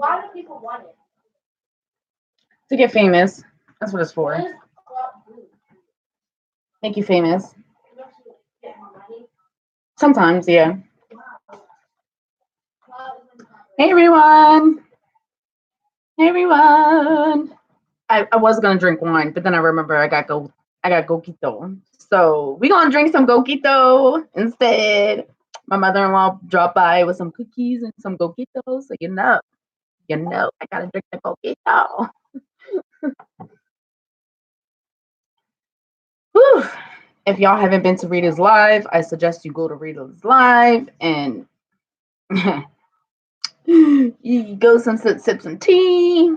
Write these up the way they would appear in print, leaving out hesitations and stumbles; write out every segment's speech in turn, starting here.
Why do people want it? To get famous. That's what it's for. Make you famous. Sometimes, yeah. Hey everyone. Hey everyone. I was gonna drink wine, but then I remember I got goquito. So we gonna drink some goquito instead. My mother-in-law dropped by with some cookies and some goquitos, so you know, I gotta drink the goquito. Whew. If y'all haven't been to Rita's live, I suggest you go to Rita's live and you go sip some tea.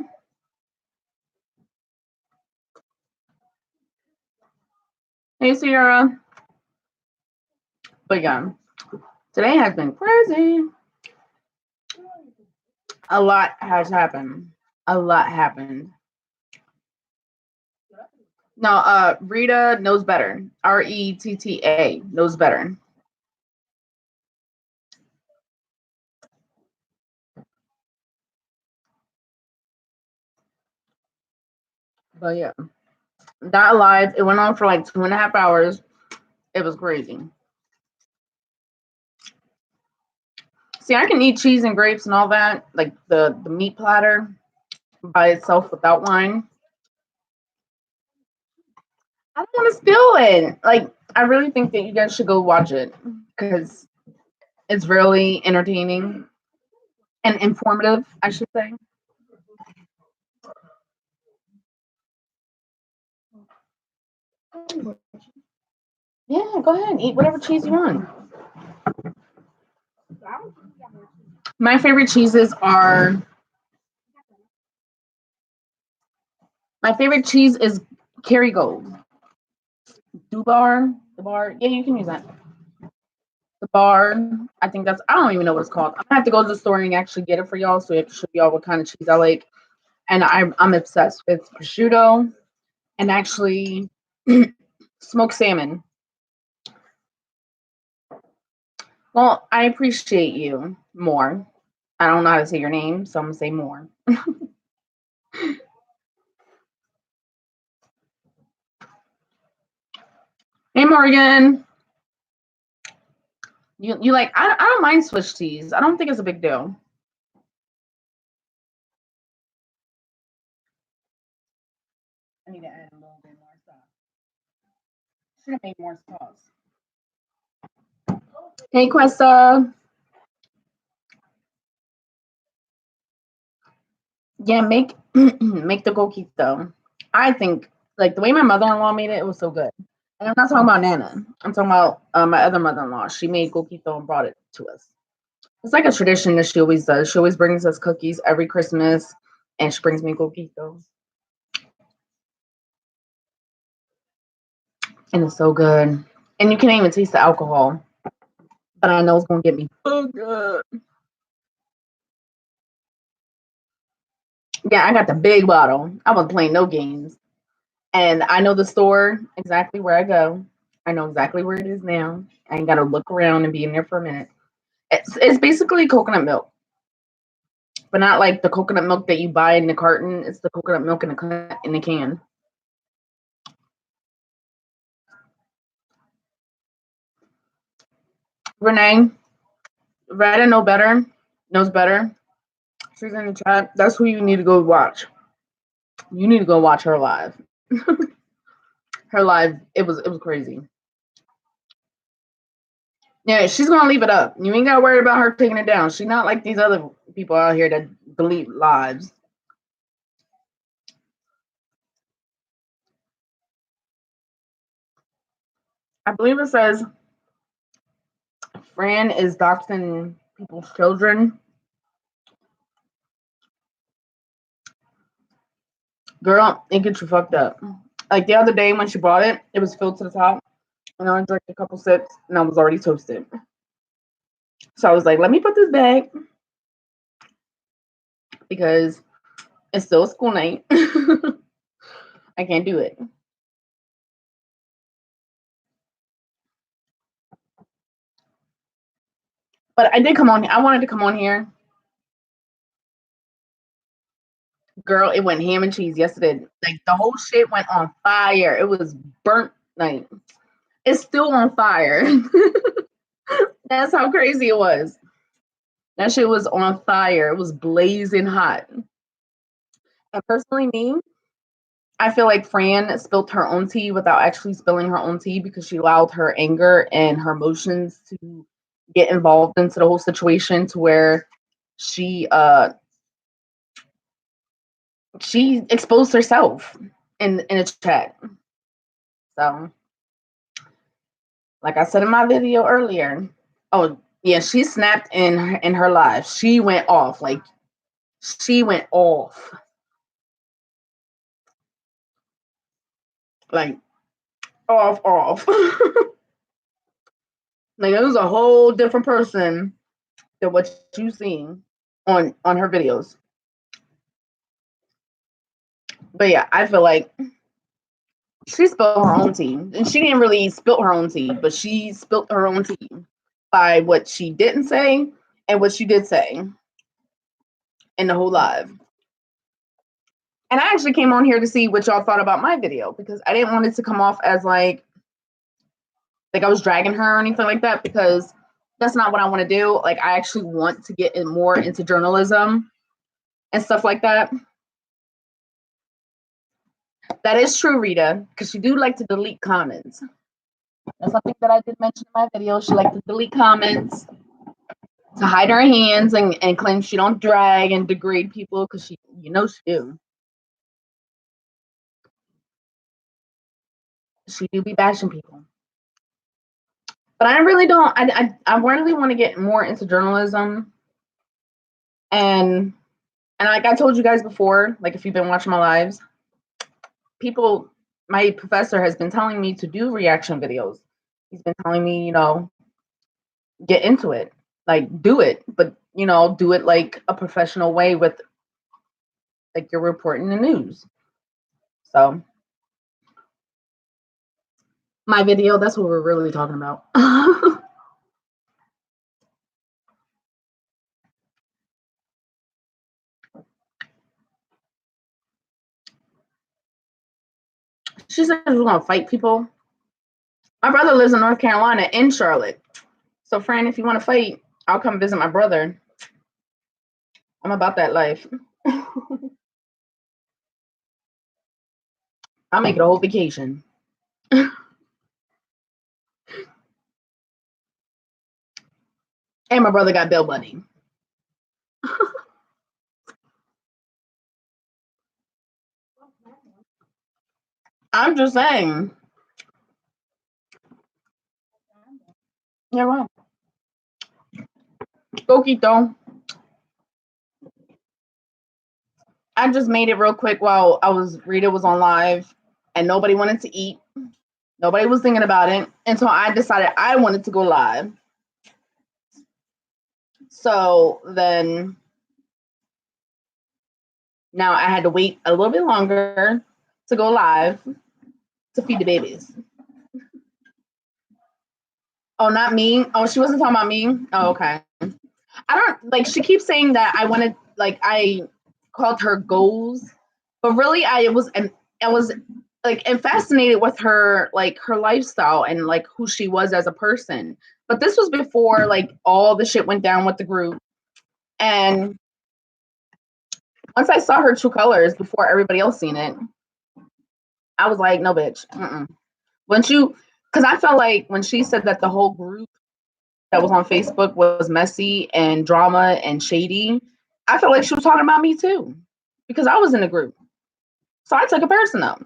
Hey Sierra. But yeah, today has been crazy. A lot has happened. A lot happened. No, Rita knows better. RETTA knows better. But yeah, that live, it went on for like 2.5 hours. It was crazy. See, I can eat cheese and grapes and all that, like the meat platter by itself without wine. I don't want to spill it. Like, I really think that you guys should go watch it because it's really entertaining and informative, I should say. Yeah, go ahead and eat whatever cheese you want. My favorite cheeses are. My favorite cheese is Kerrygold. The bar. Yeah, you can use that. The bar. I think that's. I don't even know what it's called. I'm gonna have to go to the store and actually get it for y'all, so I can show y'all what kind of cheese I like. And I'm obsessed with prosciutto and actually smoked salmon. Well, I appreciate you more. I don't know how to say your name, so I'm gonna say more. Hey Morgan. You like I don't mind Swiss cheese. I don't think it's a big deal. I need to add a little bit more sauce. Should have made more sauce. Hey Questa. Yeah, make make the coquito. I think like the way my mother-in-law made it, it was so good. And I'm not talking about Nana. I'm talking about my other mother-in-law. She made coquito and brought it to us. It's like a tradition that she always does. She always brings us cookies every Christmas, and she brings me coquito. And it's so good. And you can't even taste the alcohol. But I know it's gonna get me so good. Yeah, I got the big bottle. I wasn't playing no games. And I know the store exactly where I go. I know exactly where it is now. I ain't gotta look around and be in there for a minute. It's basically coconut milk, but not like the coconut milk that you buy in the carton. It's the coconut milk in the can. Renee, Retta knows better. She's in the chat. That's who you need to go watch. You need to go watch her live. Her live, it was crazy. Yeah, she's gonna leave it up. You ain't gotta worry about her taking it down. She's not like these other people out here that delete lives. I believe it says Fran is doxing people's children. Girl, it gets you fucked up. Like the other day when she brought it, it was filled to the top, and I drank a couple sips, and I was already toasted. So I was like, let me put this back because it's still a school night. I can't do it. But I did come on. I wanted to come on here Girl, it went ham and cheese yesterday. Like the whole shit went on fire. It was burnt. Like it's still on fire. That's how crazy it was. That shit was on fire. It was blazing hot. And personally, me, I feel like Fran spilled her own tea without actually spilling her own tea because she allowed her anger and her emotions to get involved into the whole situation to where she she exposed herself in a chat. So, like I said in my video earlier, oh yeah, she snapped in her live. She went off. Like she went off. Like off. Like it was a whole different person than what you seen on her videos. But yeah, I feel like she spilled her own tea. And she didn't really spill her own tea, but she spilled her own tea by what she didn't say and what she did say in the whole live. And I actually came on here to see what y'all thought about my video because I didn't want it to come off as like I was dragging her or anything like that because that's not what I want to do. Like I actually want to get in more into journalism and stuff like that. That is true, Rita, because she do like to delete comments. That's something that I did mention in my video. She liked to delete comments to hide her hands and claim she don't drag and degrade people because she she do. She do be bashing people. But I really don't. I really want to get more into journalism, and like I told you guys before, like if you've been watching my lives, my professor has been telling me to do reaction videos. He's been telling me, get into it, like do it, but do it like a professional way with like you're reporting the news. So my video, that's what we're really talking about. She said we're gonna fight people. My brother lives in North Carolina in Charlotte. So Fran, if you want to fight, I'll come visit my brother. I'm about that life. I'll make it a whole vacation. And my brother got bail money. I'm just saying. Yeah, well. Coquito. I just made it real quick while Rita was on live and nobody wanted to eat. Nobody was thinking about it until I decided I wanted to go live. So then now I had to wait a little bit longer to go live to feed the babies. Oh, not me. Oh, she wasn't talking about me. Oh, okay. I don't like. She keeps saying that I wanted I called her goals, but really I was like and fascinated with her her lifestyle and like who she was as a person. But this was before like all the shit went down with the group, and once I saw her true colors before everybody else seen it, I was like, no, bitch. Because I felt like when she said that the whole group that was on Facebook was messy and drama and shady, I felt like she was talking about me too, because I was in the group. So I took it personal.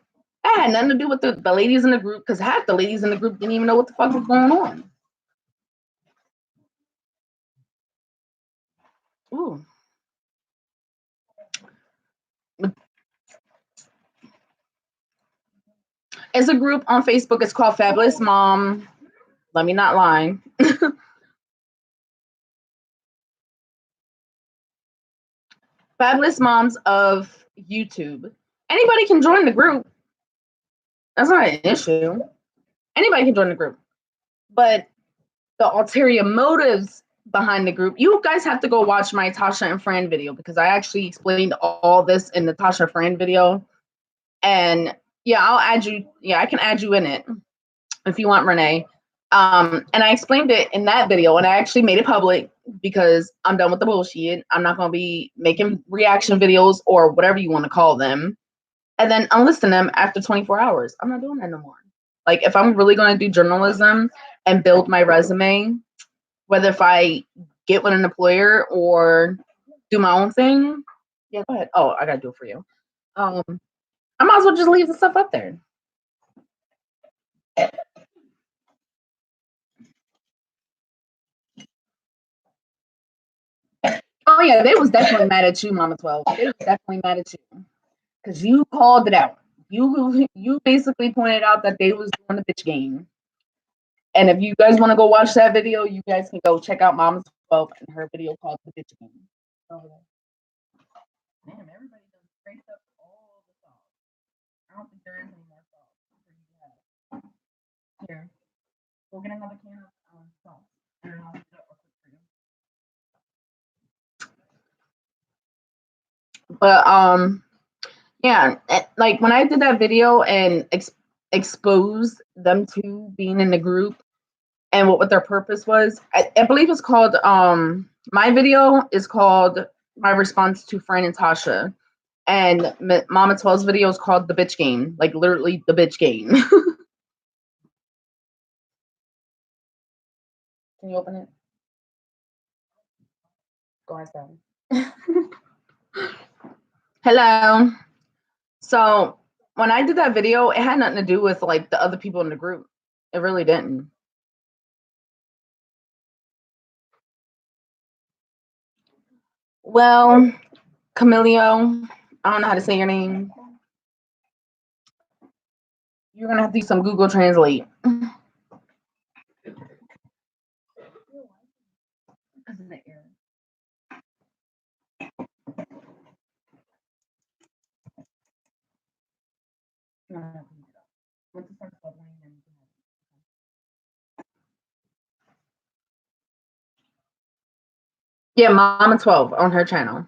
That had nothing to do with the ladies in the group, because half the ladies in the group didn't even know what the fuck was going on. Ooh. It's a group on Facebook. It's called Fabulous Mom. Let me not lie. Fabulous Moms of YouTube. Anybody can join the group. That's not an issue. Anybody can join the group. But the ulterior motives behind the group. You guys have to go watch my Tasha and Fran video because I actually explained all this in the Tasha Fran video. And yeah, I'll add you. Yeah, I can add you in it if you want, Renee. And I explained it in that video, and I actually made it public because I'm done with the bullshit. I'm not gonna be making reaction videos or whatever you want to call them, and then unlisten them after 24 hours. I'm not doing that no more. Like, if I'm really gonna do journalism and build my resume, whether if I get with an employer or do my own thing, yeah, go ahead. Oh, I gotta do it for you. I might as well just leave the stuff up there. Oh yeah, they was definitely mad at you, Mama 12. They was definitely mad at you because you called it out. You basically pointed out that they was doing the bitch game. And if you guys want to go watch that video, you guys can go check out Mama 12 and her video called the bitch game. Oh, damn, everybody does straight up all the sauce. I don't think there is any more sauce. Here, go get another can of sauce. And I'll put it up real quick for you. But yeah, like when I did that video and exposed them to being in the group and what their purpose was, I believe it's called my video is called My Response to Fran and Tasha, and Mama 12's video is called The Bitch Game, like literally the bitch game. Can you open it? Go ahead. Hello. So when I did that video, it had nothing to do with like the other people in the group. It really didn't. Well, Camilio, I don't know how to say your name. You're gonna have to do some Google Translate. Yeah, Mama 12 on her channel.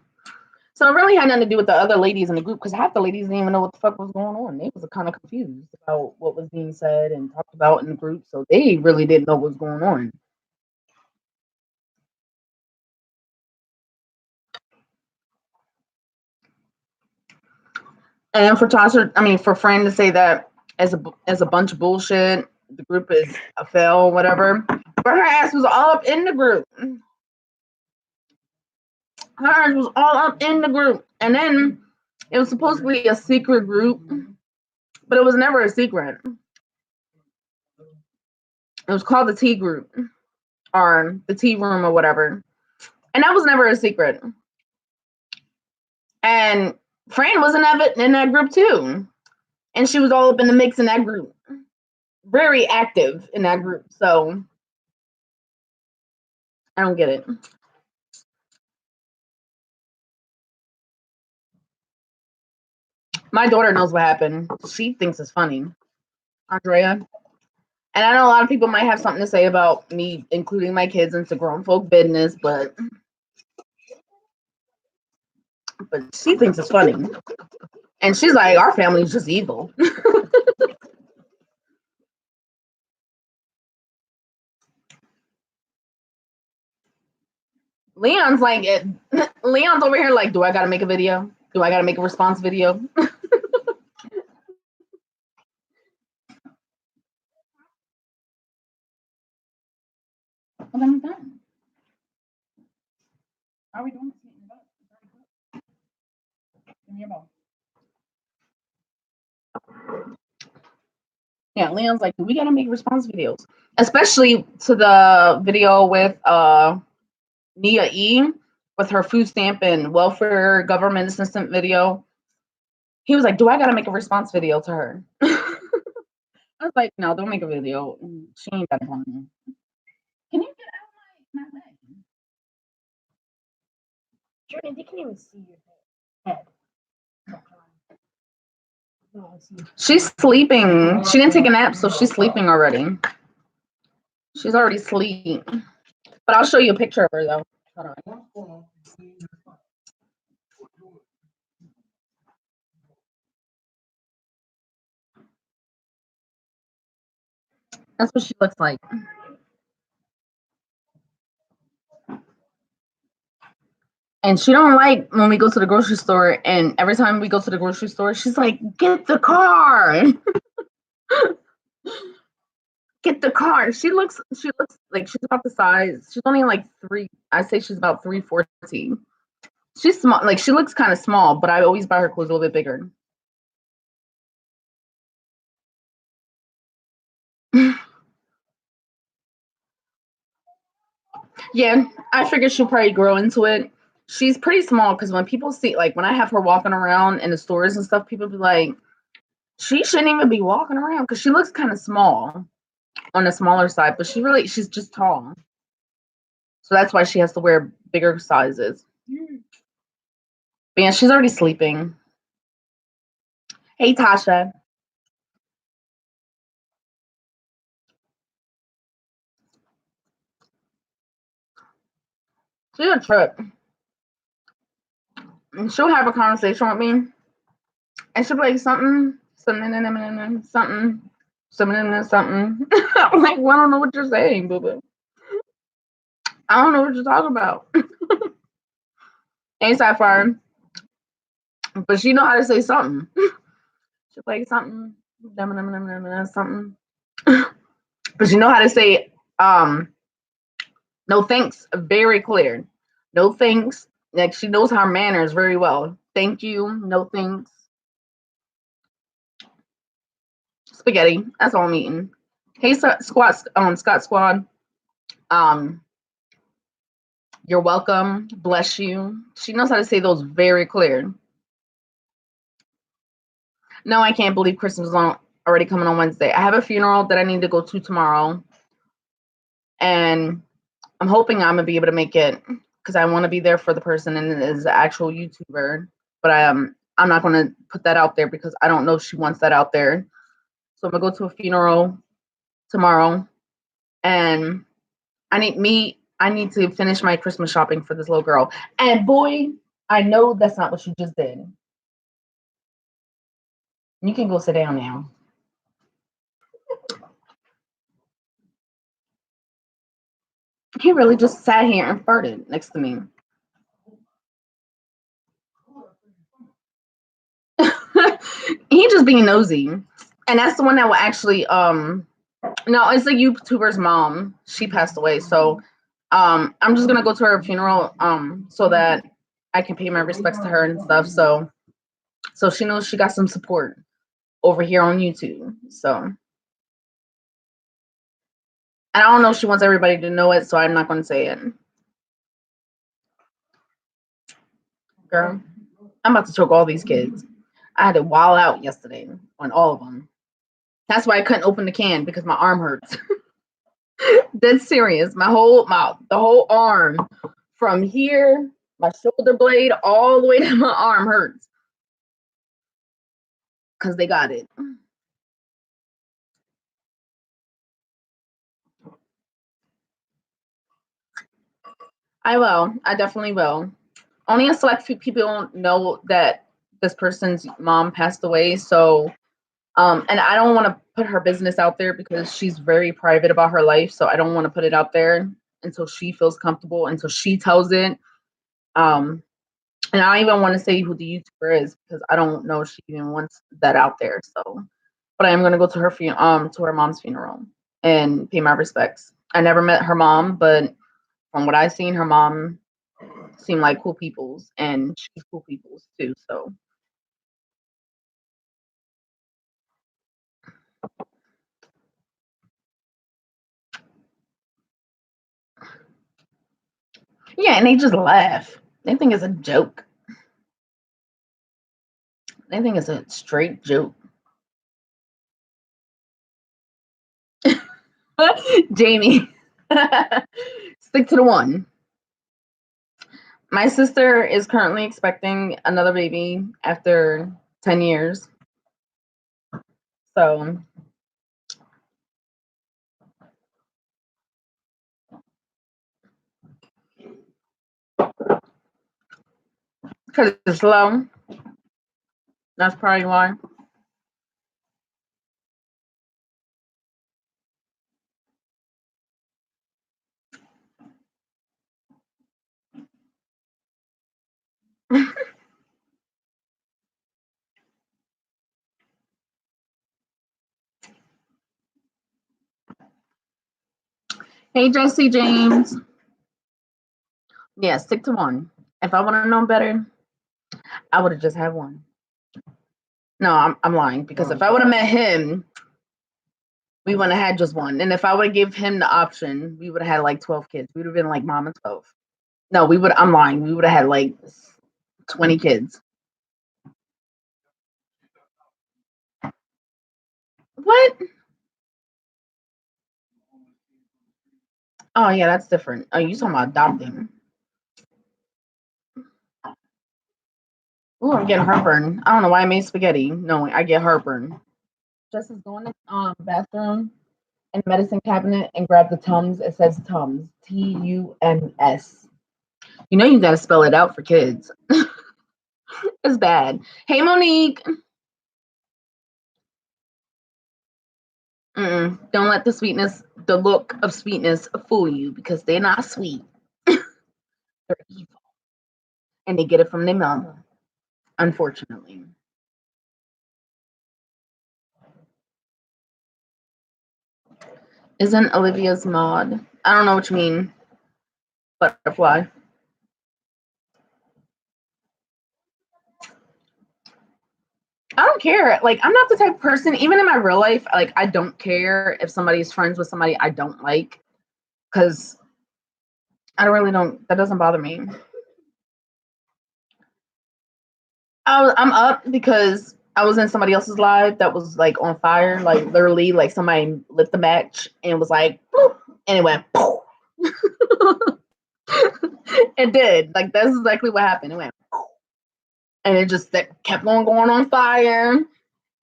So it really had nothing to do with the other ladies in the group because half the ladies didn't even know what the fuck was going on. They was kind of confused about what was being said and talked about in the group. So they really didn't know what was going on. And for Tasha, I mean, for Fran to say that as a bunch of bullshit, the group is a fail, whatever. But her ass was all up in the group. Her ass was all up in the group. And then it was supposed to be a secret group, but it was never a secret. It was called the Tea Group or the Tea Room or whatever. And that was never a secret. And Fran was in that group too. And she was all up in the mix in that group. Very active in that group. So I don't get it. My daughter knows what happened. She thinks it's funny. Andrea. And I know a lot of people might have something to say about me including my kids into grown folk business, but she thinks it's funny. And she's like, our family's just evil. Leon's like, Leon's over here like, do I gotta make a video? Do I gotta make a response video? Well, then I'm done. How are we doing? Yeah, Leon's like, we gotta make response videos, especially to the video with Nia E with her food stamp and welfare government assistant video. He was like, do I gotta make a response video to her? I was like, no, don't make a video. She ain't got a plan. Can you get out of my way? Jordan, they can't even see your head. She's sleeping. She didn't take a nap, so she's sleeping already. She's already asleep. But I'll show you a picture of her though. Hold on. That's what she looks like. And she don't like when we go to the grocery store, and every time we go to the grocery store, she's like, get the car. Get the car. She looks like she's about the size. She's only like I say she's about 314. She's small, like she looks kind of small, but I always buy her clothes a little bit bigger. Yeah, I figured she'll probably grow into it. She's pretty small because when people see, like, when I have her walking around in the stores and stuff, people be like, she shouldn't even be walking around because she looks kind of small on the smaller side, but she's just tall. So that's why she has to wear bigger sizes. But yeah, she's already sleeping. Hey, Tasha. She's a trip. And she'll have a conversation with me, and she'll be like, something, something. I'm like, well, I don't know what you're saying, boo boo. I don't know what you're talking about. Ain't Sapphire, but she know how to say something. She's like something, something. But you know how to say no thanks very clear. No thanks. Like she knows her manners very well. Thank you. No thanks. Spaghetti. That's all I'm eating. Hey, Scott Squad. Um, you're welcome. Bless you. She knows how to say those very clear. No, I can't believe Christmas is already coming on Wednesday. I have a funeral that I need to go to tomorrow, and I'm hoping I'm gonna be able to make it because I want to be there for the person and it is an actual YouTuber. But I'm not gonna put that out there because I don't know if she wants that out there. So I'm gonna go to a funeral tomorrow, and I need to finish my Christmas shopping for this little girl. And boy, I know that's not what you just did. You can go sit down now. He really just sat here and farted next to me. He just being nosy. And that's the one that will actually no, it's a YouTuber's mom. She passed away. So I'm just gonna go to her funeral so that I can pay my respects to her and stuff. So she knows she got some support over here on YouTube. So and I don't know if she wants everybody to know it, so I'm not gonna say it. Girl, I'm about to choke all these kids. I had to wild out yesterday on all of them. That's why I couldn't open the can because my arm hurts. That's serious. The whole arm from here, my shoulder blade, all the way to my arm hurts because they got it. I will. I definitely will. Only a select few people know that this person's mom passed away. So, and I don't want to put her business out there because she's very private about her life. So I don't want to put it out there until she feels comfortable, until she tells it. Um, and I don't even want to say who the YouTuber is because I don't know if she even wants that out there. So, but I am gonna go to to her mom's funeral and pay my respects. I never met her mom, but from what I've seen, her mom seemed like cool peoples, and she's cool peoples too. So yeah, and they just laugh. They think it's a joke. They think it's a straight joke. Jamie, stick to the one. My sister is currently expecting another baby after 10 years. So Because it's low. That's probably why. Hey, Jesse James. Yeah, stick to one. If I would have known better, I would have just had one. No, I'm lying because if I would have met him, we wouldn't have had just one. And if I would have give him the option, we would have had like 12 kids. We would have been like mom and 12. No, we would. I'm lying. We would have had like 20 kids. What? Oh yeah, that's different. Oh, you talking about adopting? Ooh, I'm getting heartburn. I don't know why I made spaghetti. No, I get heartburn. Just as go in the bathroom and medicine cabinet and grab the Tums. It says Tums. Tums. You know you gotta spell it out for kids. It's bad. Hey Monique. Don't let the look of sweetness fool you because they're not sweet. They're evil. And they get it from their mama, unfortunately. Isn't Olivia's mod? I don't know what you mean. Butterfly. I don't care. Like, I'm not the type of person, even in my real life, like, I don't care if somebody's friends with somebody I don't like. Because that doesn't bother me. I'm up because I was in somebody else's live that was like on fire, like literally, like somebody lit the match and was like, boop, and it went, poof. It did. Like, that's exactly what happened. It went, poof. And it just kept on going on fire and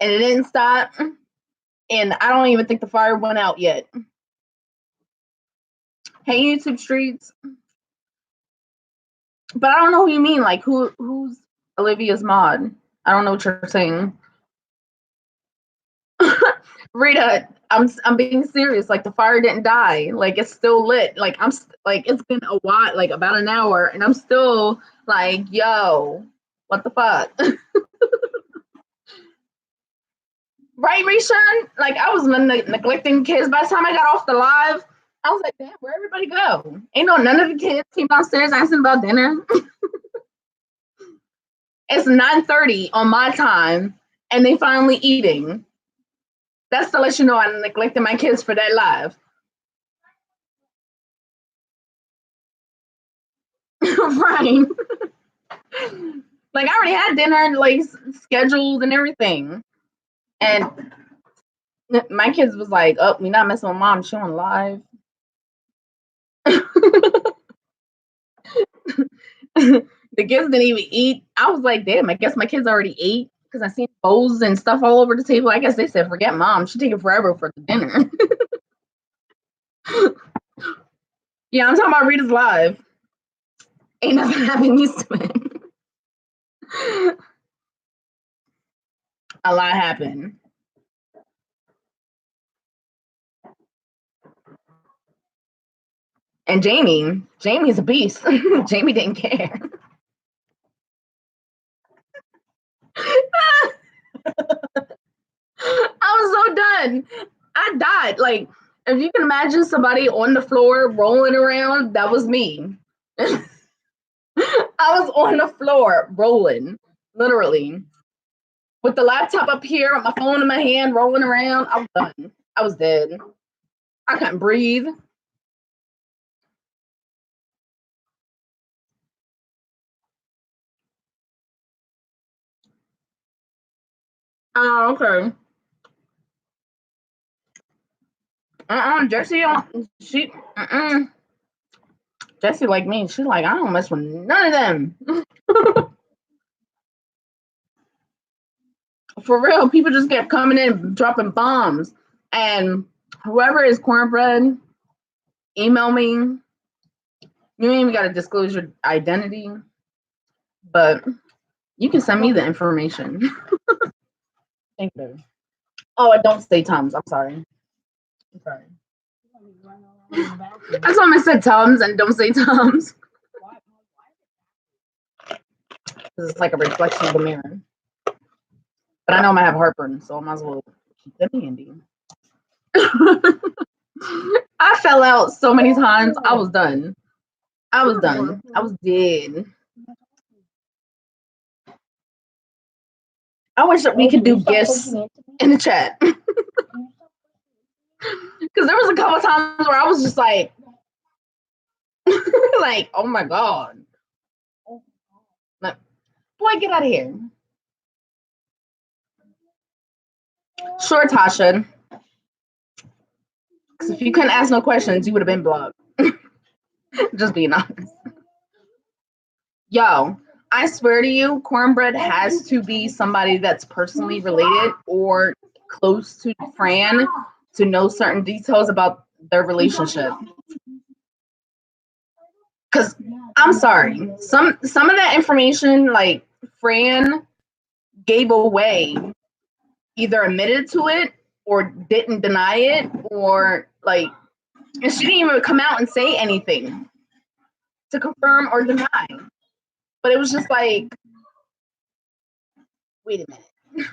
it didn't stop. And I don't even think the fire went out yet. Hey, YouTube streets. But I don't know who you mean. Like, who's Olivia's mod? I don't know what you're saying. Rita, I'm being serious. Like, the fire didn't die. Like, it's still lit. Like, like, it's been a while, like about an hour, and I'm still like, yo, what the fuck? Right, Rishon? Like, I was neglecting kids. By the time I got off the live, I was like, damn, where everybody go? Ain't none of the kids came downstairs asking about dinner. It's 9:30 on my time, and they finally eating. That's to let you know I neglected my kids for that live. Right. Like, I already had dinner like scheduled and everything. And my kids was like, oh, we not messing with mom. She on live. The kids didn't even eat. I was like, damn, I guess my kids already ate because I seen bowls and stuff all over the table. I guess they said, forget mom. She taking forever for the dinner. Yeah, I'm talking about Rita's live. Ain't nothing happening used to it. A lot happened. And Jamie's a beast. Jamie didn't care. I was so done. I died. Like, if you can imagine somebody on the floor rolling around, that was me. I was on the floor rolling, literally, with the laptop up here, with my phone in my hand, rolling around. I was done. I was dead. I couldn't breathe. Oh, okay. Jessie, she, Jessie like me. She's like, I don't mess with none of them. For real, people just kept coming in, dropping bombs. And whoever is cornbread, email me. You ain't even got to disclose your identity. But you can send me the information. Thank you. Oh, I don't say Tums. I'm sorry. I'm sorry. That's why I said Tums and don't say Tums. Because it's like a reflection of the mirror. But I know I'm gonna have heartburn, so I might as well keep them handy. I fell out so many times. I was done. I was dead. I wish that we could do gifts in the chat. Because there was a couple times where I was just like, like, oh my God. Like, boy, get out of here. Sure, Tasha. Because if you couldn't ask no questions, you would have been blocked. Just being honest. Yo, I swear to you, Cornbread has to be somebody that's personally related or close to Fran to know certain details about their relationship. Because I'm sorry, some of that information, like Fran gave away, either admitted to it or didn't deny it, or like, and she didn't even come out and say anything to confirm or deny. But it was just like, wait a minute.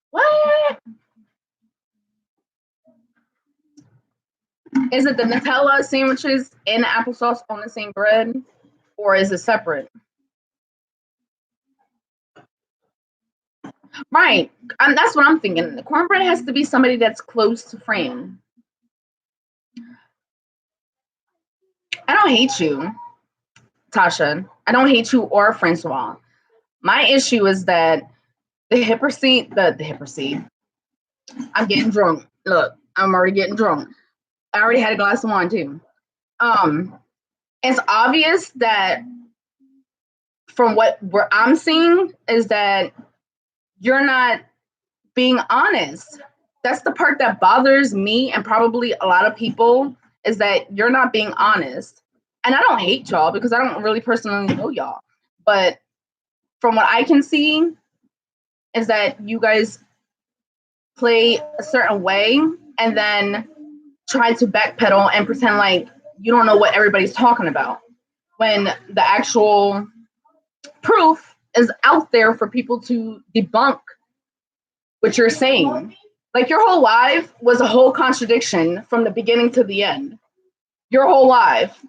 What? Is it the Nutella sandwiches and the applesauce on the same bread, or is it separate? Right. That's what I'm thinking. The cornbread has to be somebody that's close to Fran. I don't hate you, Tasha. I don't hate you or Francoise. My issue is that the hypocrisy. I'm getting drunk. Look, I'm already getting drunk. I already had a glass of wine too. It's obvious that from what I'm seeing is that you're not being honest. That's the part that bothers me and probably a lot of people, is that you're not being honest. And I don't hate y'all because I don't really personally know y'all. But from what I can see is that you guys play a certain way and then try to backpedal and pretend like you don't know what everybody's talking about, when the actual proof is out there for people to debunk what you're saying. Like, your whole life was a whole contradiction from the beginning to the end. Your whole life.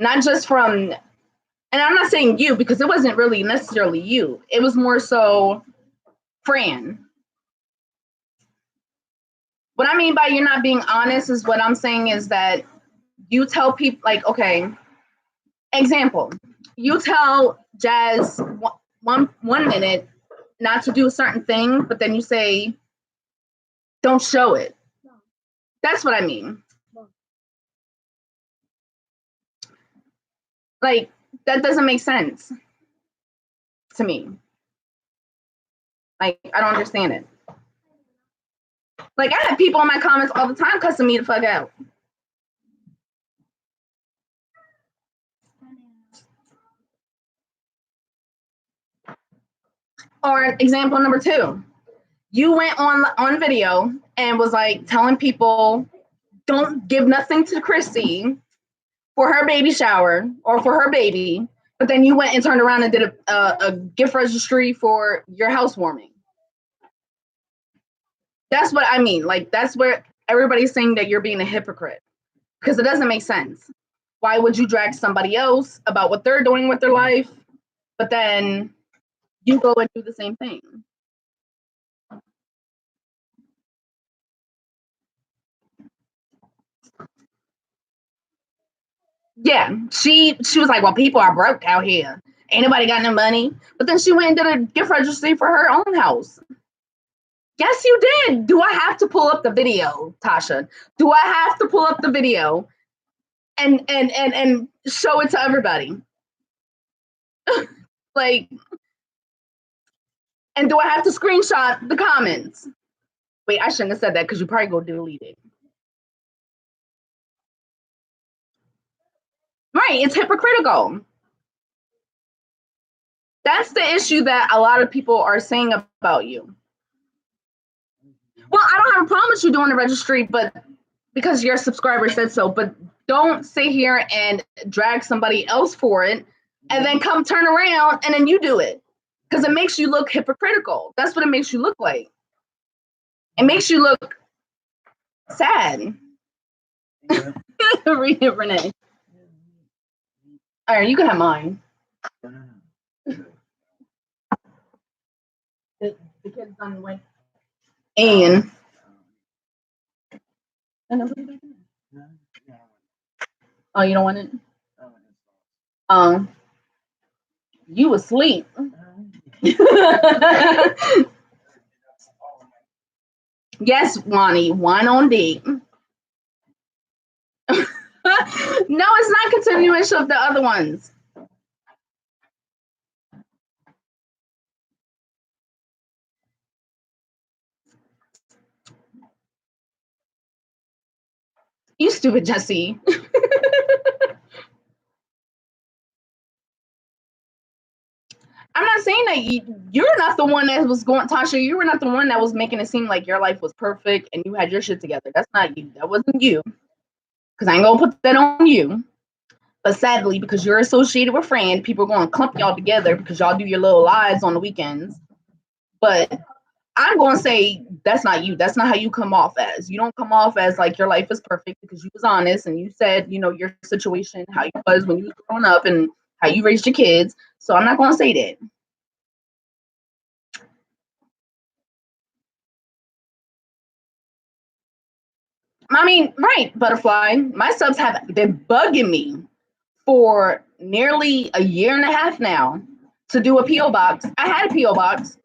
Not just from, and I'm not saying you because it wasn't really necessarily you. It was more so Fran. What I mean by you're not being honest is what I'm saying is that you tell people, like, okay, example, you tell Jazz one minute not to do a certain thing, but then you say, don't show it. That's what I mean. Like, that doesn't make sense to me. Like, I don't understand it. Like, I have people in my comments all the time cussing me the fuck out. Or example number 2, you went on video and was like telling people, don't give nothing to Chrissy for her baby shower or for her baby, but then you went and turned around and did a gift registry for your housewarming. That's what I mean. Like, that's where everybody's saying that you're being a hypocrite, because it doesn't make sense. Why would you drag somebody else about what they're doing with their life, but then you go and do the same thing? Yeah, she was like, well, people are broke out here. Ain't nobody got no money. But then she went and did a gift registry for her own house. Yes, you did. Do I have to pull up the video, Tasha? Do I have to pull up the video and show it to everybody? Like, and do I have to screenshot the comments? Wait, I shouldn't have said that because you probably go delete it. Right, it's hypocritical. That's the issue that a lot of people are saying about you. Well, I don't have a problem with you doing the registry, but because your subscriber said so, but don't sit here and drag somebody else for it and then come turn around and then you do it. Because it makes you look hypocritical. That's what it makes you look like. It makes you look sad. Yeah. Read it, Renee. All right, you can have mine. The kids done went. And oh, you don't want it? You asleep. Yes, Wani, wine on date. No, it's not continuation of the other ones. You stupid Jesse. I'm not saying that you're not the one that was going, Tasha, you were not the one that was making it seem like your life was perfect and you had your shit together. That's not you. That wasn't you. Because I ain't going to put that on you. But sadly, because you're associated with Fran, people are going to clump y'all together because y'all do your little lives on the weekends. But I'm going to say that's not you. That's not how you come off as. You don't come off as like your life is perfect because you was honest and you said, you know, your situation, how you was when you was growing up and how you raised your kids. So I'm not going to say that. I mean, right, Butterfly. My subs have been bugging me for nearly a year and a half now to do a P.O. box. I had a P.O. box,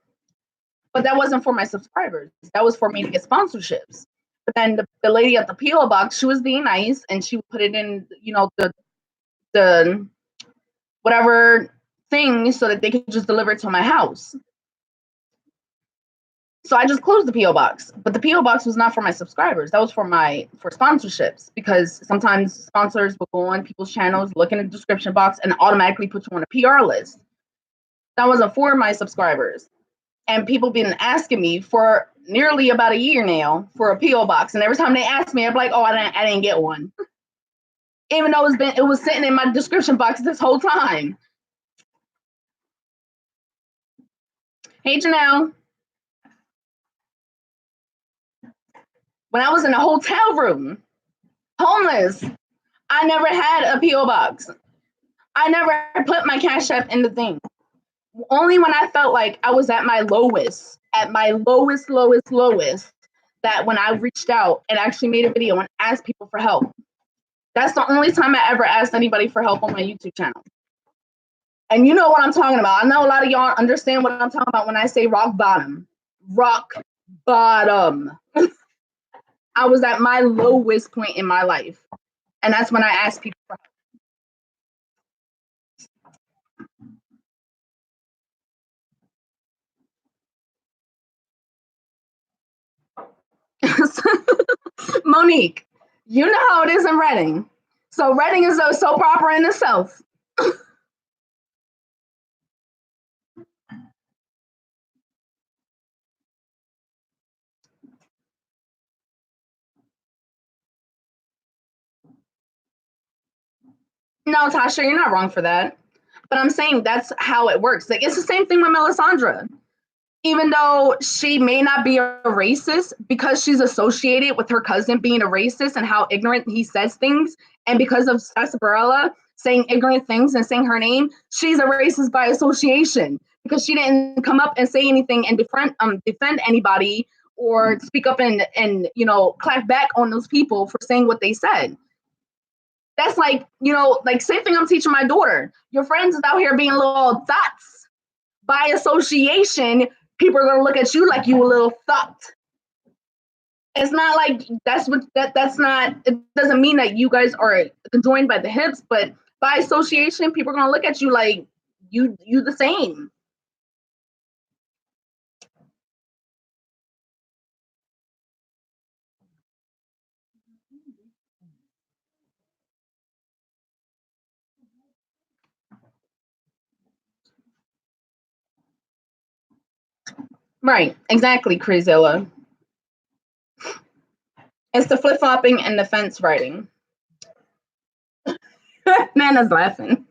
but that wasn't for my subscribers. That was for me to get sponsorships. But then the lady at the P.O. box, she was being nice and she put it in, you know, the whatever thing so that they could just deliver it to my house. So I just closed the P.O. box, but the P.O. box was not for my subscribers. That was for sponsorships, because sometimes sponsors will go on people's channels, look in the description box and automatically put you on a PR list. That wasn't for my subscribers. And people been asking me for nearly about a year now for a P.O. box. And every time they ask me, I'm like, oh, I didn't get one. Even though it was sitting in my description box this whole time. Hey, Janelle. When I was in a hotel room, homeless, I never had a P.O. box. I never put my Cash App in the thing. Only when I felt like I was at my lowest, that when I reached out and actually made a video and asked people for help. That's the only time I ever asked anybody for help on my YouTube channel. And you know what I'm talking about. I know a lot of y'all understand what I'm talking about when I say rock bottom. Rock bottom. I was at my lowest point in my life. And that's when I asked people for help. Monique, you know how it is in Reading. So Reading is so proper in itself. No, Tasha, you're not wrong for that. But I'm saying that's how it works. Like, it's the same thing with Melisandre. Even though she may not be a racist, because she's associated with her cousin being a racist and how ignorant he says things, and because of Sarsaparilla saying ignorant things and saying her name, she's a racist by association because she didn't come up and say anything and defend anybody or speak up and you know, clap back on those people for saying what they said. That's like, you know, like same thing I'm teaching my daughter. Your friends is out here being little thoughts. By association, people are gonna look at you like you a little thought. It's not like that's not, it doesn't mean that you guys are conjoined by the hips, but by association, people are gonna look at you like you the same. Right, exactly, Chrysella. It's the flip flopping and the fence riding. Nana's laughing.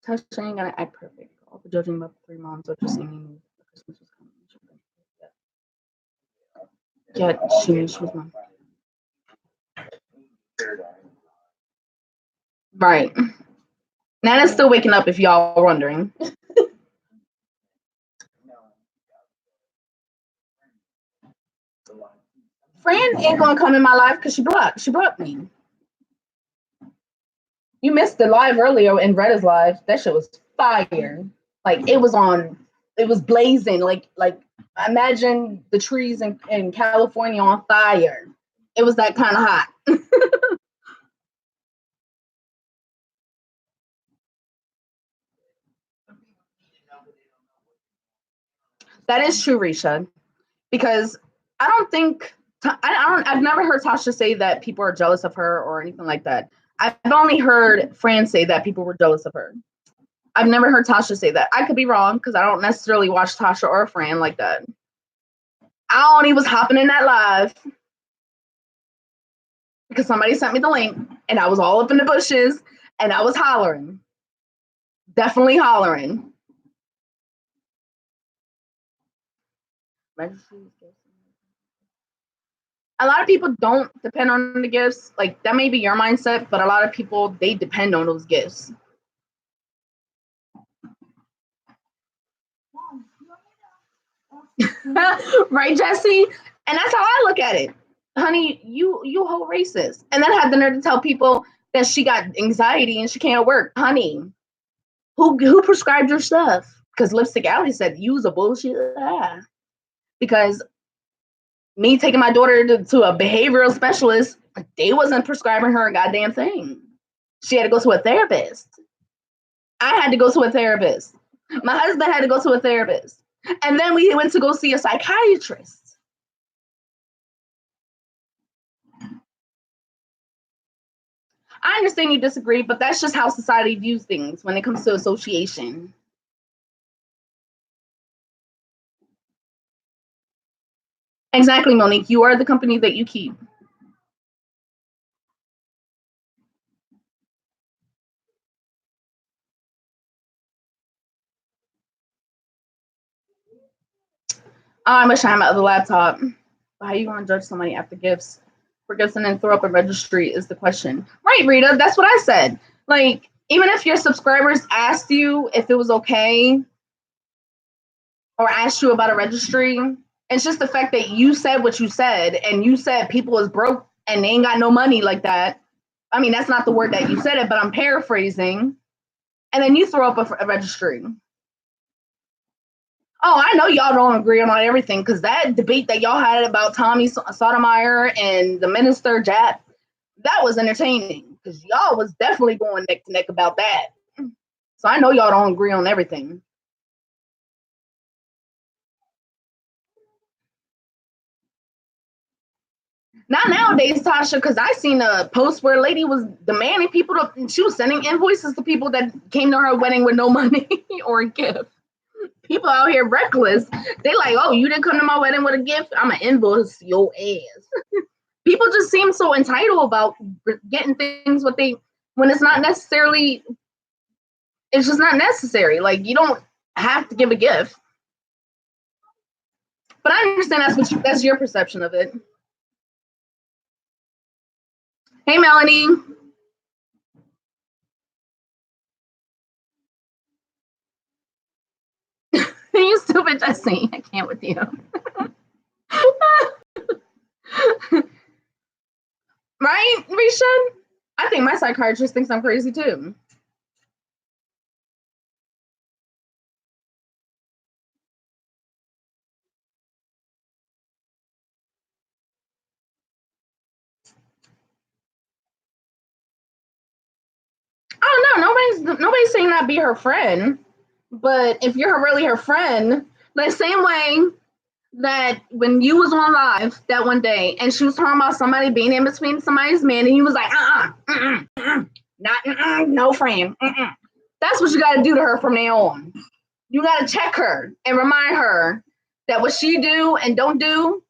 Tasha ain't gonna act perfect. All the judging about the three moms are just saying Christmas was coming. Yeah, she knew she was mom. Right. Nana's still waking up if y'all are wondering. Fran ain't gonna come in my life because she blocked me. You missed the live earlier in Retta's live. That shit was fire. Like it was blazing. Like imagine the trees in California on fire. It was that kind of hot. That is true, Risha. Because I don't think I've never heard Tasha say that people are jealous of her or anything like that. I've only heard Fran say that people were jealous of her. I've never heard Tasha say that. I could be wrong because I don't necessarily watch Tasha or Fran like that. I only was hopping in that live because somebody sent me the link and I was all up in the bushes and I was hollering. Definitely hollering. A lot of people don't depend on the gifts. Like that may be your mindset, but a lot of people they depend on those gifts. Right, Jesse? And that's how I look at it. Honey, you whole racist. And then I had the nerve to tell people that she got anxiety and she can't work. Honey, who prescribed your stuff? Because Lipstick Alley said use a bullshit. Because me taking my daughter to a behavioral specialist, they wasn't prescribing her a goddamn thing. She had to go to a therapist. I had to go to a therapist. My husband had to go to a therapist. And then we went to go see a psychiatrist. I understand you disagree, but that's just how society views things when it comes to association. Exactly, Monique. You are the company that you keep. I wish I had my other laptop. But how you going to judge somebody after gifts? For gifts and then throw up a registry is the question. Right, Rita. That's what I said. Like, even if your subscribers asked you if it was okay or asked you about a registry, it's just the fact that you said what you said and you said people is broke and they ain't got no money like that. I mean, that's not the word that you said it, but I'm paraphrasing. And then you throw up a registry. Oh, I know y'all don't agree on everything because that debate that y'all had about Tommy Sotomayor and the minister Jap, that was entertaining because y'all was definitely going neck to neck about that. So I know y'all don't agree on everything. Not nowadays, Tasha, because I seen a post where a lady was demanding people to, she was sending invoices to people that came to her wedding with no money or a gift. People out here reckless. They like, oh, you didn't come to my wedding with a gift? I'm an invoice your ass. People just seem so entitled about getting things what they when it's not necessarily. It's just not necessary. Like you don't have to give a gift. But I understand that's your perception of it. Hey, Melanie. You stupid Jesse. I can't with you. Right, Risha? I think my psychiatrist thinks I'm crazy too. Oh no, nobody's saying not be her friend. But if you're really her friend, the same way that when you was on live that one day and she was talking about somebody being in between somebody's man and he was like, not, no friend. That's what you got to do to her from now on. You got to check her and remind her that what she do and don't do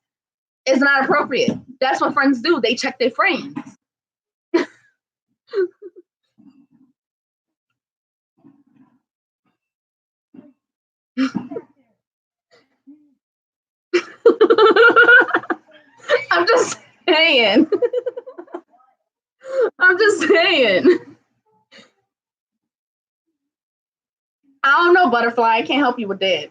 is not appropriate. That's what friends do. They check their friends. I'm just saying. I'm just saying. I don't know, Butterfly. I can't help you with that.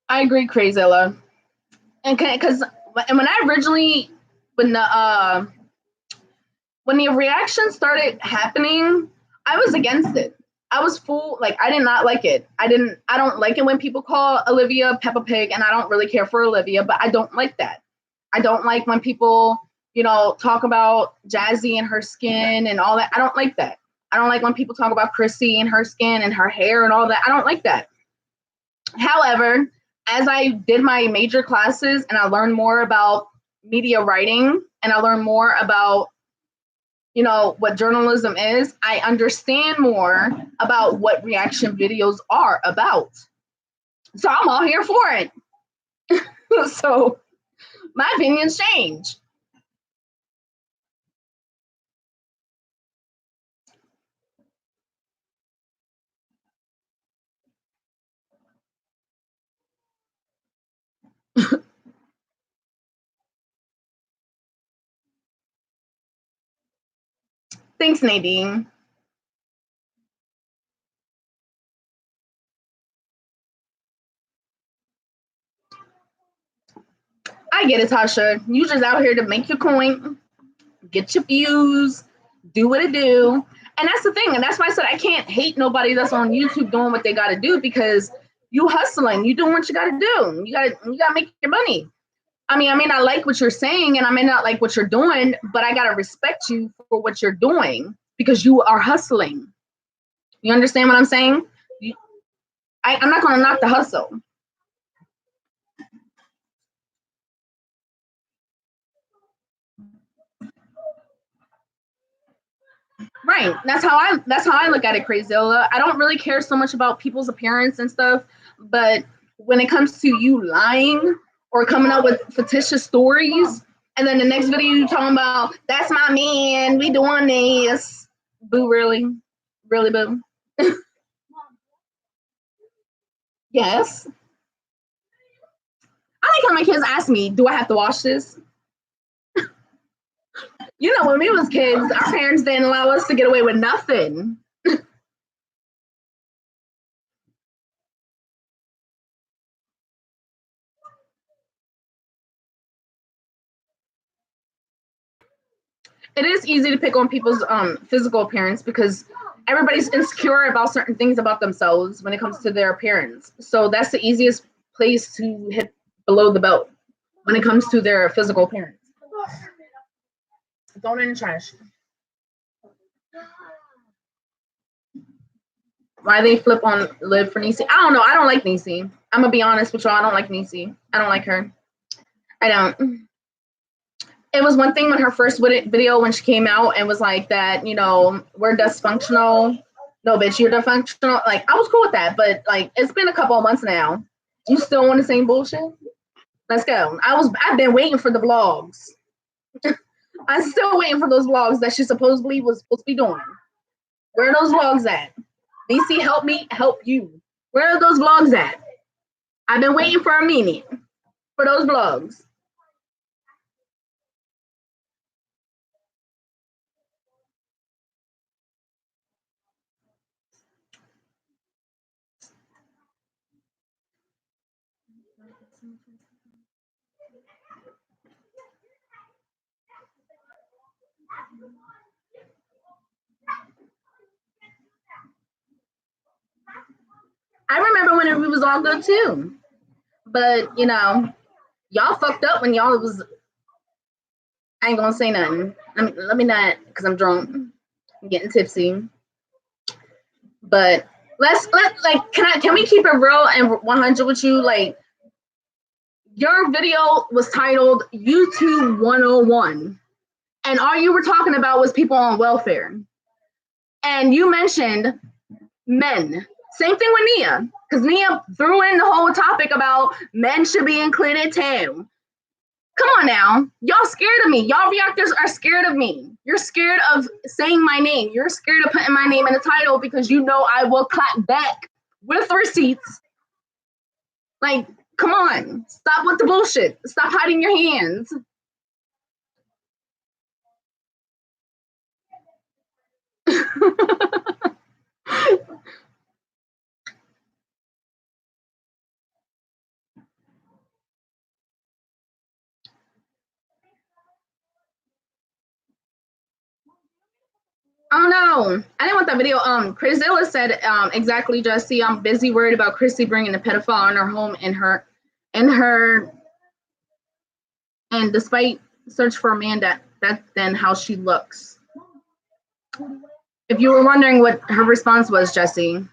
I agree, Chrysella. And because when I originally when the reaction started happening, I was against it. I was full like I did not like it. I don't like it when people call Olivia Peppa Pig, and I don't really care for Olivia, but I don't like that. I don't like when people, talk about Jazzy and her skin and all that. I don't like that. I don't like when people talk about Chrissy and her skin and her hair and all that. I don't like that. However, as I did my major classes and I learned more about media writing and I learned more about what journalism is, I understand more about what reaction videos are about. So I'm all here for it. So my opinions change. Thanks, Nadine. I get it, Tasha. You just out here to make your coin, get your views, do what it do. And that's the thing. And that's why I said I can't hate nobody that's on YouTube doing what they gotta do, because you hustling, you doing what you gotta do. You gotta make your money. I may not like what you're saying and I may not like what you're doing, but I gotta respect you for what you're doing because you are hustling. You understand what I'm saying? I'm not gonna knock the hustle. Right. That's how I look at it, Crazilla. I don't really care so much about people's appearance and stuff, but when it comes to you lying or coming up with fictitious stories, and then the next video you talking about that's my man, we doing this. Boo, really, really, boo. Yes. I like how my kids ask me, "Do I have to watch this?" When we was kids, our parents didn't allow us to get away with nothing. It is easy to pick on people's physical appearance because everybody's insecure about certain things about themselves when it comes to their appearance. So that's the easiest place to hit below the belt when it comes to their physical appearance. Throw it in the trash. Why they flip on Liv for Niecy? I don't know. I don't like Niecy. I'm gonna be honest with y'all. I don't like Niecy. I don't like her. I don't. It was one thing when her first video when she came out and was like that, we're dysfunctional. No, bitch, you're dysfunctional. Like, I was cool with that, but like, it's been a couple of months now. You still want the same bullshit? Let's go. I've been waiting for the vlogs. I'm still waiting for those vlogs that she supposedly was supposed to be doing. Where are those vlogs at? DC, help me, help you. Where are those vlogs at? I've been waiting for a minute for those vlogs. I remember when it was all good too. But y'all fucked up when y'all was. I ain't gonna say nothing. Let me not, because I'm drunk. I'm getting tipsy. But Can we keep it real and 100 with you? Like, your video was titled YouTube 101, and all you were talking about was people on welfare. And you mentioned men. Same thing with Nia, because Nia threw in the whole topic about men should be included too. Come on now. Y'all scared of me. Y'all reactors are scared of me. You're scared of saying my name. You're scared of putting my name in the title because you know I will clap back with receipts. Like, come on. Stop with the bullshit. Stop hiding your hands. Oh no, I didn't want that video. Chrysella said exactly, Jesse. I'm busy worried about Chrissy bringing a pedophile in her home and despite search for a man that's then how she looks. If you were wondering what her response was, Jesse.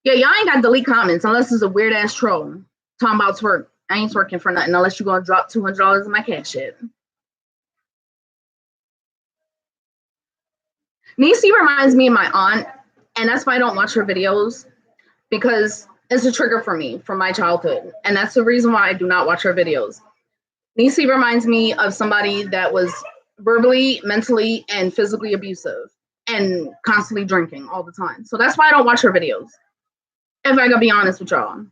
Yeah, y'all ain't got to delete comments unless it's a weird ass troll talking about twerk. I ain't twerking for nothing unless you're gonna drop $200 in my cash app. Niecy reminds me of my aunt, and that's why I don't watch her videos, because it's a trigger for me from my childhood, and that's the reason why I do not watch her videos. Niecy reminds me of somebody that was verbally, mentally, and physically abusive and constantly drinking all the time. So that's why I don't watch her videos, if I gotta be honest with y'all.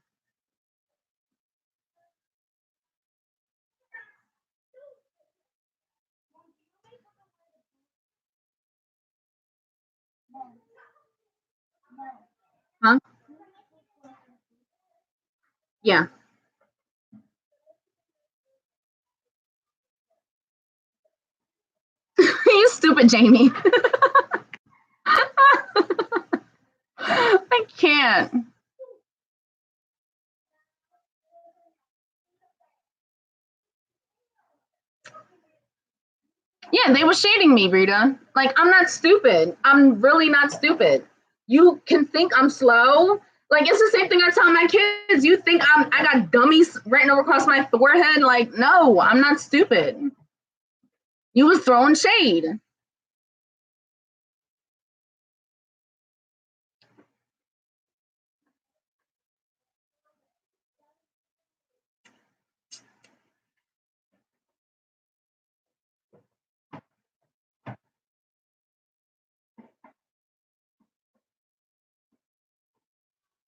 Huh? Yeah. You stupid, Jamie. I can't. Yeah, they were shading me, Rita. Like, I'm not stupid. I'm really not stupid. You can think I'm slow. Like, it's the same thing I tell my kids. You think I got gummies written over across my forehead? Like, no, I'm not stupid. You was throwing shade.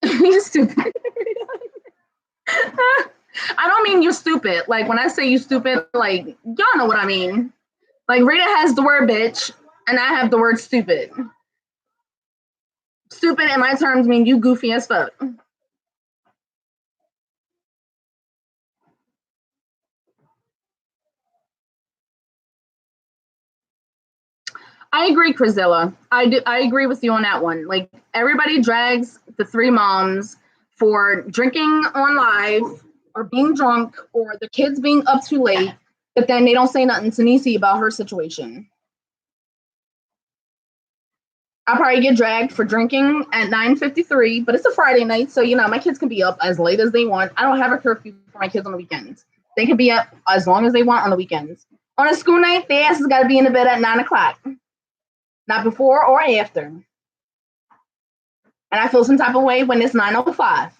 You stupid. I don't mean you stupid. Like, when I say you stupid, like, y'all know what I mean. Like, Rita has the word bitch, and I have the word stupid. Stupid in my terms mean you goofy as fuck. I agree, Chrysella. I agree with you on that one. Like, everybody drags the three moms for drinking on live or being drunk or the kids being up too late, but then they don't say nothing to Niecy about her situation. I'll probably get dragged for drinking at 9:53, but it's a Friday night, so my kids can be up as late as they want. I don't have a curfew for my kids on the weekends. They can be up as long as they want on the weekends. On a school night, their ass has got to be in the bed at 9 o'clock. Not before or after. And I feel some type of way when it's 9:05.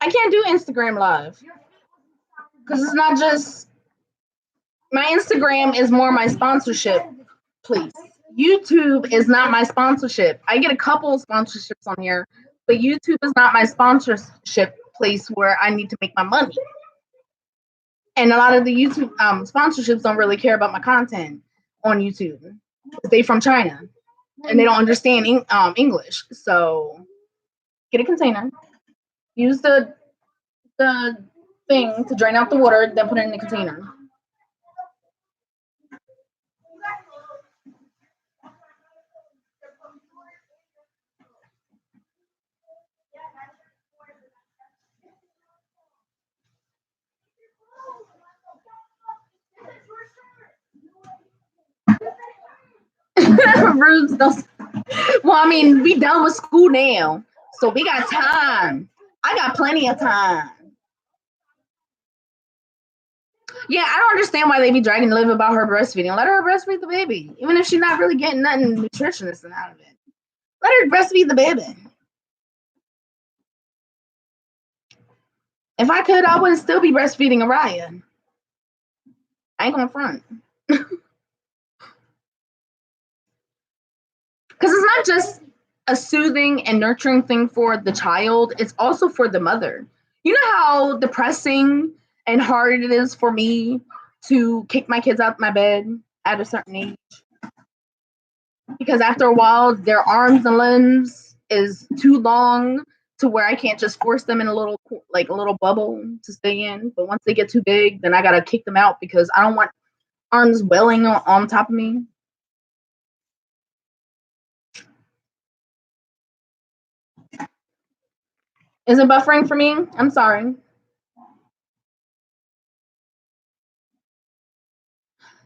I can't do Instagram Live because it's not just my Instagram is more my sponsorship, please. YouTube is not my sponsorship. I get a couple of sponsorships on here, but YouTube is not my sponsorship place where I need to make my money. And a lot of the YouTube sponsorships don't really care about my content on YouTube. They from China and they don't understand English. So get a container. Use the the thing to drain out the water, then put it in the container. Rubes, those. Well, I mean, we done with school now, so we got time. I got plenty of time. Yeah, I don't understand why they be dragging Liv about her breastfeeding. Let her breastfeed the baby, even if she's not really getting nothing nutritionist out of it. Let her breastfeed the baby. If I could, I would still be breastfeeding Araya. I ain't gonna front. Because it's not just a soothing and nurturing thing for the child, it's also for the mother. You know how depressing and hard it is for me to kick my kids out of my bed at a certain age? Because after a while, their arms and limbs is too long to where I can't just force them in a little bubble to stay in. But once they get too big, then I gotta kick them out because I don't want arms welling on top of me. Is it buffering for me? I'm sorry.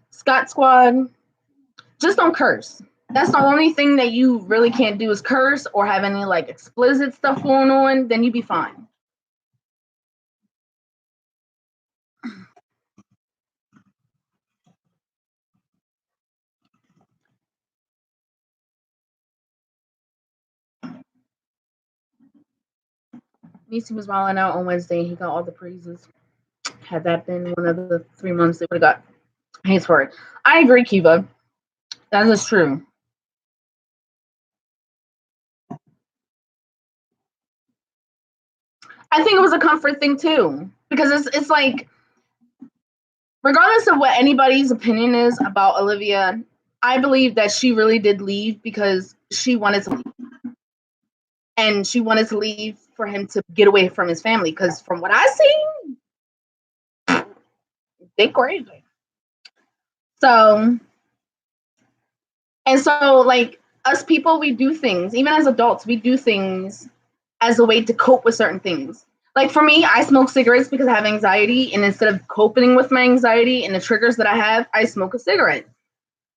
Scott Squad, just don't curse. That's the only thing that you really can't do is curse or have any like explicit stuff going on, then you be fine. Niecy was wilding out on Wednesday. He got all the praises. Had that been one of the 3 months, they would have got hates for it. I agree, Kiva. That is true. I think it was a comfort thing too, because it's like, regardless of what anybody's opinion is about Olivia, I believe that she really did leave because she wanted to leave, and she wanted to leave for him to get away from his family. Because from what I see, they crazy. So like us people, we do things, even as adults, we do things as a way to cope with certain things. Like for me, I smoke cigarettes because I have anxiety, and instead of coping with my anxiety and the triggers that I have, I smoke a cigarette.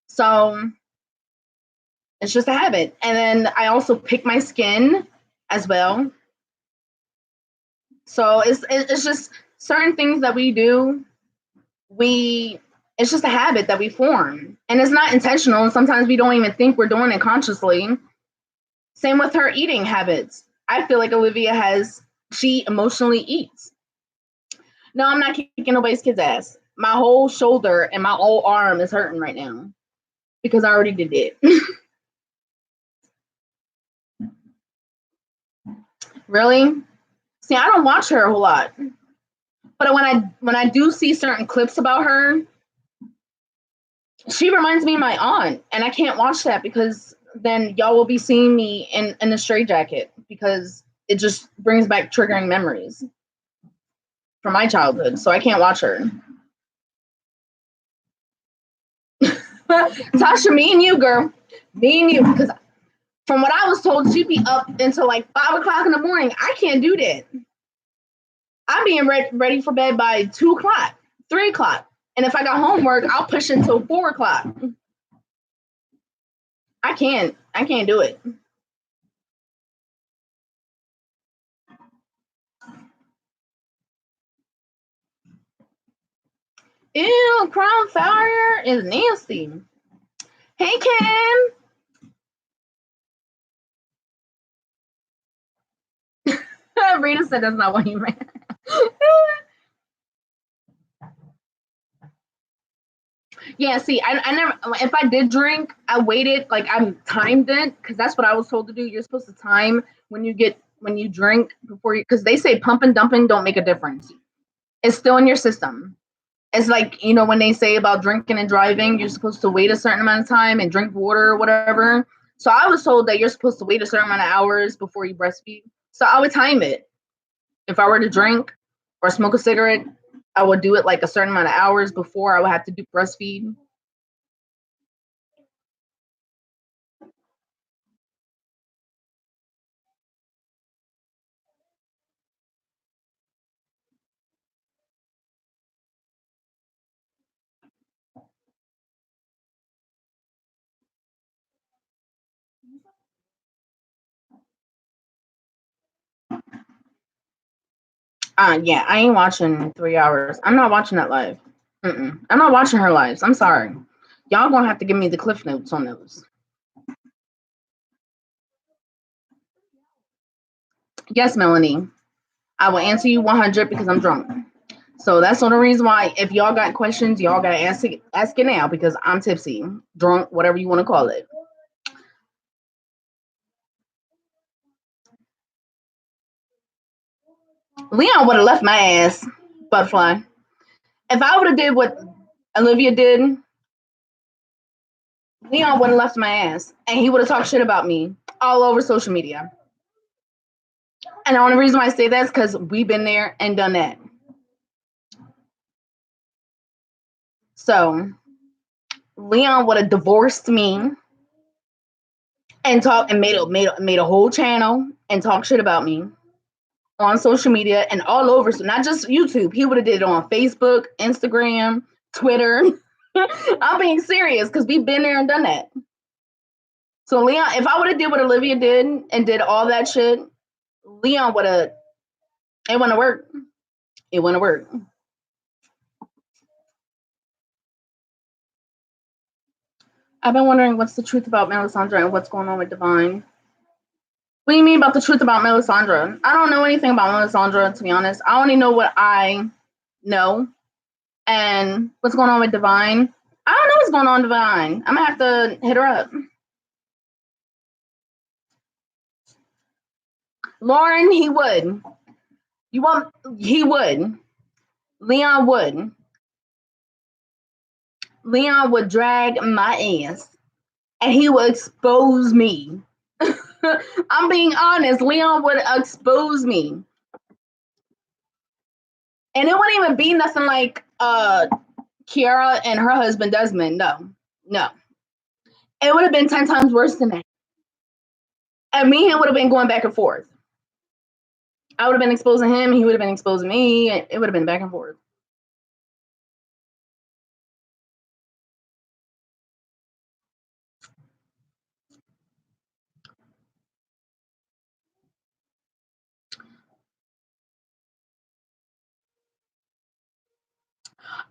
So it's just a habit. And then I also pick my skin as well. So it's just certain things that we do. It's just a habit that we form, and it's not intentional. And sometimes we don't even think we're doing it consciously. Same with her eating habits. I feel like Olivia she emotionally eats. No, I'm not kicking nobody's kid's ass. My whole shoulder and my whole arm is hurting right now because I already did it. Really? See, I don't watch her a whole lot. But when I do see certain clips about her, she reminds me of my aunt, and I can't watch that because then y'all will be seeing me in a straitjacket because it just brings back triggering memories from my childhood. So I can't watch her. Tasha, me and you, girl. Me and you, because from what I was told, she'd be up until like 5 o'clock in the morning. I can't do that. I'm being ready for bed by 2 o'clock, 3 o'clock. And if I got homework, I'll push until 4 o'clock. I can't do it. Ew, crown fire is nasty. Hey, Ken. Rita said that's not what he meant. Yeah, see, I never, if I did drink, I waited, like I timed it, because that's what I was told to do. You're supposed to time when you drink before you, because they say pump and dumping don't make a difference. It's still in your system. It's like, when they say about drinking and driving, you're supposed to wait a certain amount of time and drink water or whatever. So I was told that you're supposed to wait a certain amount of hours before you breastfeed. So I would time it. If I were to drink, or smoke a cigarette, I would do it like a certain amount of hours before I would have to do breastfeed. Yeah, I ain't watching 3 hours. I'm not watching that live. I'm not watching her lives. I'm sorry. Y'all gonna have to give me the cliff notes on those. Yes, Melanie. I will answer you 100 because I'm drunk. So that's the only reason why. If y'all got questions, y'all gotta ask it now because I'm tipsy, drunk, whatever you want to call it. Leon would have left my ass, butterfly. If I would have did what Olivia did, Leon would have left my ass, and he would have talked shit about me all over social media. And the only reason why I say that is because we've been there and done that. So Leon would have divorced me and talked and made a whole channel and talk shit about me on social media and all over. So not just YouTube. He would have did it on Facebook, Instagram, Twitter. I'm being serious because we've been there and done that. So Leon, if I would have did what Olivia did and did all that shit, Leon would have. It wouldn't have worked. It wouldn't have worked. I've been wondering what's the truth about Melisandre and what's going on with Divine. What do you mean about the truth about Melisandre? I don't know anything about Melisandre, to be honest. I only know what I know. And what's going on with Divine? I don't know what's going on with Divine. I'm going to have to hit her up. Lauren, he would. He would. Leon would. Leon would drag my ass. And he would expose me. I'm being honest. Leon would expose me. And it wouldn't even be nothing like Kiara and her husband Desmond. No. It would have been 10 times worse than that. And me and him would have been going back and forth. I would have been exposing him. He would have been exposing me. It would have been back and forth.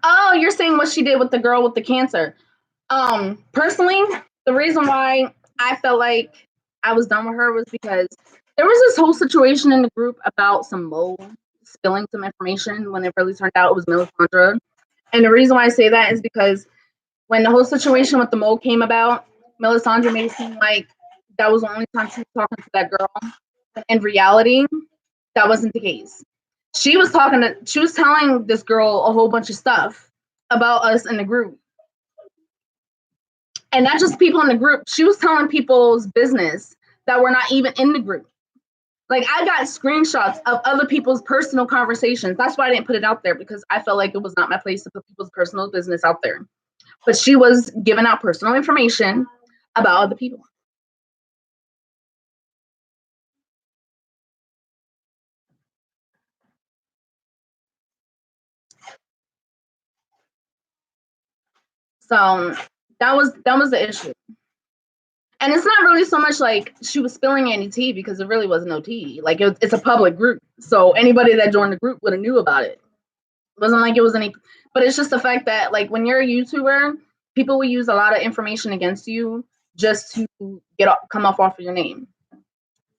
Oh, you're saying what she did with the girl with the cancer. Personally, the reason why I felt like I was done with her was because there was this whole situation in the group about some mole spilling some information when it really turned out it was Melisandre. And the reason why I say that is because when the whole situation with the mole came about, Melisandre made it seem like that was the only time she was talking to that girl. But in reality, that wasn't the case. She was telling this girl a whole bunch of stuff about us in the group. And not just people in the group. She was telling people's business that were not even in the group. Like, I got screenshots of other people's personal conversations. That's why I didn't put it out there, because I felt like it was not my place to put people's personal business out there. But she was giving out personal information about other people. So that was the issue. And it's not really so much like she was spilling any tea, because it really was no tea. Like, it's a public group, so anybody that joined the group would have knew about it. It wasn't like it was any, but it's just the fact that, like, when you're a YouTuber, people will use a lot of information against you just to come off of your name.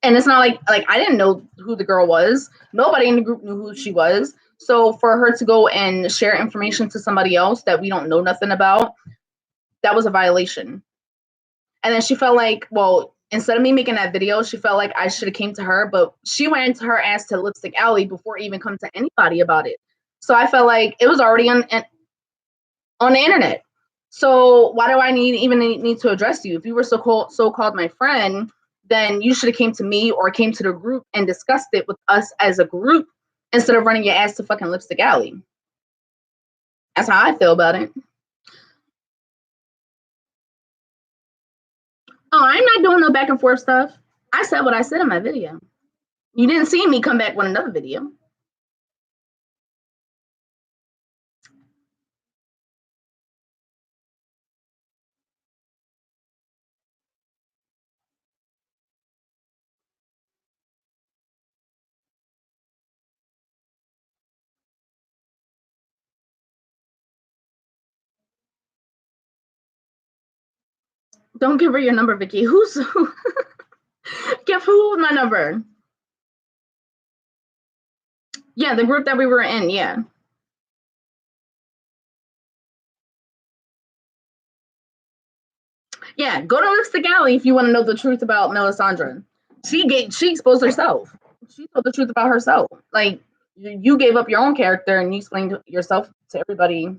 And it's not like I didn't know who the girl was. Nobody in the group knew who she was. So for her to go and share information to somebody else that we don't know nothing about, that was a violation. And then she felt like, well, instead of me making that video, she felt like I should have came to her, but she went into her ass to Lipstick Alley before even come to anybody about it. So I felt like it was already on the internet. So why do I need to address you? If you were so-called my friend, then you should have came to me or came to the group and discussed it with us as a group instead of running your ass to fucking Lipstick Alley. That's how I feel about it. Oh, I'm not doing no back and forth stuff. I said what I said in my video. You didn't see me come back with another video. Don't give her your number, Vicki. Give who my number? Yeah, the group that we were in, yeah. Yeah, go to Lipstick Alley if you want to know the truth about Melisandre. She exposed herself. She told the truth about herself. Like, you gave up your own character and you explained yourself to everybody.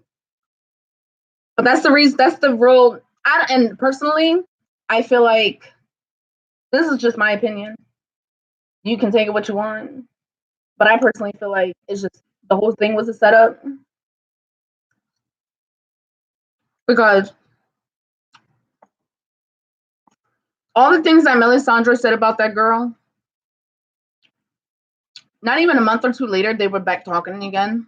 But that's the reason. That's the rule. And personally, I feel like this is just my opinion. You can take it what you want, but I personally feel like it's just the whole thing was a setup because all the things that Melisandre said about that girl, not even a month or two later, they were back talking again.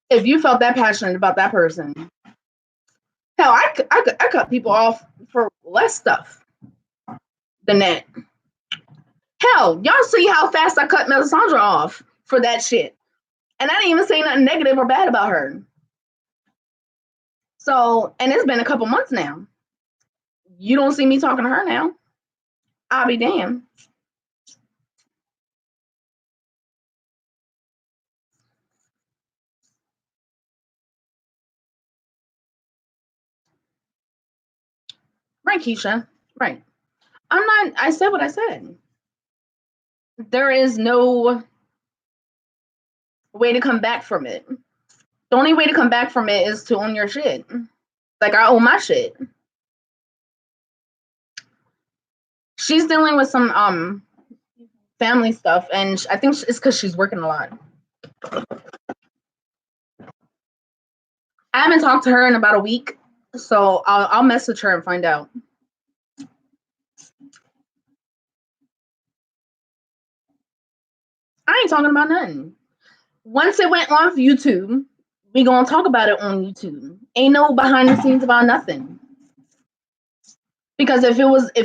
If you felt that passionate about that person, hell, I cut people off for less stuff than that. Hell, y'all see how fast I cut Melisandre off for that shit. And I didn't even say nothing negative or bad about her. So, and it's been a couple months now. You don't see me talking to her now. I'll be damned. Right, Keisha. Right. I said what I said. There is no way to come back from it. The only way to come back from it is to own your shit. Like, I own my shit. She's dealing with some family stuff, and I think it's because she's working a lot. I haven't talked to her in about a week, so I'll message her and find out. I ain't talking about nothing. Once it went off YouTube, we gonna talk about it on YouTube. Ain't no behind the scenes about nothing. Because if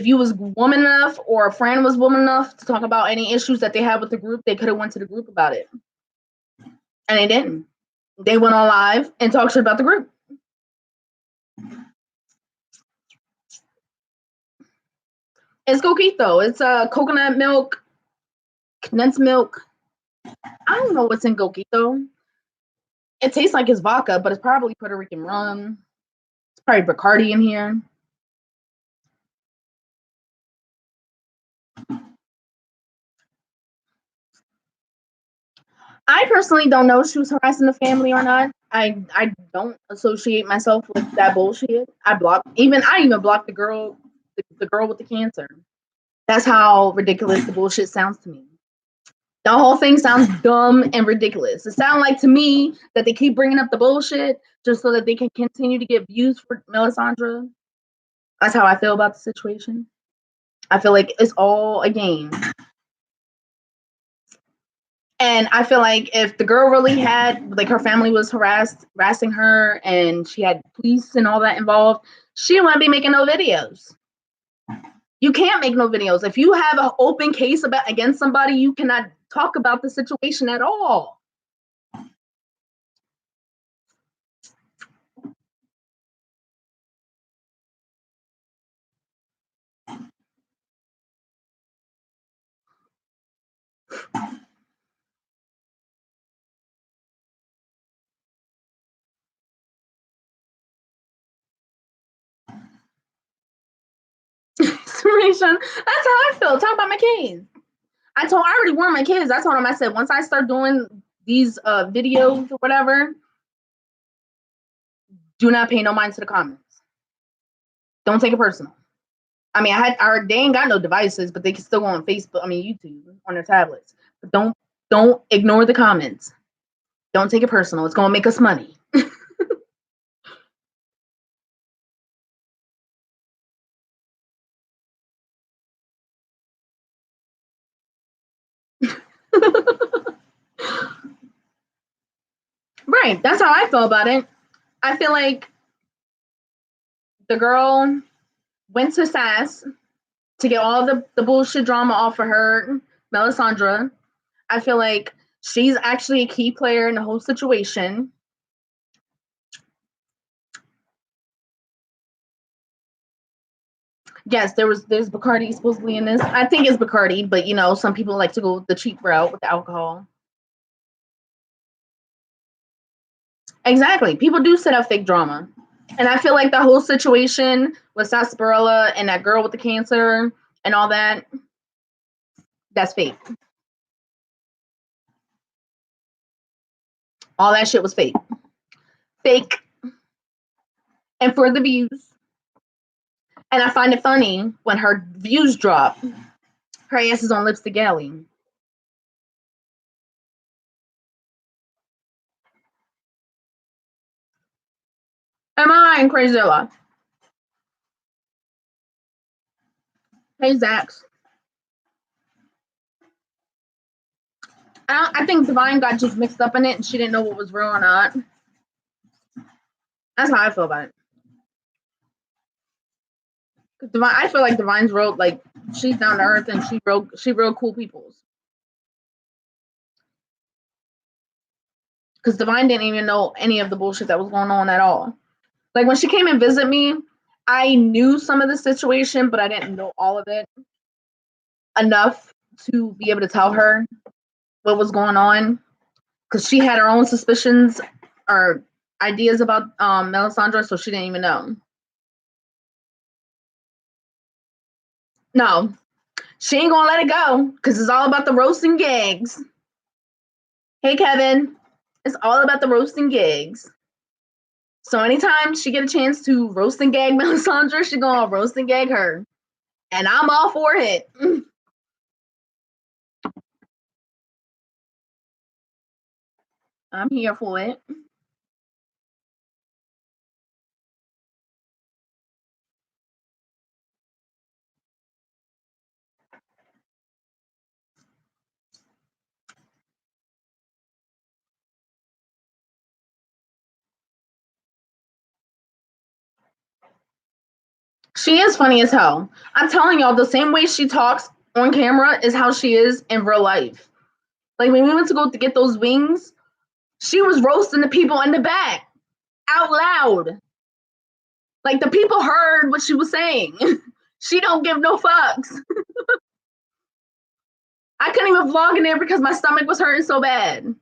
you was woman enough or a friend was woman enough to talk about any issues that they had with the group, they could have went to the group about it. And they didn't. They went on live and talked shit about the group. It's coquito. It's coconut milk, condensed milk. I don't know what's in coquito. It tastes like it's vodka, but it's probably Puerto Rican rum. It's probably Bacardi in here. I personally don't know if she was harassing the family or not. I don't associate myself with that bullshit. I even blocked the girl with the cancer. That's how ridiculous the bullshit sounds to me. The whole thing sounds dumb and ridiculous. It sounds like to me that they keep bringing up the bullshit just so that they can continue to get views for Melisandre. That's how I feel about the situation. I feel like it's all a game. And I feel like if the girl really had, like, her family was harassing her and she had police and all that involved, she wouldn't be making no videos. You can't make no videos. If you have an open case against somebody, you cannot talk about the situation at all. Sheree Sun, that's how I feel. Talk about my kids. I already warned my kids. I told them, I said, once I start doing these videos or whatever, do not pay no mind to the comments. Don't take it personal. I mean, they ain't got no devices, but they can still go on Facebook. I mean, YouTube on their tablets. But don't ignore the comments. Don't take it personal. It's gonna make us money. Right. That's how I feel about it. I feel like the girl went to SAS to get all the bullshit drama off of her, Melisandre. I feel like she's actually a key player in the whole situation. Yes, there's Bacardi supposedly in this. I think it's Bacardi, but you know, some people like to go the cheap route with the alcohol. Exactly. People do set up fake drama. And I feel like the whole situation with sarsaparilla and that girl with the cancer and all that, that's fake. All that shit was fake. Fake. And for the views. And I find it funny when her views drop, her ass is on Lipstick Alley. Am I and Chrysella? Hey, Zax. I think Divine got just mixed up in it and she didn't know what was real or not. That's how I feel about it. Divine, I feel like Divine's real, like she's down to earth and she real cool peoples. Because Divine didn't even know any of the bullshit that was going on at all. Like when she came and visit me, I knew some of the situation, but I didn't know all of it enough to be able to tell her what was going on. Because she had her own suspicions or ideas about Melisandre, so she didn't even know. No, she ain't gonna let it go because it's all about the roasting gigs. Hey, Kevin, it's all about the roasting gigs. So anytime she get a chance to roast and gag Melisandre, she gonna roast and gag her, and I'm all for it. I'm here for it. She is funny as hell. I'm telling y'all, the same way she talks on camera is how she is in real life. Like when we went to go to get those wings, she was roasting the people in the back out loud. Like the people heard what she was saying. She don't give no fucks. I couldn't even vlog in there because my stomach was hurting so bad.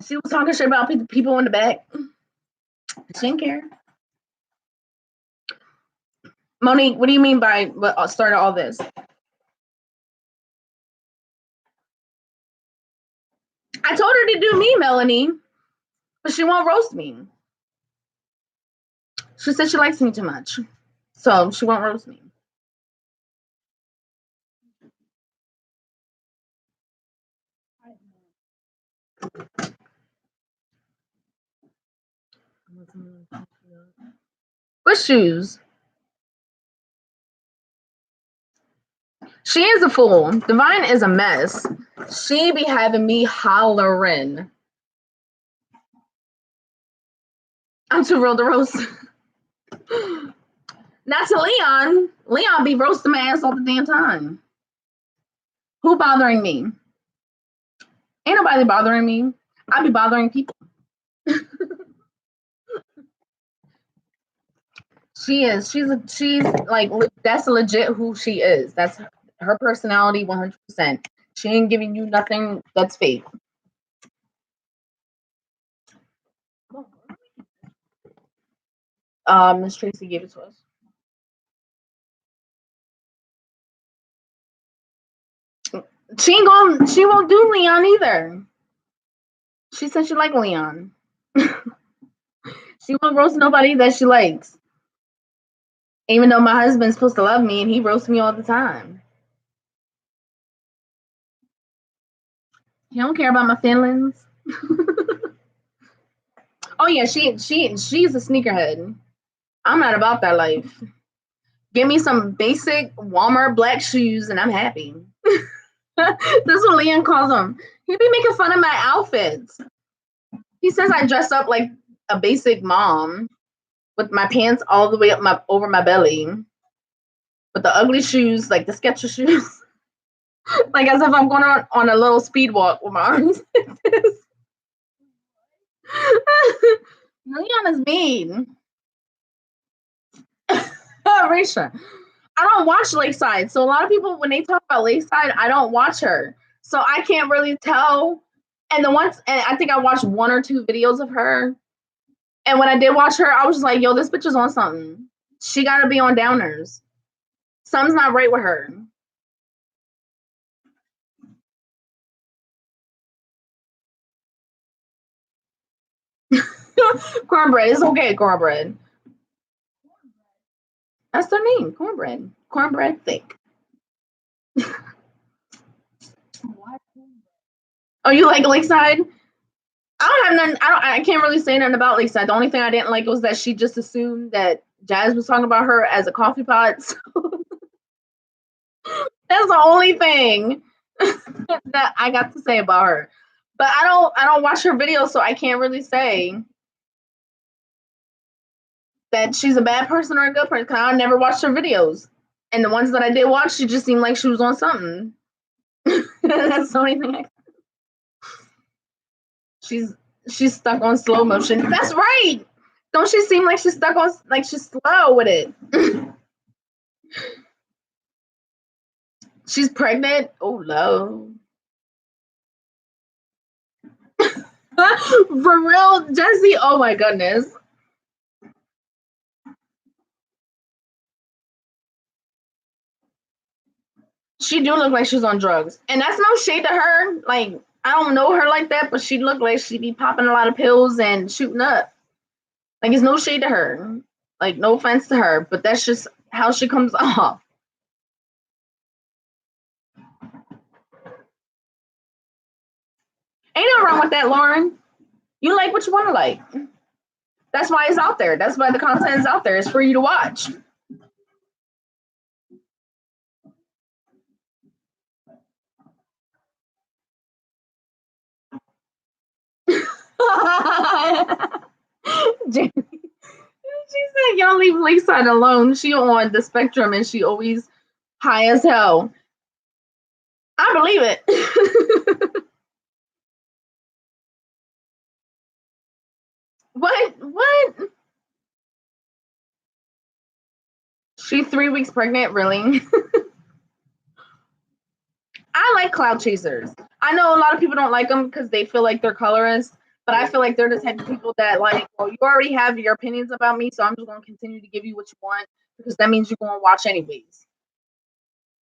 She was talking shit about people in the back. She didn't care. Monique, what do you mean by what started all this? I told her to do me, Melanie, but she won't roast me. She said she likes me too much, so she won't roast me. What shoes? She is a fool. Divine is a mess. She be having me hollering. I'm too real to roast. Not to Leon. Leon be roasting my ass all the damn time. Who bothering me? Ain't nobody bothering me. I be bothering people. She is. She's like that's legit who she is. That's her personality 100%. She ain't giving you nothing that's fake. Miss Tracy gave it to us. She won't do Leon either. She said she liked Leon. She won't roast nobody that she likes. Even though my husband's supposed to love me and he roasts me all the time. He don't care about my feelings. Oh yeah, she's a sneakerhead. I'm not about that life. Give me some basic Walmart black shoes and I'm happy. That's what Leon calls them. He be making fun of my outfits. He says I dress up like a basic mom with my pants all the way up over my belly, with the ugly shoes, like the Skechers shoes, like as if I'm going on a little speed walk with my arms like this. Leon is mean. Risha. I don't watch Lakeside. So a lot of people, when they talk about Lakeside, I don't watch her. So I can't really tell. And I think I watched 1 or 2 videos of her. And when I did watch her, I was just like, yo, this bitch is on something. She got to be on downers. Something's not right with her. Cornbread. It's okay, cornbread. That's their name, cornbread. Cornbread thick. Oh, you like Lakeside? I don't have nothing. I can't really say nothing about Lakeside. The only thing I didn't like was that she just assumed that Jazz was talking about her as a coffee pot. So that's the only thing that I got to say about her. But I don't watch her videos, so I can't really say that she's a bad person or a good person. Cause I never watched her videos, and the ones that I did watch, she just seemed like she was on something. That's the only thing. She's she's stuck on slow motion. That's right. Don't she seem like she's stuck on like she's slow with it? She's pregnant. Oh no. For real, Jessie. Oh my goodness. She do look like she's on drugs, and that's no shade to her. Like I don't know her like that, but she looked like she be popping a lot of pills and shooting up. Like it's no shade to her. Like no offense to her, but that's just how she comes off. Ain't nothing wrong with that, Lauren. You like what you want to like. That's why it's out there. That's why the content is out there. It's for you to watch. Jamie, she said, "Y'all leave Lakeside alone. She on the spectrum and she always high as hell." I believe it. What? What? She 3 weeks pregnant? Really? I like cloud chasers. I know a lot of people don't like them because they feel like they're colorist, but I feel like they're the type of people that like, well, you already have your opinions about me, so I'm just gonna continue to give you what you want because that means you're gonna watch anyways.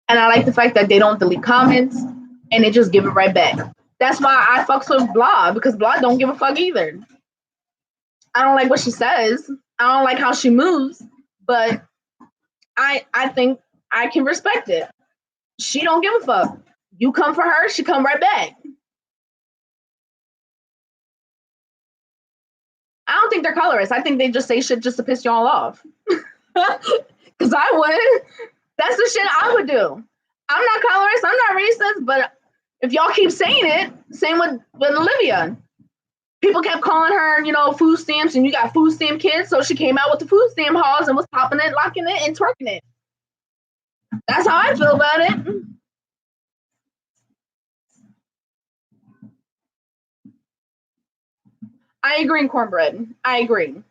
And I like the fact that they don't delete comments and they just give it right back. That's why I fucks with Blah because Blah don't give a fuck either. I don't like what she says. I don't like how she moves, but I think I can respect it. She don't give a fuck. You come for her, she come right back. I don't think they're colorists. I think they just say shit just to piss y'all off. Because I would. That's the shit I would do. I'm not colorist. I'm not racist. But if y'all keep saying it, same with Olivia. People kept calling her, food stamps, and you got food stamp kids. So she came out with the food stamp hauls and was popping it, locking it, and twerking it. That's how I feel about it. I agree in cornbread. I agree.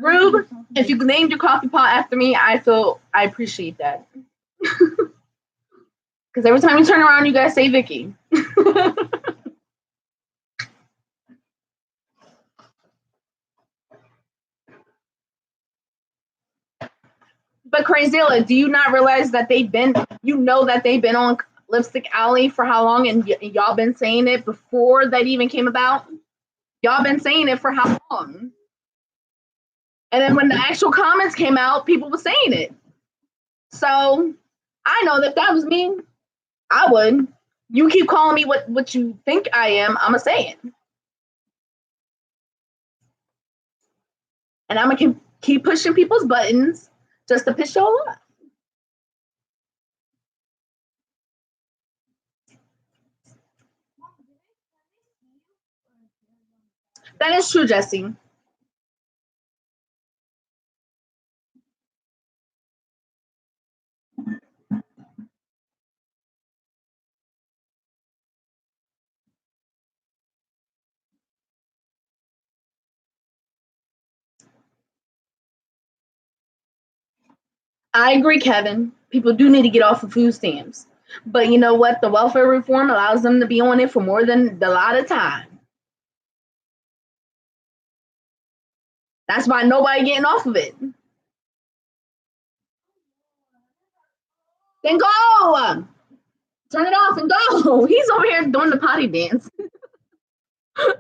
Rube, if you named your coffee pot after me, I appreciate that. Because every time you turn around, you guys say Vicki. But Chrysella, do you not realize that they've been, that they've been on Lipstick Alley for how long? And y'all been saying it before that even came about. Y'all been saying it for how long? And then when the actual comments came out, people were saying it. So I know that if that was me, I would. You keep calling me what you think I am, I'ma say it. And I'm gonna keep pushing people's buttons just to piss y'all off. That is true, Jesse. I agree, Kevin. People do need to get off of food stamps. But you know what? The welfare reform allows them to be on it for more than a lot of time. That's why nobody getting off of it. Then go! Turn it off and go! He's over here doing the potty dance. Trying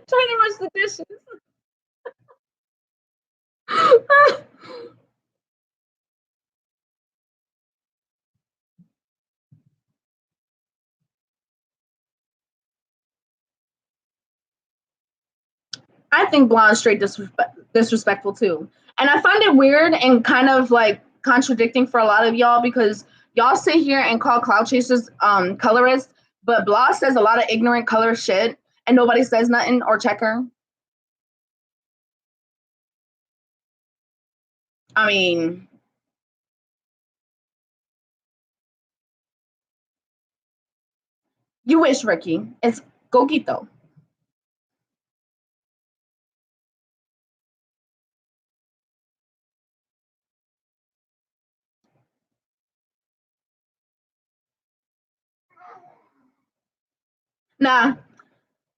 to wash the dishes. I think Blonde's straight disrespectful too. And I find it weird and kind of like contradicting for a lot of y'all because y'all sit here and call cloud chasers colorists, but Blah says a lot of ignorant color shit and nobody says nothing or check her. I mean, you wish, Ricky. It's Coquito. Nah,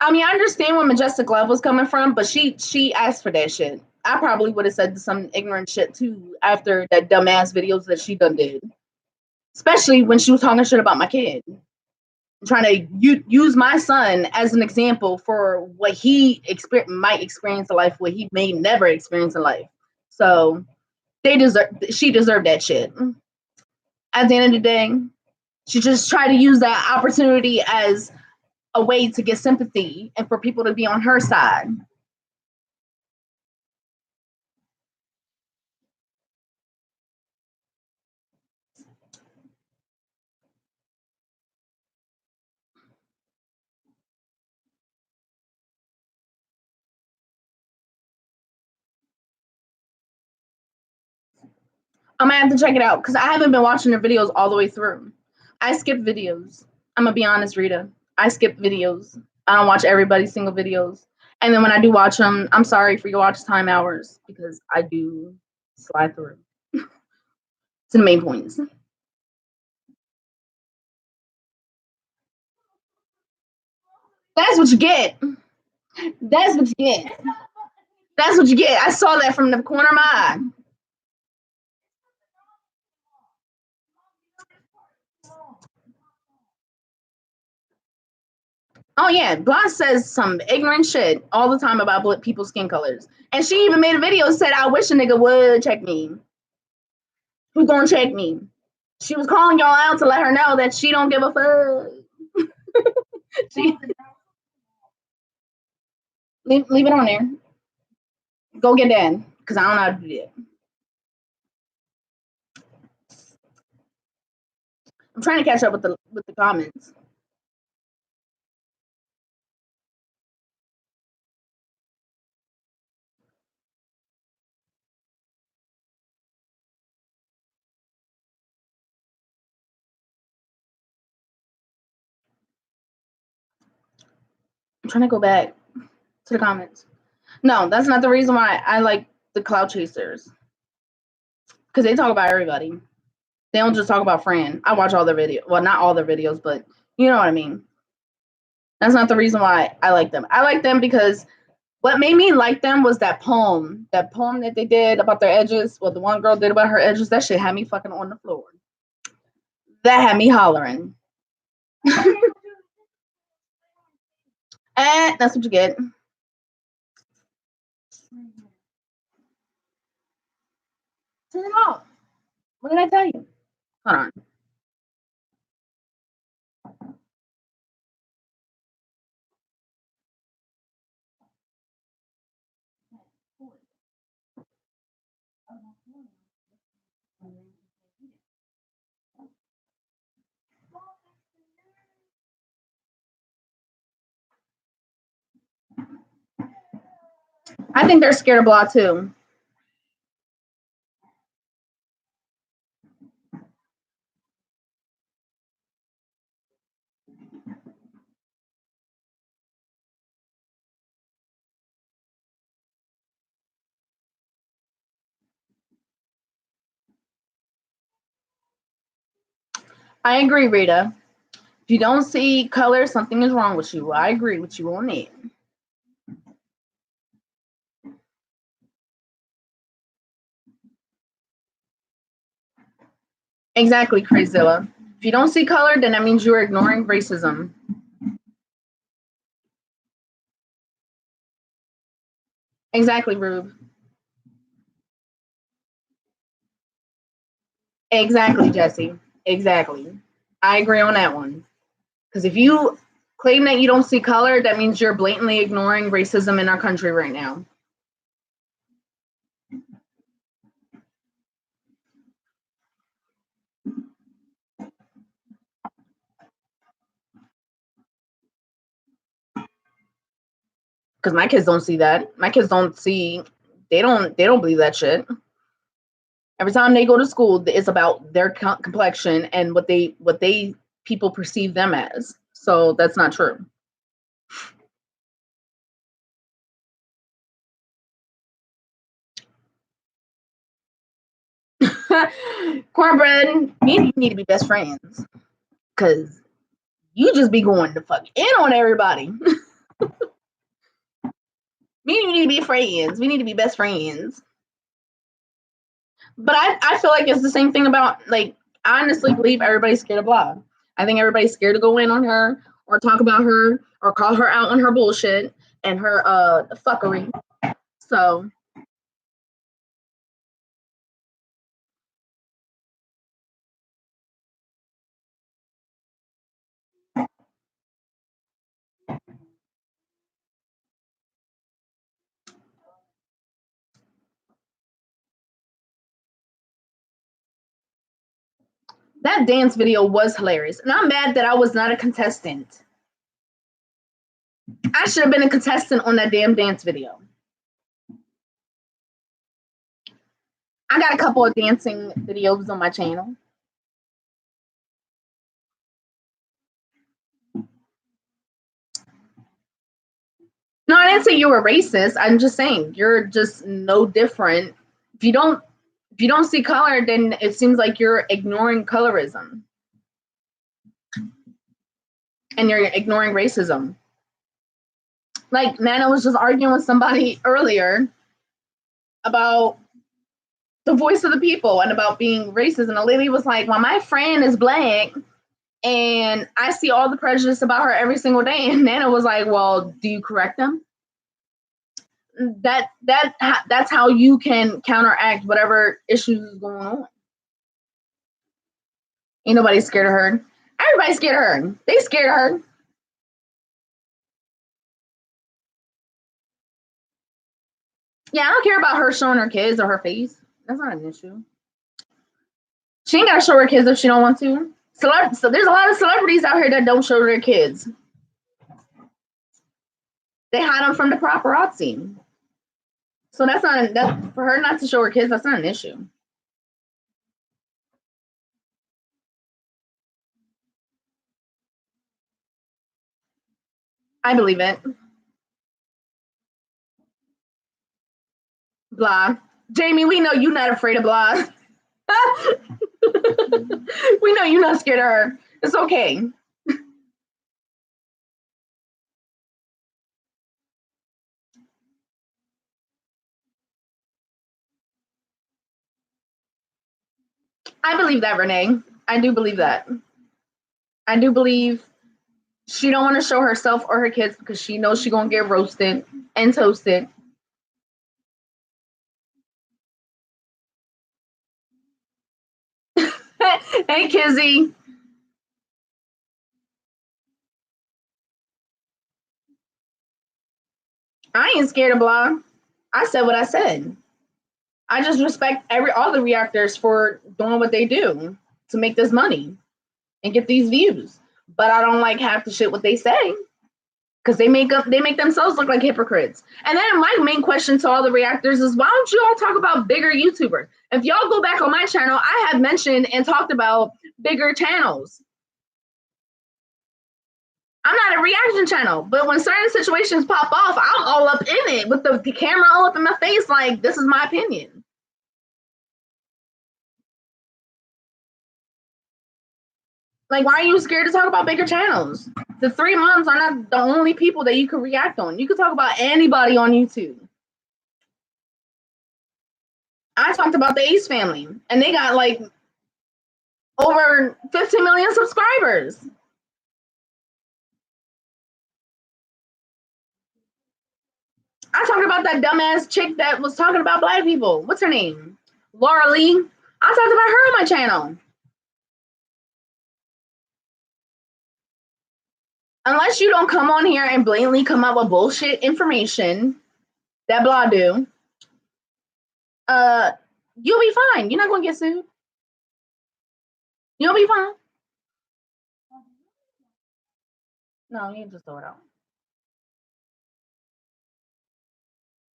I mean, I understand where Majestic Love was coming from, but she asked for that shit. I probably would have said some ignorant shit too after that dumbass videos that she done did. Especially when she was talking shit about my kid. Trying to use my son as an example for what he might experience in life, what he may never experience in life. So she deserved that shit. At the end of the day, she just tried to use that opportunity as a way to get sympathy and for people to be on her side. I'm gonna have to check it out because I haven't been watching their videos all the way through. I skip videos. I'm gonna be honest, Rita. I skip videos. I don't watch everybody's single videos. And then when I do watch them, I'm sorry for your watch time hours because I do slide through to the main points. That's what you get. That's what you get. That's what you get. I saw that from the corner of my eye. Oh yeah, Blas says some ignorant shit all the time about people's skin colors. And she even made a video said, I wish a nigga would check me. Who gonna check me? She was calling y'all out to let her know that she don't give a fuck. she, leave it on there. Go get that, because I don't know how to do that. I'm trying to catch up with the comments. I'm trying to go back to the comments. No, that's not the reason why I like the cloud chasers. Because they talk about everybody. They don't just talk about Fran. I watch all their videos. Well, not all their videos, but you know what I mean. That's not the reason why I like them. I like them because what made me like them was that poem. That poem that they did about their edges. Well, the one girl did about her edges. That shit had me fucking on the floor. That had me hollering. That's what you get. Turn it off. What did I tell you? Hold on. I think they're scared of blah too. I agree, Rita. If you don't see color, something is wrong with you. I agree with you on it. Exactly, Chrysella. If you don't see color, then that means you're ignoring racism. Exactly, Rube. Exactly, Jesse. Exactly. I agree on that one. Because if you claim that you don't see color, that means you're blatantly ignoring racism in our country right now. Because my kids don't see that. My kids don't see. They don't believe that shit. Every time they go to school, it's about their complexion and what they people perceive them as. So that's not true. Cornbread, me and you need to be best friends because you just be going to fuck in on everybody. Me and you need to be friends. We need to be best friends. But I feel like it's the same thing about, like, I honestly believe everybody's scared of blah. I think everybody's scared to go in on her or talk about her or call her out on her bullshit and her fuckery. So that dance video was hilarious. And I'm mad that I was not a contestant. I should have been a contestant on that damn dance video. I got a couple of dancing videos on my channel. No, I didn't say you were racist. I'm just saying you're just no different. If you don't see color, then it seems like you're ignoring colorism and you're ignoring racism. Like Nana was just arguing with somebody earlier about the voice of the people and about being racist, and the lady was like, "Well, my friend is black, and I see all the prejudice about her every single day." And Nana was like, "Well, do you correct them?" That's how you can counteract whatever issues is going on. Ain't nobody scared of her. Everybody's scared of her. They scared of her. Yeah, I don't care about her showing her kids or her face. That's not an issue. She ain't gotta show her kids if she don't want to. So there's a lot of celebrities out here that don't show their kids. They hide them from the paparazzi. So that's not that for her not to show her kids. That's not an issue. I believe it. Blah. Jamie, we know you're not afraid of blah. We know you're not scared of her. It's okay. I believe that, Renee. I do believe that. I do believe she don't want to show herself or her kids because she knows she gonna get roasted and toasted. Hey, Kizzy. I ain't scared of blah. I said what I said. I just respect all the reactors for doing what they do to make this money and get these views. But I don't like half the shit what they say because they make themselves look like hypocrites. And then my main question to all the reactors is, why don't you all talk about bigger YouTubers? If y'all go back on my channel, I have mentioned and talked about bigger channels. I'm not a reaction channel, but when certain situations pop off, I'm all up in it with the camera all up in my face, like, this is my opinion. Like, why are you scared to talk about bigger channels? The 3 moms are not the only people that you can react on. You can talk about anybody on YouTube. I talked about the Ace family, and they got like over 15 million subscribers. I talked about that dumbass chick that was talking about black people. What's her name? Laura Lee. I talked about her on my channel. Unless you don't come on here and blatantly come up with bullshit information that blah do, you'll be fine. You're not gonna get sued. You'll be fine. No, you just throw it out.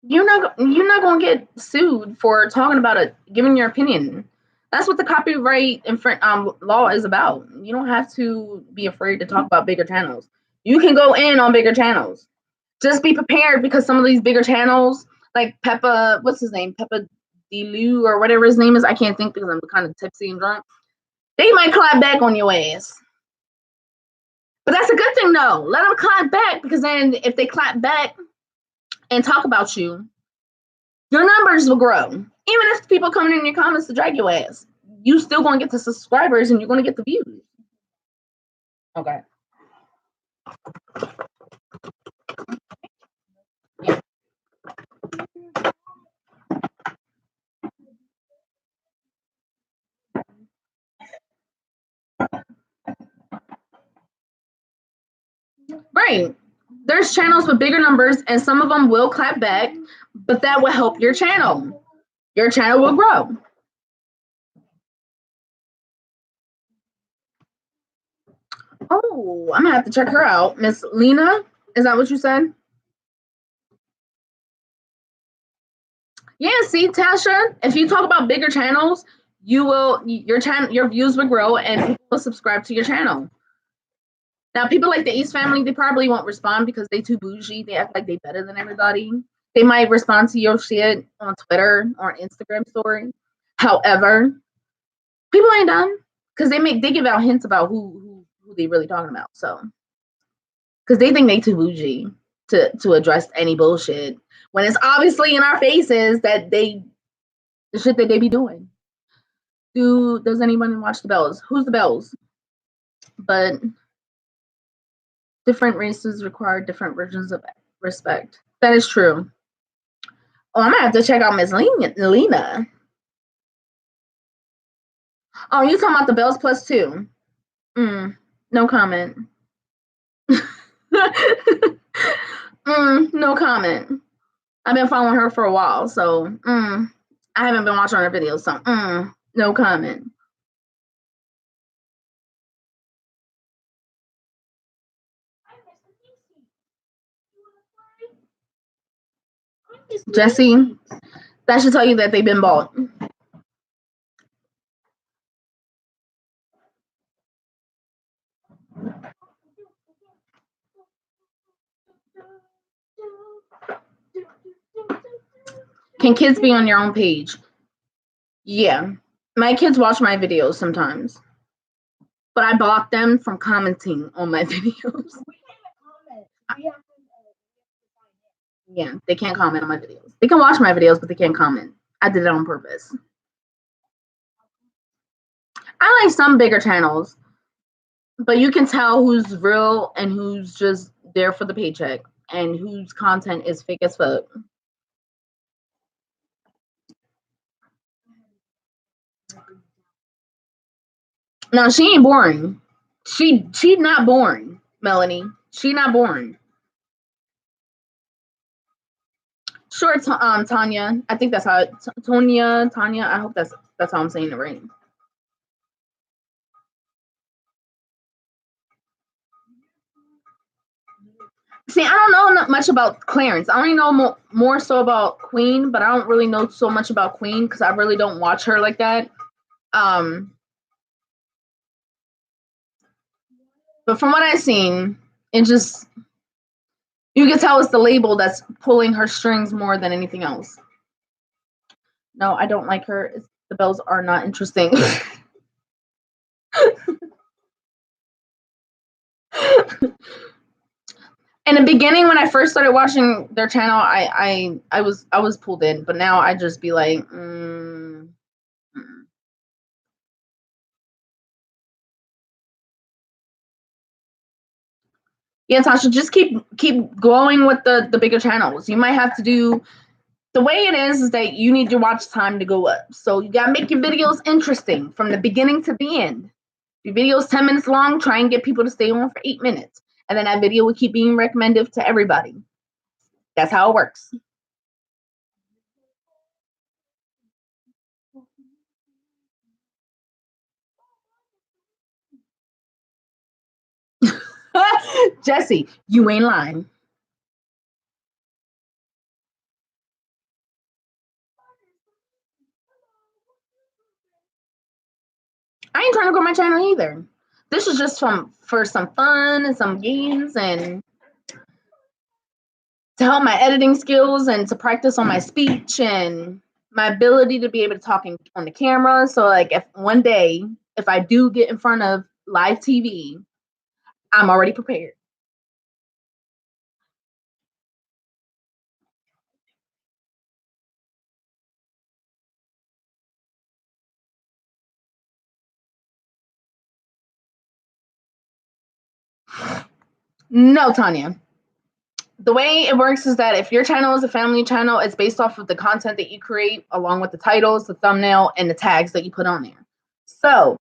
You're not gonna get sued for talking about it, giving your opinion. That's what the copyright law is about. You don't have to be afraid to talk about bigger channels. You can go in on bigger channels. Just be prepared because some of these bigger channels, like Peppa, what's his name? Peppa Delu or whatever his name is. I can't think because I'm kind of tipsy and drunk. They might clap back on your ass. But that's a good thing though. Let them clap back because then if they clap back and talk about you, your numbers will grow. Even if people coming in your comments to drag your ass, you still gonna get the subscribers and you're gonna get the views. Okay. Yeah. Right. There's channels with bigger numbers and some of them will clap back, but that will help your channel. Your channel will grow. Oh, I'm gonna have to check her out. Miss Lena, is that what you said? Yeah, see, Tasha, if you talk about bigger channels, your views will grow and people will subscribe to your channel. Now, people like the East family, they probably won't respond because they too bougie. They act like they better than everybody. They might respond to your shit on Twitter or Instagram story. However, people ain't dumb because they give out hints about who they really talking about. So, because they think they too bougie to address any bullshit when it's obviously in our faces that the shit that they be doing. Does anyone watch the Bells? Who's the Bells? But different races require different versions of respect. That is true. Oh, I'm gonna have to check out Miss Lena. Oh, you talking about the Bells Plus 2? No comment. No comment. I've been following her for a while, so I haven't been watching her videos, so no comment. Jesse, that should tell you that they've been bought. Can kids be on your own page? Yeah. My kids watch my videos sometimes. But I block them from commenting on my videos. Yeah, they can't comment on my videos. They can watch my videos, but they can't comment. I did it on purpose. I like some bigger channels, but you can tell who's real and who's just there for the paycheck and whose content is fake as fuck. No, she ain't boring. She's not boring, Melanie. She not boring. Sure, Tanya. I think that's how Tanya. I hope that's how I'm saying it right. See, I don't know much about Clarence. I only know more so about Queen, but I don't really know so much about Queen because I really don't watch her like that. But from what I've seen, it just you can tell it's the label that's pulling her strings more than anything else. No, I don't like her. The bells are not interesting. In the beginning, when I first started watching their channel, I was pulled in, but now I just be like, yeah, Tasha, just keep going with the bigger channels. You might have to do the way it is that you need your watch time to go up. So you gotta make your videos interesting from the beginning to the end. Your video's 10 minutes long, try and get people to stay on for 8 minutes. And then that video will keep being recommended to everybody. That's how it works. Jesse, you ain't lying. I ain't trying to grow my channel either. This is just for some fun and some games and to help my editing skills and to practice on my speech and my ability to be able to talk on the camera. So like if one day if I do get in front of live TV, I'm already prepared. No, Tanya. The way it works is that if your channel is a family channel, it's based off of the content that you create, along with the titles, the thumbnail, and the tags that you put on there. So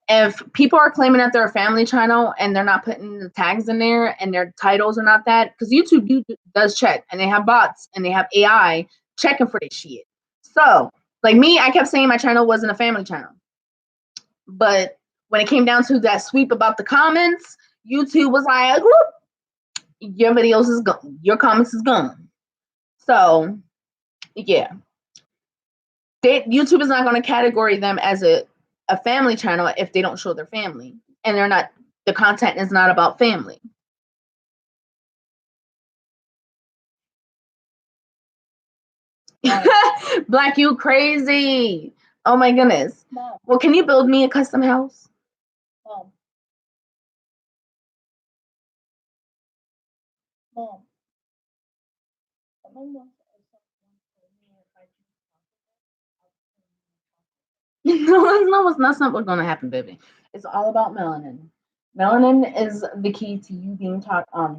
if people are claiming that they're a family channel and they're not putting the tags in there and their titles are not that, because YouTube does check and they have bots and they have AI checking for this shit. So like me, I kept saying my channel wasn't a family channel. But when it came down to that sweep about the comments, YouTube was like, whoop, your videos is gone, your comments is gone. So yeah, YouTube is not going to category them as a family channel if they don't show their family and they're not, the content is not about family. Black, you crazy. Oh my goodness. Mom. Well, can you build me a custom house? Mom. Mom. No, it's not something going to happen, baby. It's all about melanin. Melanin is the key to you being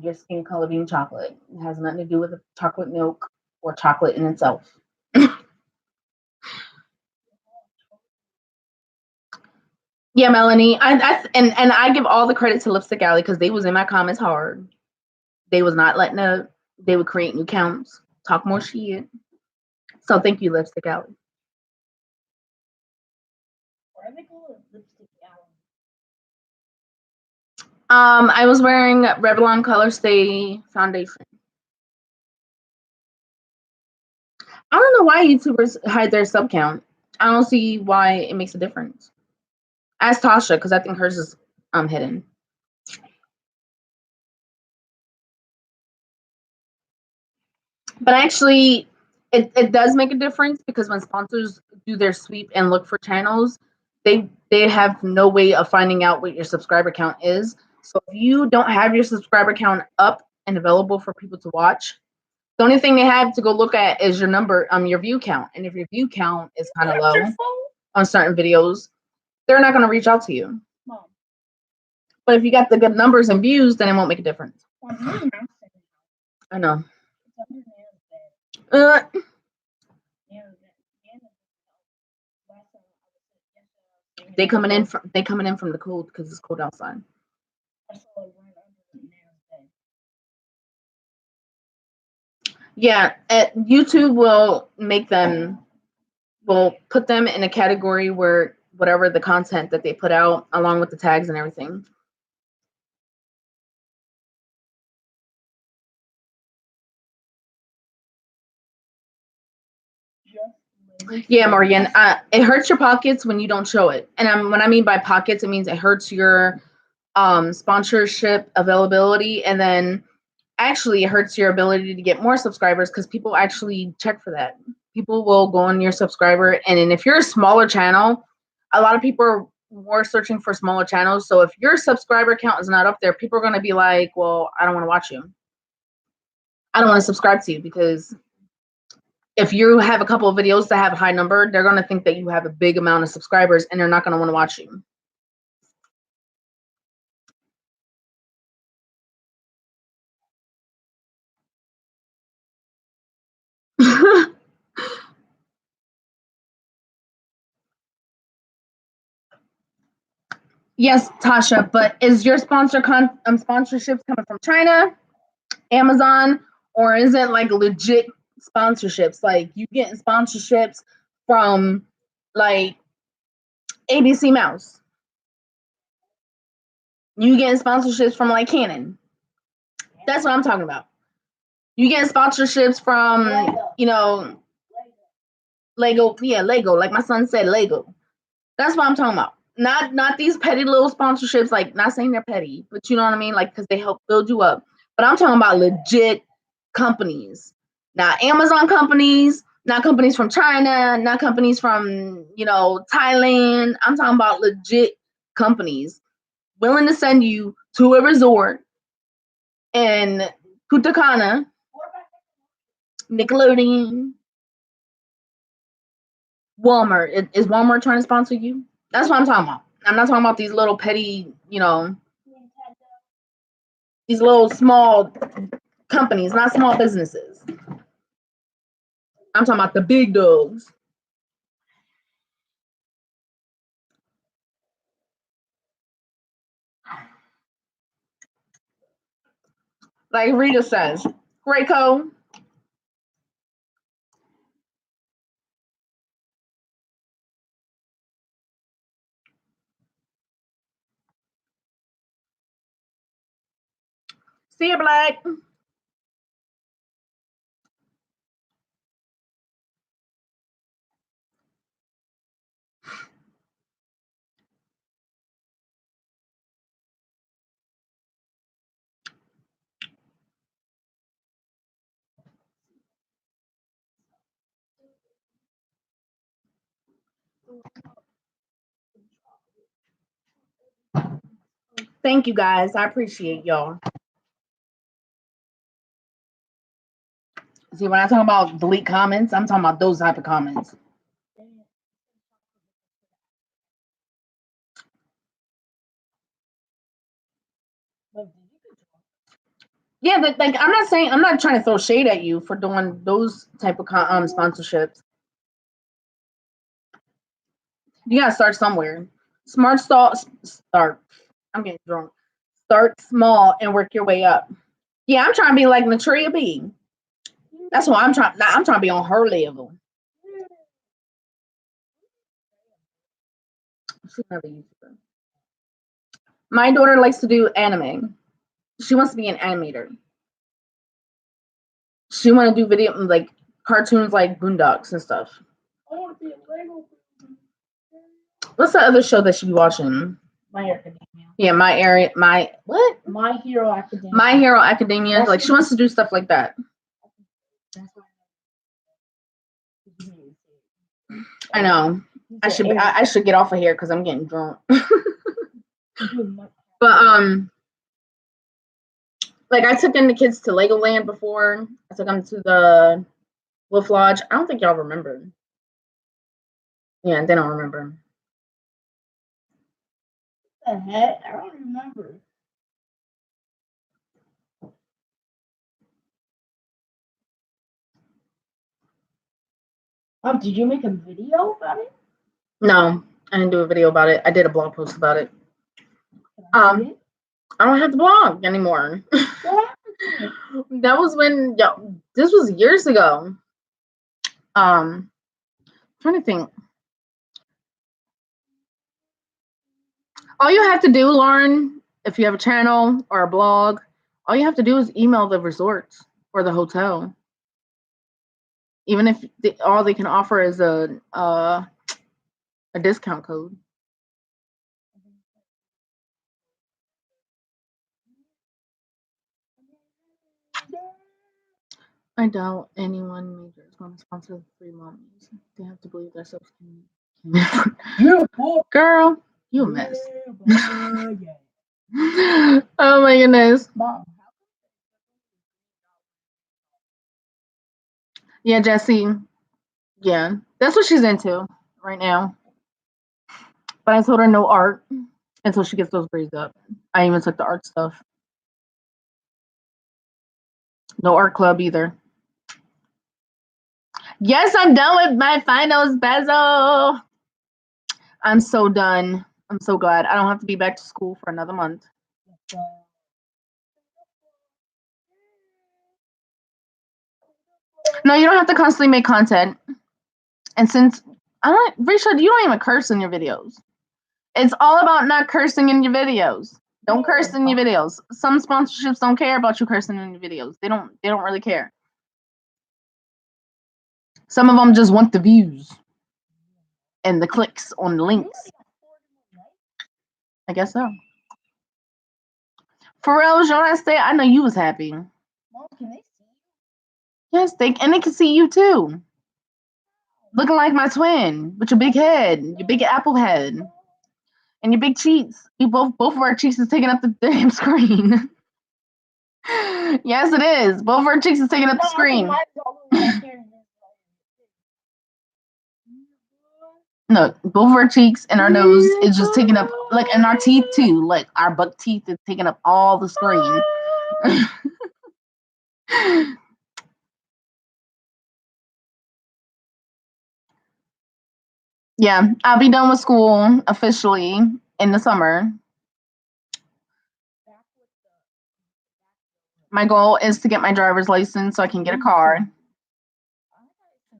your skin color being chocolate. It has nothing to do with the chocolate milk or chocolate in itself. Yeah, Melanie. And I give all the credit to Lipstick Alley because they was in my comments hard. They was not letting up. They would create new accounts, talk more shit. So thank you, Lipstick Alley. Why are they called Lipstick Alley? I was wearing Revlon Color Stay foundation. I don't know why YouTubers hide their sub count. I don't see why it makes a difference. Ask Tasha because I think hers is hidden. But actually, it does make a difference because when sponsors do their sweep and look for channels, they have no way of finding out what your subscriber count is. So if you don't have your subscriber count up and available for people to watch, the only thing they have to go look at is your number, your view count. And if your view count is kind of low on certain videos, they're not going to reach out to you. Mom. But if you got the good numbers and views, then it won't make a difference. I know. Uh, they coming in from the cold because it's cold outside. Yeah, YouTube will put them in a category where whatever the content that they put out, along with the tags and everything. Yeah, Morgan. It hurts your pockets when you don't show it, and when I mean by pockets, it means it hurts your sponsorship availability, and then actually it hurts your ability to get more subscribers because people actually check for that. People will go on your subscriber, and then if you're a smaller channel, a lot of people are more searching for smaller channels. So if your subscriber count is not up there, people are going to be like, well, I don't want to watch you. I don't want to subscribe to you, because if you have a couple of videos that have a high number, they're going to think that you have a big amount of subscribers, and they're not going to want to watch you. Yes, Tasha, but is your sponsorships coming from China, Amazon, or is it like legit sponsorships? Like you getting sponsorships from like ABC Mouse? You getting sponsorships from like Canon? That's what I'm talking about. You getting sponsorships from Lego? Yeah, Lego. Like my son said, Lego. That's what I'm talking about. Not these petty little sponsorships. Like, not saying they're petty, but you know what I mean. Like, because they help build you up. But I'm talking about legit companies, not Amazon companies, not companies from China, not companies from Thailand. I'm talking about legit companies willing to send you to a resort in Punta Cana, Nickelodeon, Walmart. Is Walmart trying to sponsor you? That's what I'm talking about. I'm not talking about these little petty, these little small companies, not small businesses. I'm talking about the big dogs. Like Rita says, Grayco. See you, Black. Thank you, guys. I appreciate y'all. See, when I talk about delete comments, I'm talking about those type of comments. Yeah, but like I'm not trying to throw shade at you for doing those type of sponsorships. You gotta start somewhere. Start. I'm getting drunk. Start small and work your way up. Yeah, I'm trying to be like Natria B. That's what I'm trying. I'm trying to be on her level. She's another YouTuber. My daughter likes to do anime. She wants to be an animator. She want to do video like cartoons, like Boondocks and stuff. What's the other show that she be watching? My Academia. Yeah, My Hero Academia. My Hero Academia. Like she wants to do stuff like that. I know. I should get off of here because I'm getting drunk. But like I took in the kids to Legoland before. I took them to the Wolf Lodge. I don't think y'all remember. Yeah, they don't remember. the heck? I don't remember. Did you make a video about it? No, I didn't do a video about it. I did a blog post about it. Can I see it? I don't have the blog anymore. What happened to it? That was when, this was years ago. Trying to think. All you have to do, Lauren, if you have a channel or a blog, all you have to do is email the resorts or the hotel. Even if all they can offer is a discount code. I doubt anyone major is going to sponsor the free mommies. They have to believe themselves. Yeah, boy. Girl, you a mess. Yeah, boy, Oh my goodness. Mom. Yeah, Jessie. Yeah, that's what she's into right now. But I told her no art until she gets those grades up. I even took the art stuff. No art club either. Yes, I'm done with my finals, Bezo. I'm so done. I'm so glad. I don't have to be back to school for another month. No, you don't have to constantly make content. And since Risha, you don't even curse in your videos. It's all about not cursing in your videos. Don't curse in your videos. Some sponsorships don't care about you cursing in your videos. They don't really care. Some of them just want the views and the clicks on the links. I guess so. For real, Jean, I know you was happy. Mom, can they see you? Yes, they can see you too. Looking like my twin with your big head, your big apple head, and your big cheeks. Both of our cheeks is taking up the damn screen. Yes, it is. Both of our cheeks is taking up the screen. No, both of our cheeks and our nose is just taking up, like, and our teeth too. Like, our buck teeth is taking up all the screen. Yeah, I'll be done with school officially in the summer. My goal is to get my driver's license so I can get a car.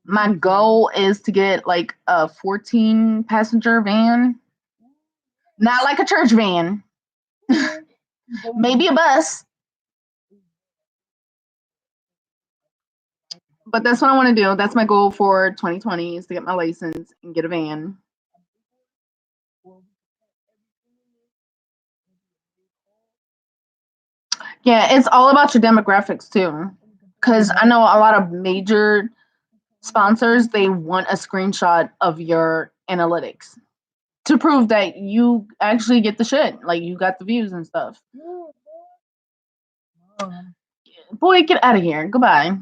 My goal is to get like a 14 passenger van. Not like a church van. Maybe a bus. But that's what I want to do. That's my goal for 2020 is to get my license and get a van. Yeah, it's all about your demographics too. Because I know a lot of major sponsors, they want a screenshot of your analytics to prove that you actually get the shit. Like, you got the views and stuff. Boy, get out of here. Goodbye.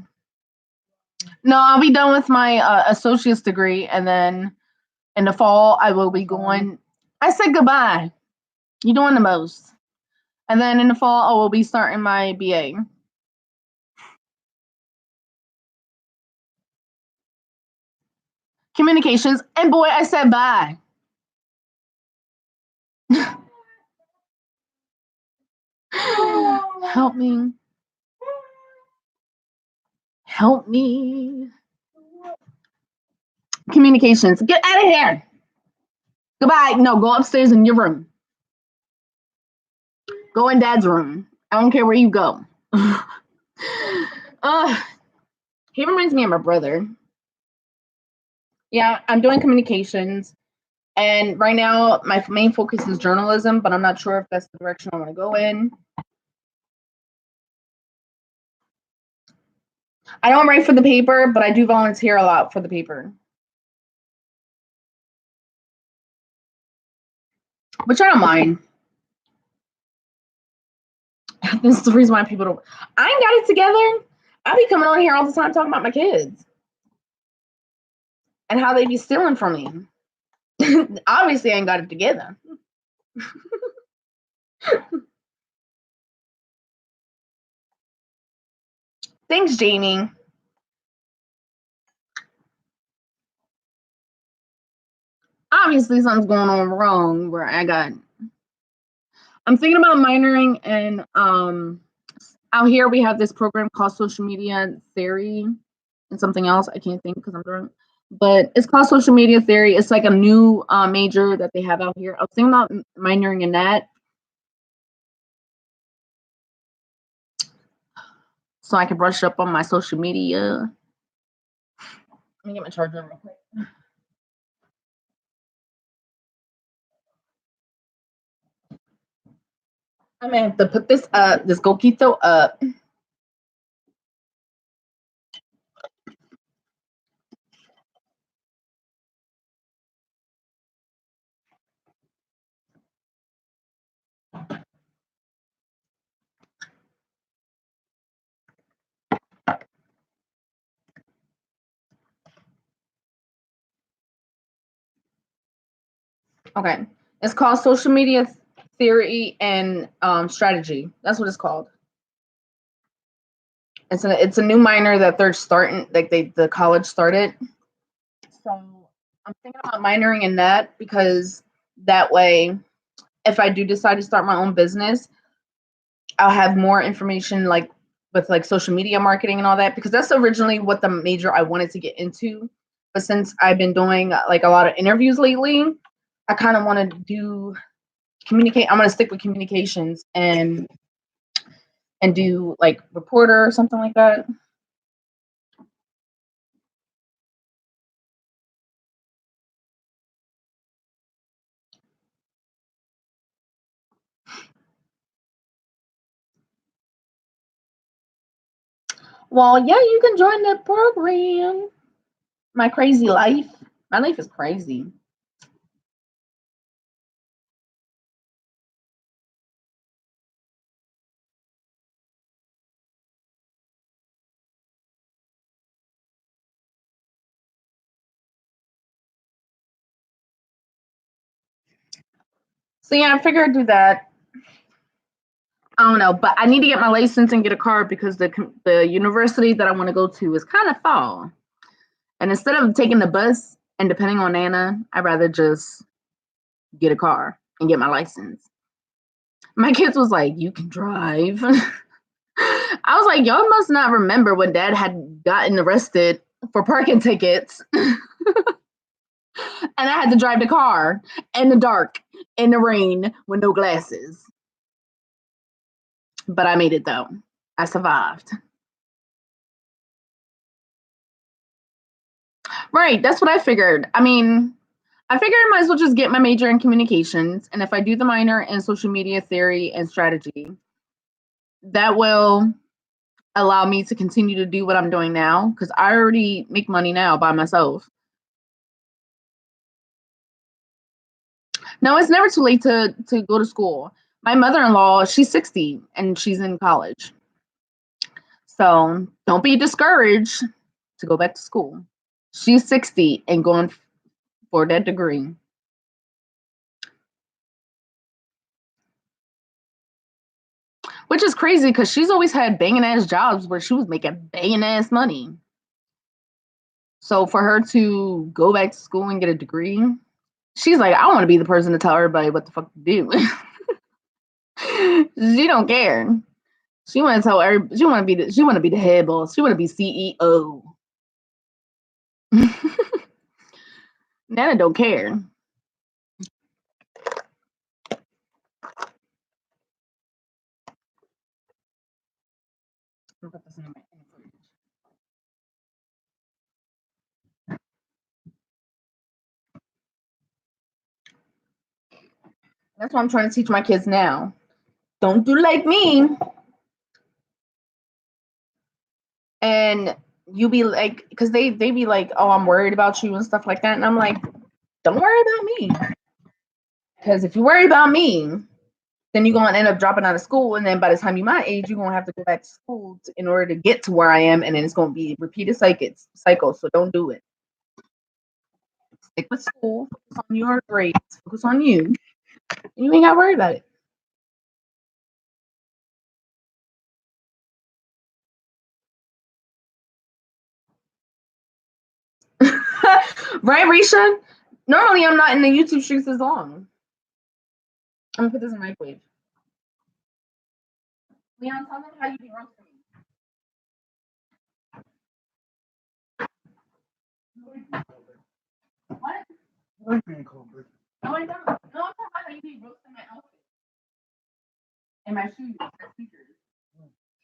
No, I'll be done with my associate's degree, and then in the fall, I will be going. I said goodbye. You're doing the most. And then in the fall, I will be starting my BA. Communications. And boy, I said bye. Help me. Help me. Communications. Get out of here. Goodbye. No, go upstairs in your room. Go in Dad's room. I don't care where you go. He reminds me of my brother. Yeah, I'm doing communications. And right now, my main focus is journalism, but I'm not sure if that's the direction I want to go in. I don't write for the paper, but I do volunteer a lot for the paper. Which I don't mind. This is the reason why people don't. I ain't got it together. I be coming on here all the time talking about my kids and how they be stealing from me. Obviously, I ain't got it together. Thanks, Jamie. Obviously, something's going on wrong where I'm thinking about minoring in out here we have this program called social media theory and something else. I can't think because I'm drunk. But it's called social media theory. It's like a new major that they have out here. I was thinking about minoring in that. So I can brush up on my social media. Let me get my charger real quick. I'm gonna have to put this coquito up. Okay. It's called social media theory and strategy. That's what it's called. It's a new minor that they're starting, like the college started. So I'm thinking about minoring in that because that way, if I do decide to start my own business, I'll have more information like with like social media marketing and all that because that's originally what the major I wanted to get into. But since I've been doing like a lot of interviews lately, I kind of want to do communicate. I'm going to stick with communications and do like reporter or something like that. Well, yeah, you can join the program. My crazy life. My life is crazy. So yeah, I figured I'd do that. I don't know, but I need to get my license and get a car because the university that I want to go to is kind of far. And instead of taking the bus and depending on Nana, I'd rather just get a car and get my license. My kids was like, "You can drive." I was like, "Y'all must not remember when Dad had gotten arrested for parking tickets, and I had to drive the car in the dark, in the rain, with no glasses." But I made it though. I survived. Right, that's what I figured. I mean, I figured I might as well just get my major in communications, and if I do the minor in social media theory and strategy, that will allow me to continue to do what I'm doing now because I already make money now by myself. No, it's never too late to go to school. My mother-in-law, she's 60 and she's in college. So don't be discouraged to go back to school. She's 60 and going for that degree. Which is crazy because she's always had banging ass jobs where she was making banging ass money. So for her to go back to school and get a degree, she's like, I want to be the person to tell everybody what the fuck to do. She don't care. She want to tell every. She want to be the head boss. She want to be CEO. Nana don't care. That's what I'm trying to teach my kids now. Don't do like me. And you be like, because they be like, oh, I'm worried about you and stuff like that. And I'm like, don't worry about me. Because if you worry about me, then you're gonna end up dropping out of school, and then by the time you're my age, you're gonna have to go back to school in order to get to where I am, and then it's gonna be repeated cycle. So don't do it. Stick with school, focus on your grades, focus on you, and you ain't gotta worry about it. Right, Risha? Normally, I'm not in the YouTube streets as long. I'm gonna put this in the microwave. Leon, tell them how you be roasting me. What? What are you being called, bitch? No, I don't. No, I'm talking about how you be roasting my outfit. And my shoes, my sneakers.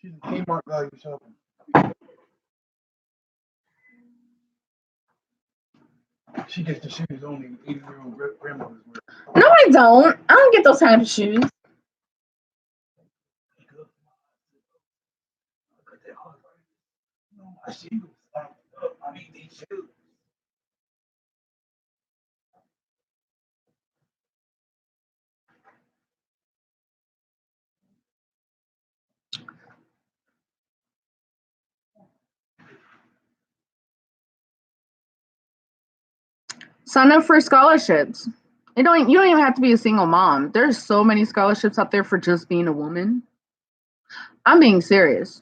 She's a Kmart value shopping. She gets the shoes only 80-year-old grandmothers wear. No, I don't. I don't get those type of shoes. No, my shoes. I need these shoes. Sign up for scholarships. You don't even have to be a single mom. There's so many scholarships out there for just being a woman. I'm being serious.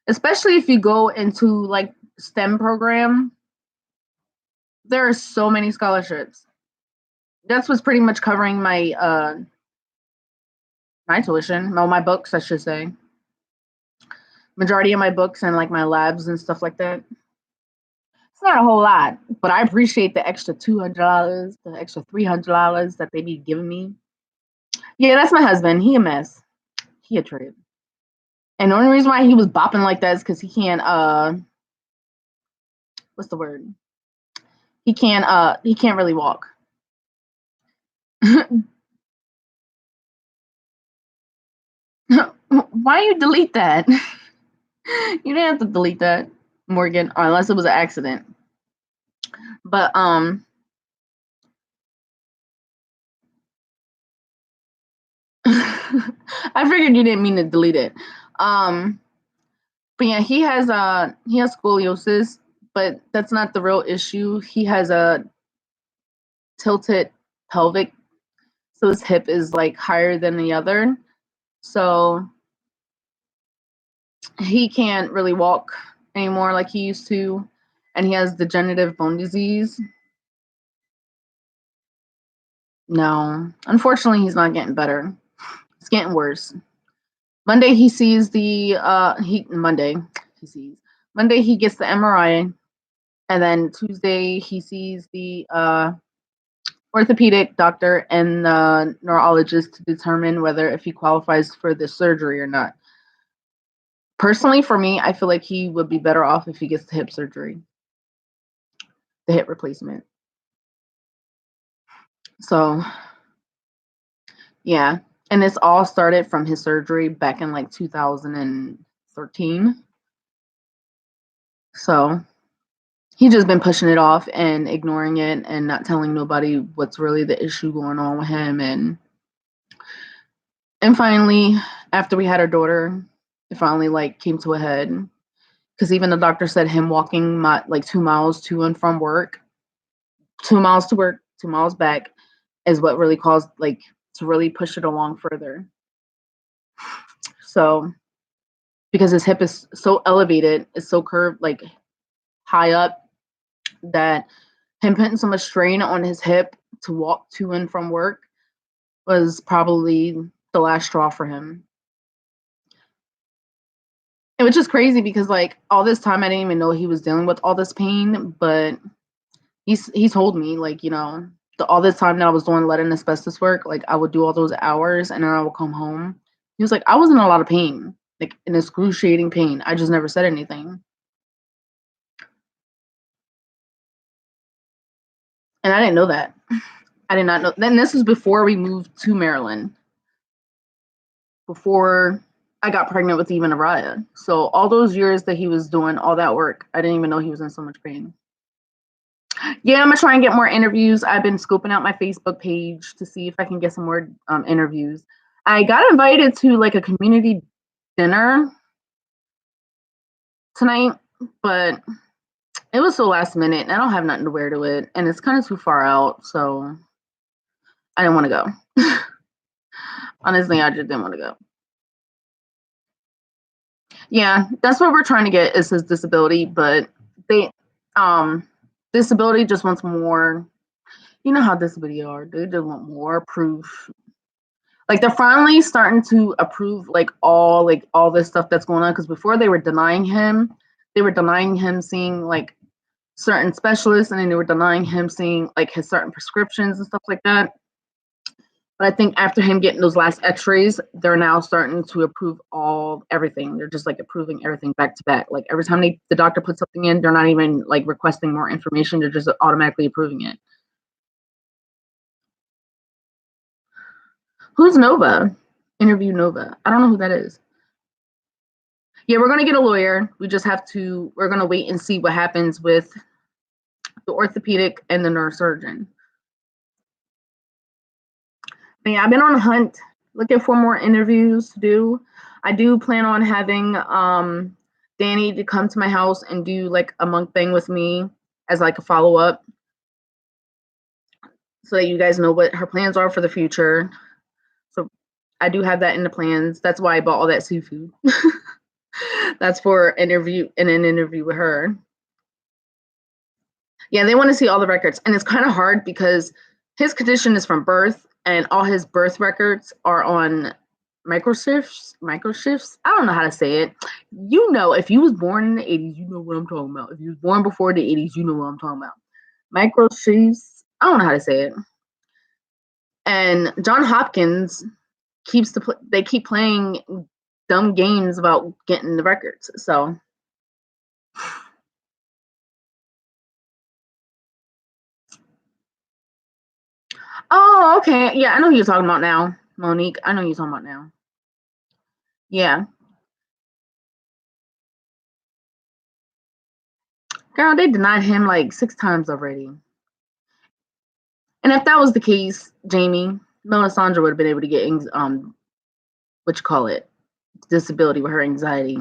Especially if you go into like STEM program. There are so many scholarships. That's what's pretty much covering my my tuition. No, my books, I should say. Majority of my books and like my labs and stuff like that. It's not a whole lot, but I appreciate the extra $200, the extra $300 that they be giving me. Yeah, that's my husband. He a mess. He a trip. And the only reason why he was bopping like that is because he can't what's the word? He can't really walk. Why you delete that? You didn't have to delete that, Morgan, unless it was an accident. But I figured you didn't mean to delete it. But yeah, he has scoliosis, but that's not the real issue. He has a tilted pelvic, so his hip is like higher than the other. So he can't really walk anymore like he used to, and he has degenerative bone disease. No, unfortunately, he's not getting better. It's getting worse. Monday he sees the Monday he gets the MRI, and then Tuesday he sees the orthopedic doctor and the neurologist to determine whether if he qualifies for the surgery or not. Personally, for me, I feel like he would be better off if he gets the hip surgery, the hip replacement. So, yeah. And this all started from his surgery back in like 2013. So, he's just been pushing it off and ignoring it and not telling nobody what's really the issue going on with him. And finally, after we had our daughter, it finally like came to a head. Because even the doctor said him walking like 2 miles to and from work, 2 miles to work, 2 miles back, is what really caused like to really push it along further. So because his hip is so elevated, it's so curved, like high up, that him putting so much strain on his hip to walk to and from work was probably the last straw for him. And which is crazy because like all this time I didn't even know he was dealing with all this pain, but he told me like, you know, all this time that I was doing lead and asbestos work, like I would do all those hours and then I would come home. He was like, I was in a lot of pain, like in excruciating pain. I just never said anything. And I didn't know that. I did not know. Then this was before we moved to Maryland. Before I got pregnant with even Araya. So all those years that he was doing all that work, I didn't even know he was in so much pain. Yeah, I'm gonna try and get more interviews. I've been scoping out my Facebook page to see if I can get some more interviews. I got invited to like a community dinner tonight, but it was so last minute and I don't have nothing to wear to it and it's kind of too far out, so I didn't want to go. Honestly, I just didn't want to go. Yeah, that's what we're trying to get is his disability, but they Disability just wants more. You know how disability are. They just want more proof. Like they're finally starting to approve all this stuff that's going on. Because before they were denying him seeing like certain specialists, and then they were denying him seeing like his certain prescriptions and stuff like that. But I think after him getting those last X-rays, they're now starting to approve everything. They're just like approving everything back to back. Like every time the doctor puts something in, they're not even like requesting more information. They're just automatically approving it. Who's Nova? Interview Nova. I don't know who that is. Yeah, we're gonna get a lawyer. We're gonna wait and see what happens with the orthopedic and the neurosurgeon. But yeah, I've been on a hunt looking for more interviews to do. I do plan on having Danny to come to my house and do like a monk thing with me as like a follow-up, so that you guys know what her plans are for the future. So I do have that in the plans. That's why I bought all that seafood. That's for an interview with her. Yeah, they want to see all the records. And it's kind of hard because his condition is from birth, and all his birth records are on microchips. I don't know how to say it. You know, if you was born in the 80s, you know what I'm talking about. If you was born before the 80s, you know what I'm talking about. Microchips. I don't know how to say it. And John Hopkins they keep playing dumb games about getting the records. So oh, okay. Yeah, I know who you're talking about now. Monique. I know who you're talking about now. Yeah. Girl, they denied him like 6 times already. And if that was the case, Jamie, Melisandre would have been able to get disability with her anxiety.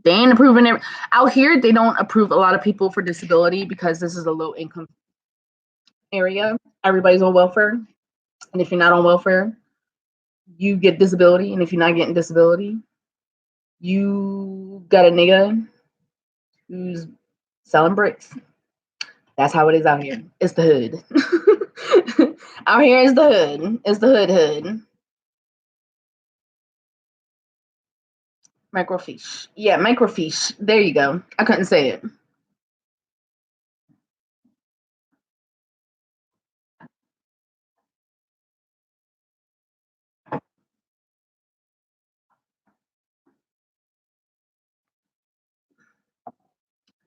They ain't approving it. Out here, they don't approve a lot of people for disability because this is a low income area. Everybody's on welfare. And if you're not on welfare, you get disability. And if you're not getting disability, you got a nigga who's selling bricks. That's how it is out here. It's the hood. Out here is the hood. It's the hood. Microfiche. Yeah, microfiche. There you go. I couldn't say it.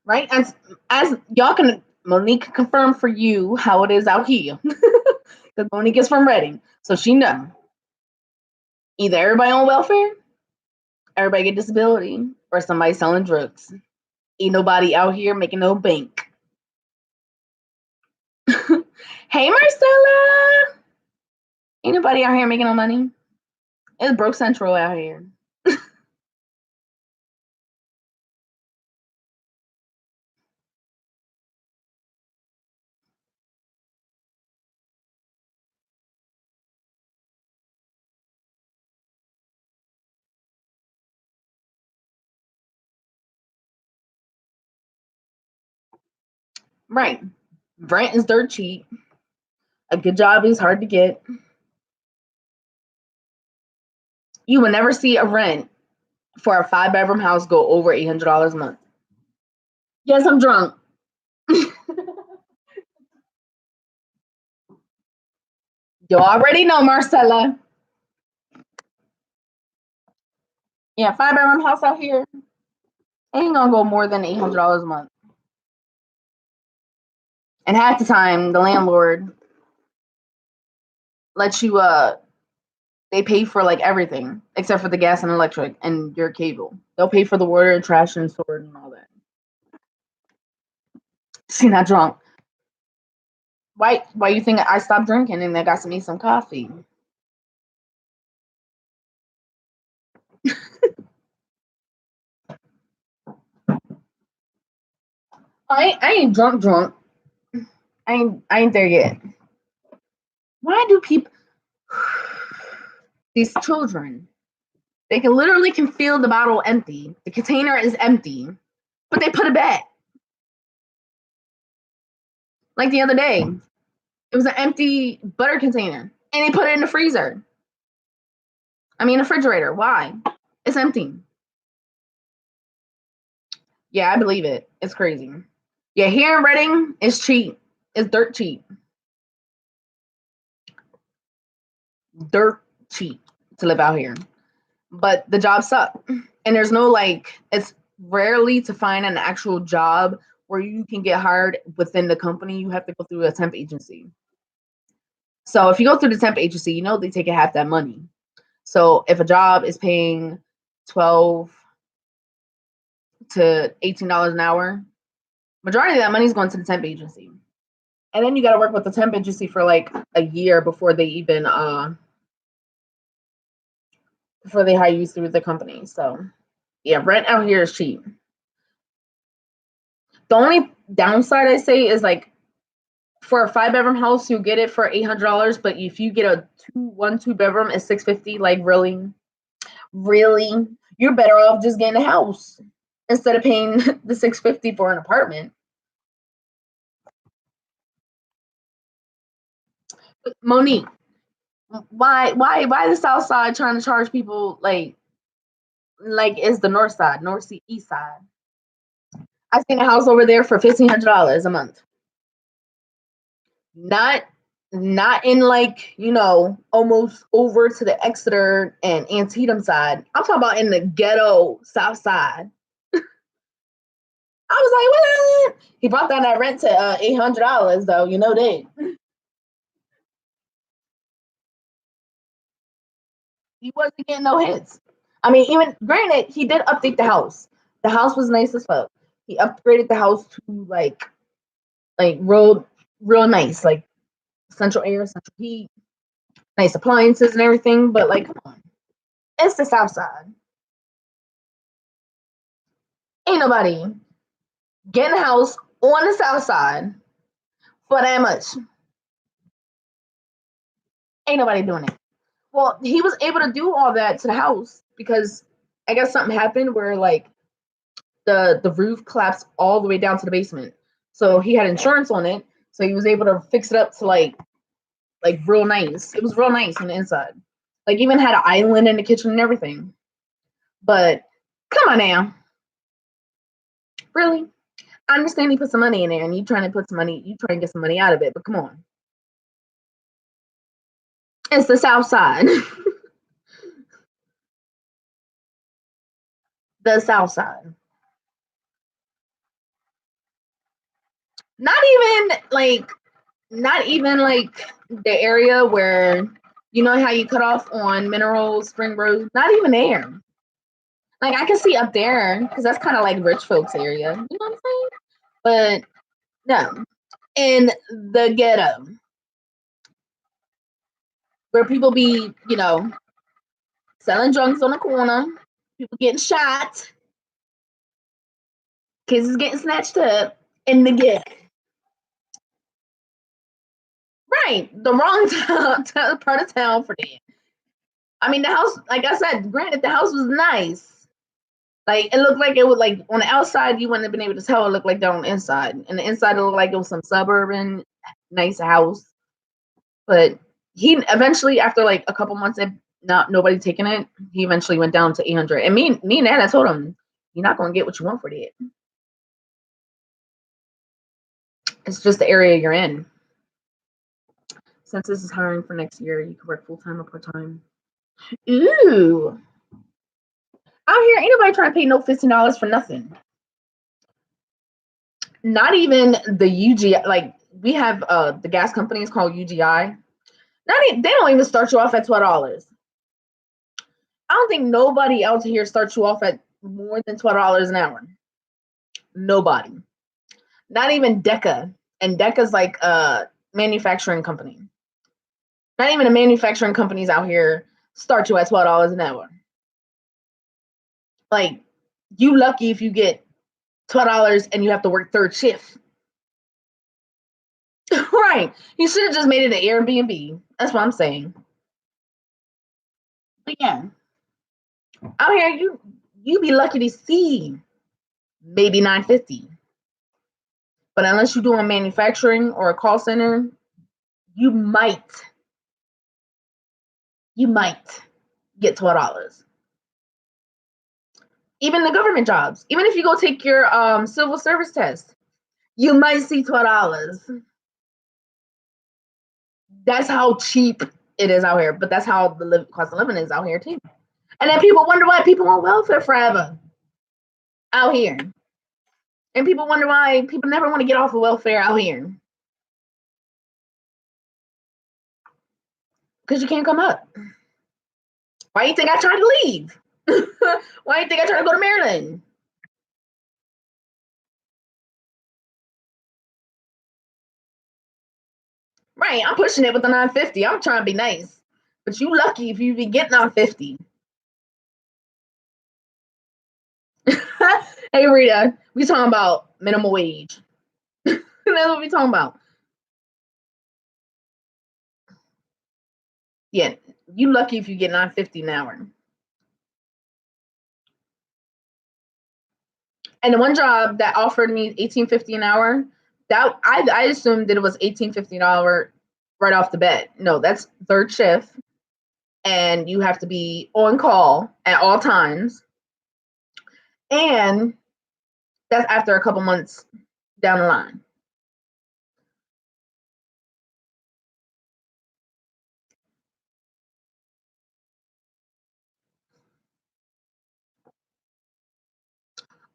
Right? As y'all can, Monique confirm for you how it is out here. Because Monique is from Reading. So she know. Either everybody on welfare, everybody get disability, or somebody selling drugs. Ain't nobody out here making no bank. Hey, Marcella. Ain't nobody out here making no money. It's broke central out here. Right. Rent is dirt cheap. A good job is hard to get. You will never see a rent for a 5-bedroom house go over $800 a month. Yes, I'm drunk. You already know, Marcella. Yeah, 5-bedroom house out here ain't gonna go more than $800 a month. And half the time, the landlord lets you they pay for like everything except for the gas and electric and your cable. They'll pay for the water and trash and storage and all that. She not drunk. Why you think I stopped drinking and I got me some coffee? I ain't drunk. I ain't there yet. Why do people these children, they can feel the bottle empty. The container is empty, but they put it back. Like the other day, it was an empty butter container, and they put it in the freezer. I mean, refrigerator. Why? It's empty. Yeah, I believe it. It's crazy. Yeah, here in Reading, it's cheap. It's dirt cheap. Dirt cheap to live out here. But the jobs suck. And there's no it's rarely to find an actual job where you can get hired within the company. You have to go through a temp agency. So if you go through the temp agency, they take half that money. So if a job is paying $12 to $18 an hour, majority of that money is going to the temp agency. And then you got to work with the temp agency for like a year before they even before they hire you through the company. So yeah, rent out here is cheap. The only downside I say is like for a 5-bedroom house, you get it for $800, but if you get a 2-bedroom, it's $650. Like really, you're better off just getting a house instead of paying the $650 for an apartment. But Monique, why the South Side trying to charge people like it's the North Side, East Side? I seen a house over there for $1,500 a month. Not in almost over to the Exeter and Antietam side. I'm talking about in the ghetto South Side. I was like, what? He brought down that rent to $800 though. You know that. He wasn't getting no hits. I mean, even granted, he did update the house. The house was nice as fuck. He upgraded the house to like real nice, like central air, central heat, nice appliances and everything. But like, come on, it's the South Side. Ain't nobody getting a house on the South Side for that much. Ain't nobody doing it. Well, he was able to do all that to the house because I guess something happened where like the roof collapsed all the way down to the basement. So he had insurance on it. So he was able to fix it up to like real nice. It was real nice on the inside. Like even had an island in the kitchen and everything. But come on now. Really? I understand you put some money in there and you trying to get some money out of it, but come on. It's the South Side. The South Side. Not even like the area where how you cut off on Minerals, Spring Road. Not even there. Like I can see up there because that's kind of like rich folks area. You know what I'm saying? But no, in the ghetto where people be selling junks on the corner, people getting shot, kids is getting snatched up in the ghetto. Right, the wrong part of town for that. I mean, the house, like I said, granted, the house was nice. Like it looked like it was like on the outside, you wouldn't have been able to tell it looked like that on the inside. And the inside it looked like it was some suburban nice house. But he eventually, after like a couple months of not nobody taking it, he eventually went down to 800. And me and Nana told him, you're not gonna get what you want for that. It's just the area you're in. Since this is hiring for next year, you can work full time or part time. Ooh. Out here, ain't nobody trying to pay no $15 for nothing. Not even the UGI. Like we have the gas companies called UGI. They don't even start you off at $12. I don't think nobody out here starts you off at more than $12 an hour. Nobody. Not even Deca. And Deca's like a manufacturing company. Not even the manufacturing companies out here start you at $12 an hour. Like, you lucky if you get $12 and you have to work third shift. Right. You should have just made it an Airbnb. That's what I'm saying. But yeah. Out here, you be lucky to see maybe $9.50. But unless you're doing manufacturing or a call center, you might get $12. Even the government jobs, even if you go take your civil service test, you might see $12. That's how cheap it is out here, but that's how the cost of living is out here too. And then people wonder why people on welfare forever out here. And people wonder why people never want to get off of welfare out here. Because you can't come up. Why do you think I tried to leave? Why do you think I tried to go to Maryland? Right, I'm pushing it with the 950. I'm trying to be nice. But you lucky if you even get 950. Hey Rita, we talking about minimum wage. That's what we talking about. Yeah, you lucky if you get 950 an hour. And the one job that offered me $18.50 an hour, that I assumed that it was $18.50 an hour right off the bat. No, that's third shift, and you have to be on call at all times. And that's after a couple months down the line.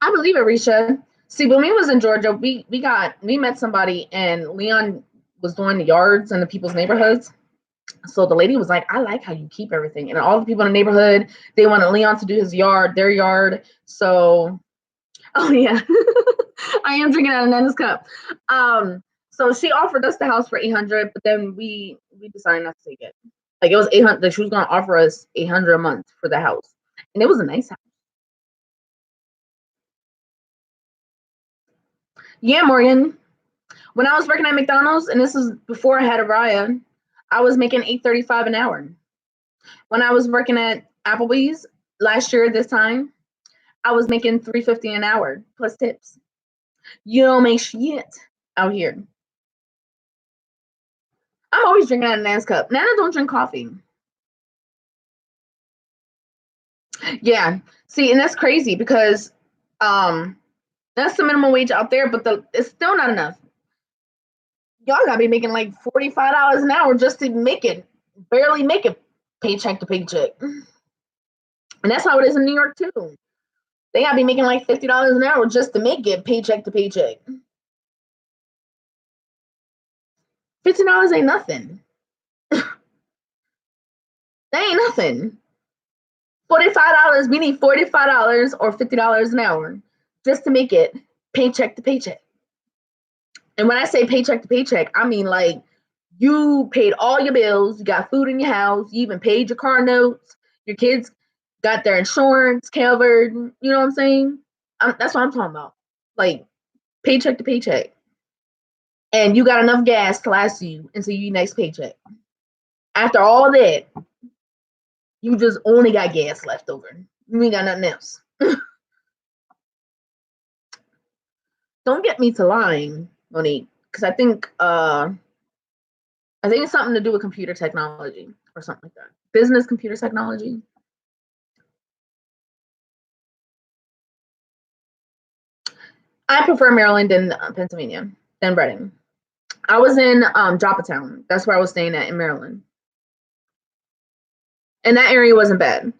I believe it, Risha. See, when we was in Georgia, we met somebody, and Leon was doing the yards in the people's neighborhoods. So the lady was like, I like how you keep everything. And all the people in the neighborhood, they wanted Leon to do his yard, their yard. So, oh yeah, I am drinking out of Nana's cup. So she offered us the house for $800, but then we decided not to take it. Like it was $800. Like she was going to offer us $800 a month for the house, and it was a nice house. Yeah, Morgan. When I was working at McDonald's, and this is before I had Araya, I was making $8.35 an hour. When I was working at Applebee's last year, this time, I was making $3.50 an hour plus tips. You don't make shit out here. I'm always drinking out of Nana's cup. Nana don't drink coffee. Yeah. See, and that's crazy because that's the minimum wage out there, but it's still not enough. Y'all gotta be making like $45 an hour just to make it, barely make it paycheck to paycheck. And that's how it is in New York too. They gotta be making like $50 an hour just to make it paycheck to paycheck. $15 ain't nothing. That ain't nothing. $45. We need $45 or $50 an hour just to make it paycheck to paycheck. And when I say paycheck to paycheck, I mean like you paid all your bills, you got food in your house, you even paid your car notes, your kids got their insurance covered. You know what I'm saying? That's what I'm talking about. Like paycheck to paycheck. And you got enough gas to last you until your next paycheck. After all that, you just only got gas left over. You ain't got nothing else. Don't get me to lying, Monique, because I think it's something to do with computer technology or something like that. Business computer technology. I prefer Maryland than Pennsylvania, than Reading. I was in Joppatown. That's where I was staying at in Maryland. And that area wasn't bad.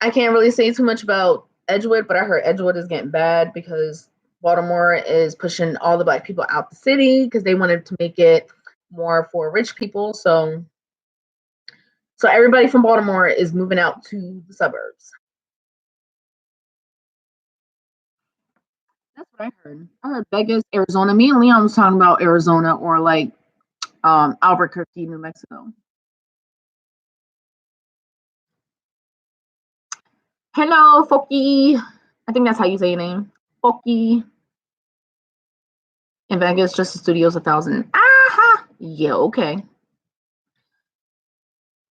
I can't really say too much about Edgewood, but I heard Edgewood is getting bad because Baltimore is pushing all the Black people out the city because they wanted to make it more for rich people. So everybody from Baltimore is moving out to the suburbs. That's what I heard. I heard Vegas, Arizona. Me and Leon was talking about Arizona or like Albuquerque, New Mexico. Hello, Foki. I think that's how you say your name. Foki. In Vegas, just the studio's 1,000. Aha! Yeah, okay.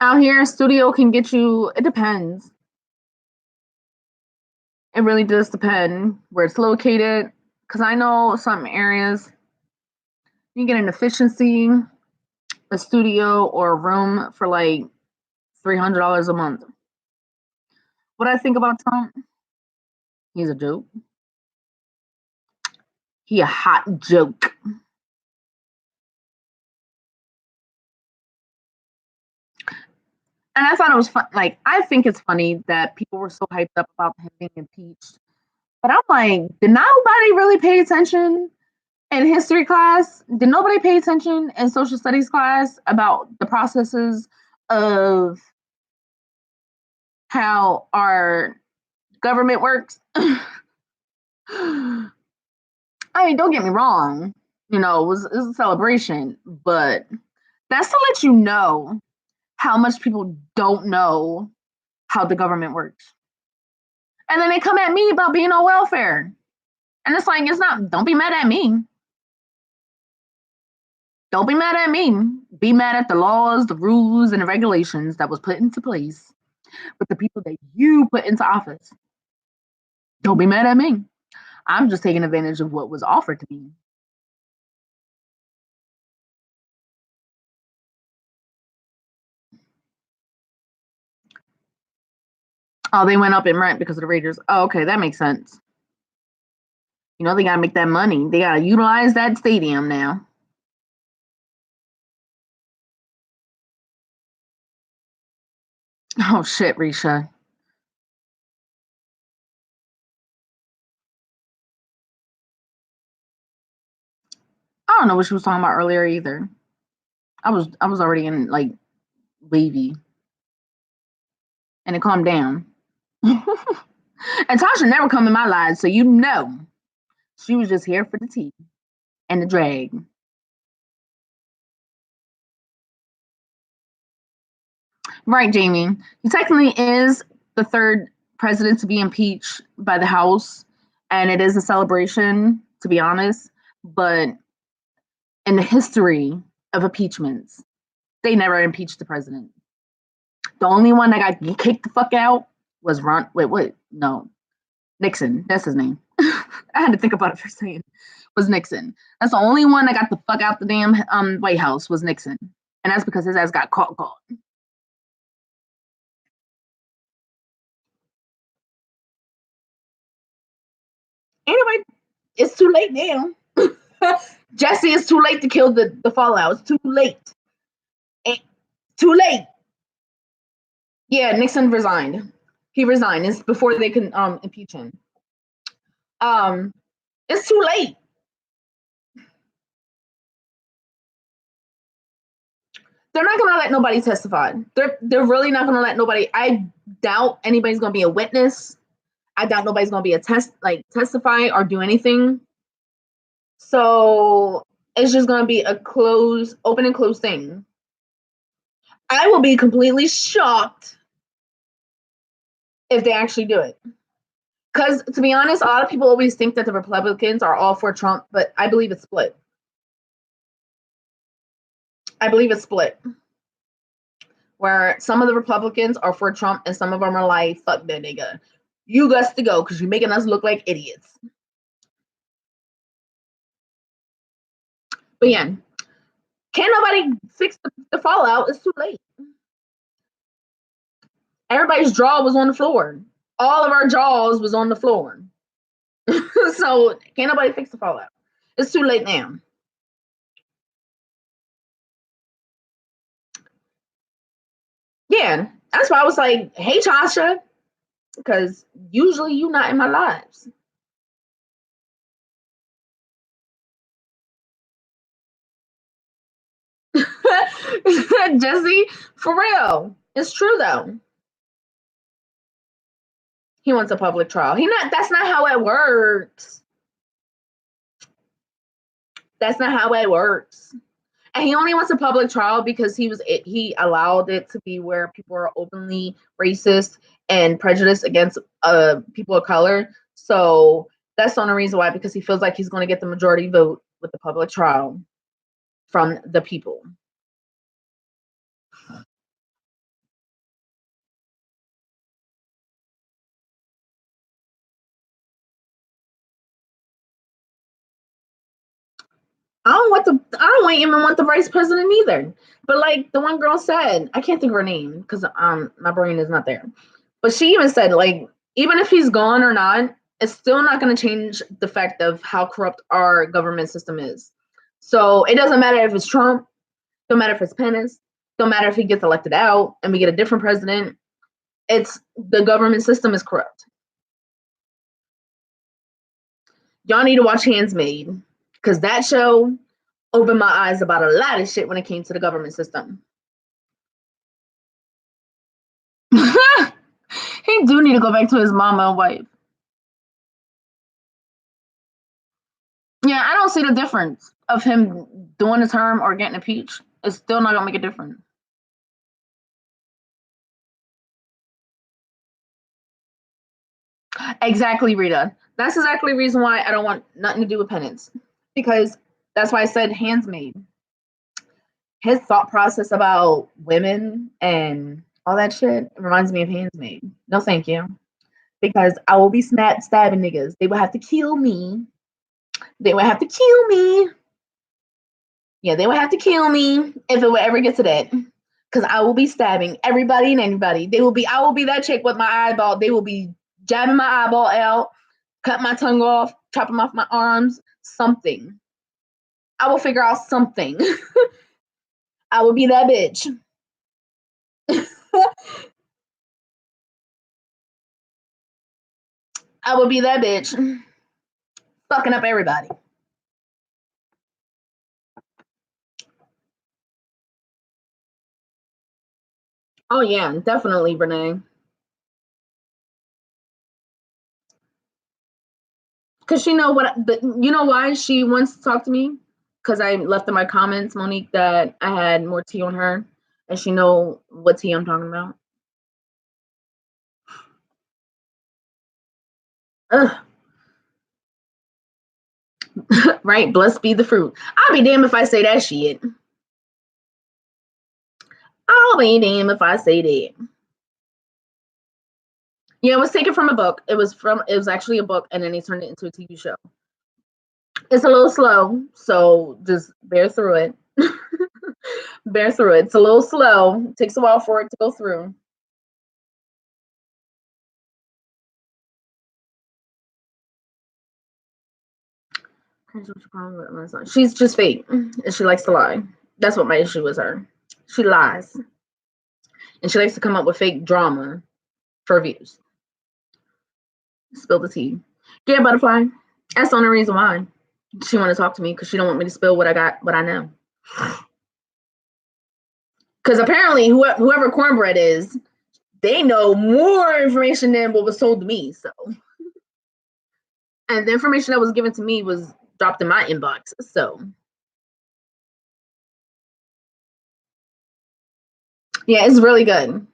Out here, studio can get you, it depends. It really does depend where it's located. Because I know some areas, You get an efficiency, a studio, or a room for like $300 a month. What I think about Trump, he's a joke. He a hot joke. And I thought it was fun. Like, I think it's funny that people were so hyped up about him being impeached. But I'm like, did nobody really pay attention in history class? Did nobody pay attention in social studies class about the processes of how our government works? I mean, don't get me wrong. You know, it was a celebration, but that's to let you know how much people don't know how the government works. And then they come at me about being on welfare. And it's like, don't be mad at me. Don't be mad at me. Be mad at the laws, the rules, and the regulations that was put into place with the people that you put into office. Don't be mad at me. I'm just taking advantage of what was offered to me. Oh, they went up in rent because of the Raiders. Oh, okay, that makes sense. You know, they got to make that money. They got to utilize that stadium now. Oh, shit, Risha. I don't know what she was talking about earlier either. I was already in like wavy, and it calmed down. And Tasha never come in my life, so you know she was just here for the tea and the drag. Right, Jamie. He technically is the third president to be impeached by the House, and it is a celebration, to be honest. But in the history of impeachments, they never impeached the president. The only one that got kicked the fuck out was Ron. Wait, what? No, Nixon. That's his name. I had to think about it for a second. Was Nixon. That's the only one that got the fuck out the damn White House was Nixon, and that's because his ass got caught. Anyway, it's too late now. Jesse, it's too late to kill the fallout. It's too late. Too late. Yeah, Nixon resigned. He resigned. It's before they can impeach him. It's too late. They're not gonna let nobody testify. They're really not gonna let nobody. I doubt anybody's gonna be a witness. I doubt nobody's gonna be a testify or do anything. So it's just gonna be a open and closed thing. I will be completely shocked if they actually do it. Because to be honest, a lot of people always think that the Republicans are all for Trump, but I believe it's split. I believe it's split. Where some of the Republicans are for Trump and some of them are like, fuck that nigga. You got to go because you're making us look like idiots. But yeah, can't nobody fix the fallout. It's too late. Everybody's jaw was on the floor. All of our jaws was on the floor. So can't nobody fix the fallout. It's too late now. Yeah, that's why I was like, hey, Tasha, because usually you not in my lives. Jesse, for real. It's true though. He wants a public trial. That's not how it works. That's not how it works. And he only wants a public trial because he allowed it to be where people are openly racist and prejudiced against people of color. So that's the only reason why, because he feels like he's going to get the majority vote with the public trial from the people. I don't even want the vice president either. But like the one girl said, I can't think of her name because my brain is not there. But she even said, like, even if he's gone or not, it's still not going to change the fact of how corrupt our government system is. So it doesn't matter if it's Trump, don't matter if it's Pence, don't matter if he gets elected out and we get a different president. It's the government system is corrupt. Y'all need to watch Handsmaid because that show opened my eyes about a lot of shit when it came to the government system. He do need to go back to his mama and wife. Yeah, I don't see the difference of him doing a term or getting a peach. It's still not gonna make a difference. Exactly, Rita. That's exactly the reason why I don't want nothing to do with penance. Because that's why I said handsmaid. His thought process about women and all that shit reminds me of handsmaid. No, thank you. Because I will be stabbing niggas. They will have to kill me. They would have to kill me. Yeah, they would have to kill me if it would ever get to that. Because I will be stabbing everybody and anybody. I will be that chick with my eyeball. They will be jabbing my eyeball out, cut my tongue off, chopping off my arms, something. I will figure out something. I will be that bitch. I will be that bitch. Fucking up everybody. Oh yeah, definitely, Renee. Cause she know what you know why she wants to talk to me? Cause I left in my comments, Monique, that I had more tea on her, and she know what tea I'm talking about. Ugh. Right? Blessed be the fruit. I'll be damned if I say that shit. I'll be damned if I say that. Yeah, it was taken from a book. It was actually a book, and then they turned it into a TV show. It's a little slow, so just bear through it. Bear through it. It's a little slow. It takes a while for it to go through. She's just fake, and she likes to lie. That's what my issue with her. She lies, and she likes to come up with fake drama for views. Spill the tea. Yeah, butterfly. That's the only reason why she want to talk to me because she don't want me to spill what I got, what I know. Because apparently, whoever cornbread is, they know more information than what was told to me. So, and the information that was given to me was dropped in my inbox. So, yeah, it's really good.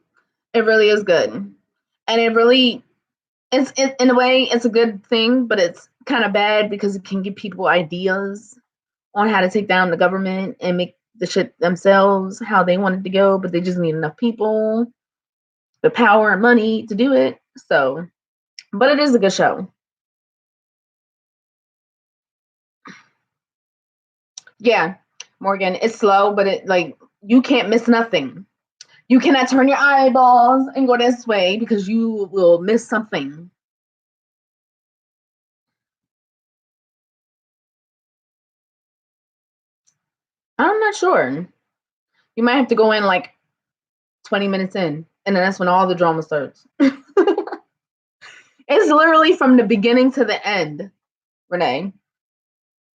It really is good, and in a way, it's a good thing, but it's kind of bad because it can give people ideas on how to take down the government and make the shit themselves how they want it to go, but they just need enough people, the power and money to do it. So, but it is a good show. Yeah, Morgan, it's slow, but it like you can't miss nothing. You cannot turn your eyeballs and go this way because you will miss something. I'm not sure. You might have to go in like 20 minutes in, and then that's when all the drama starts. It's literally from the beginning to the end, Renee.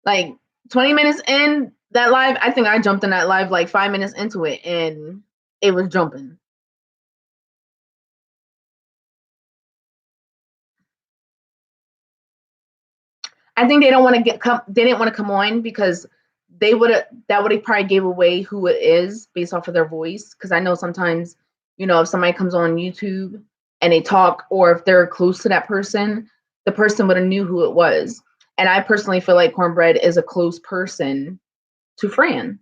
Like 20 minutes in that live, I think I jumped in that live like 5 minutes into it and it was jumping. I think they don't want to they didn't want to come on because that would have probably gave away who it is based off of their voice. Because I know sometimes, if somebody comes on YouTube and they talk, or if they're close to that person, the person would have knew who it was. And I personally feel like Cornbread is a close person to Fran.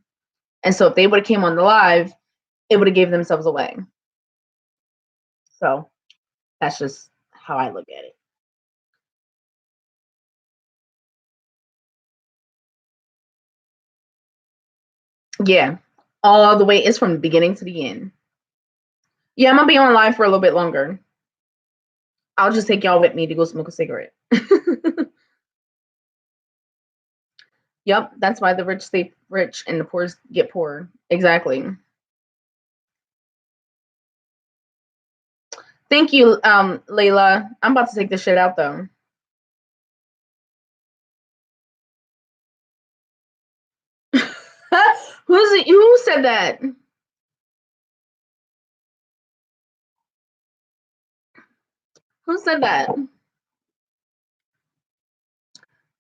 And so if they would have came on the live, it would have gave themselves away. So that's just how I look at it. Yeah, all the way. It's from the beginning to the end. Yeah, I'm gonna be on live for a little bit longer. I'll just take y'all with me to go smoke a cigarette. Yep, that's why the rich stay rich and the poor get poorer. Exactly. Thank you, Layla. I'm about to take this shit out though. Who said that? Who said that?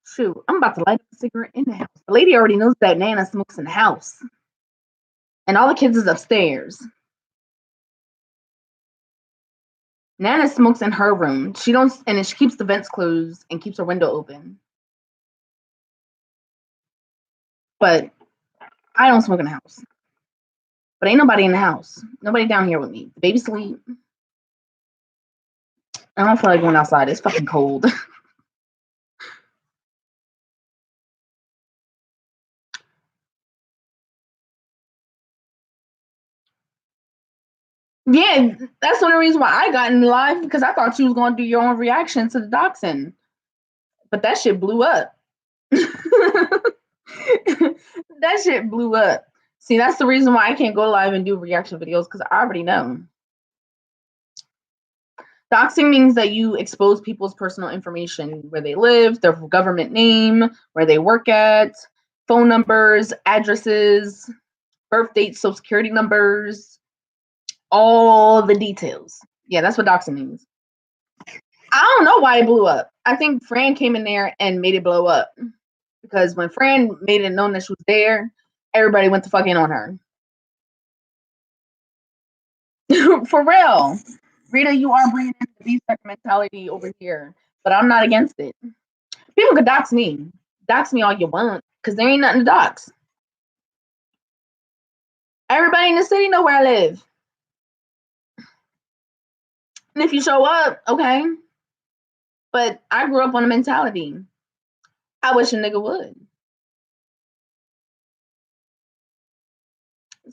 Shoot, I'm about to light up a cigarette in the house. The lady already knows that Nana smokes in the house. And all the kids is upstairs. Nana smokes in her room. She don't, and she keeps the vents closed and keeps her window open. But I don't smoke in the house. But ain't nobody in the house. Nobody down here with me. The baby sleep. I don't feel like going outside. It's fucking cold. Yeah, that's one of the reasons why I got in live, because I thought you was going to do your own reaction to the dachshund. But that shit blew up. That shit blew up. See, that's the reason why I can't go live and do reaction videos, because I already know. Doxing means that you expose people's personal information, where they live, their government name, where they work at, phone numbers, addresses, birth dates, social security numbers, all the details. Yeah, that's what doxing means. I don't know why it blew up. I think Fran came in there and made it blow up. Because when Fran made it known that she was there, everybody went to fuck in on her. For real. Rita, you are bringing in the beast mentality over here, but I'm not against it. People could dox me. Dox me all you want, because there ain't nothing to dox. Everybody in the city know where I live. And if you show up, okay. But I grew up on a mentality. I wish a nigga would.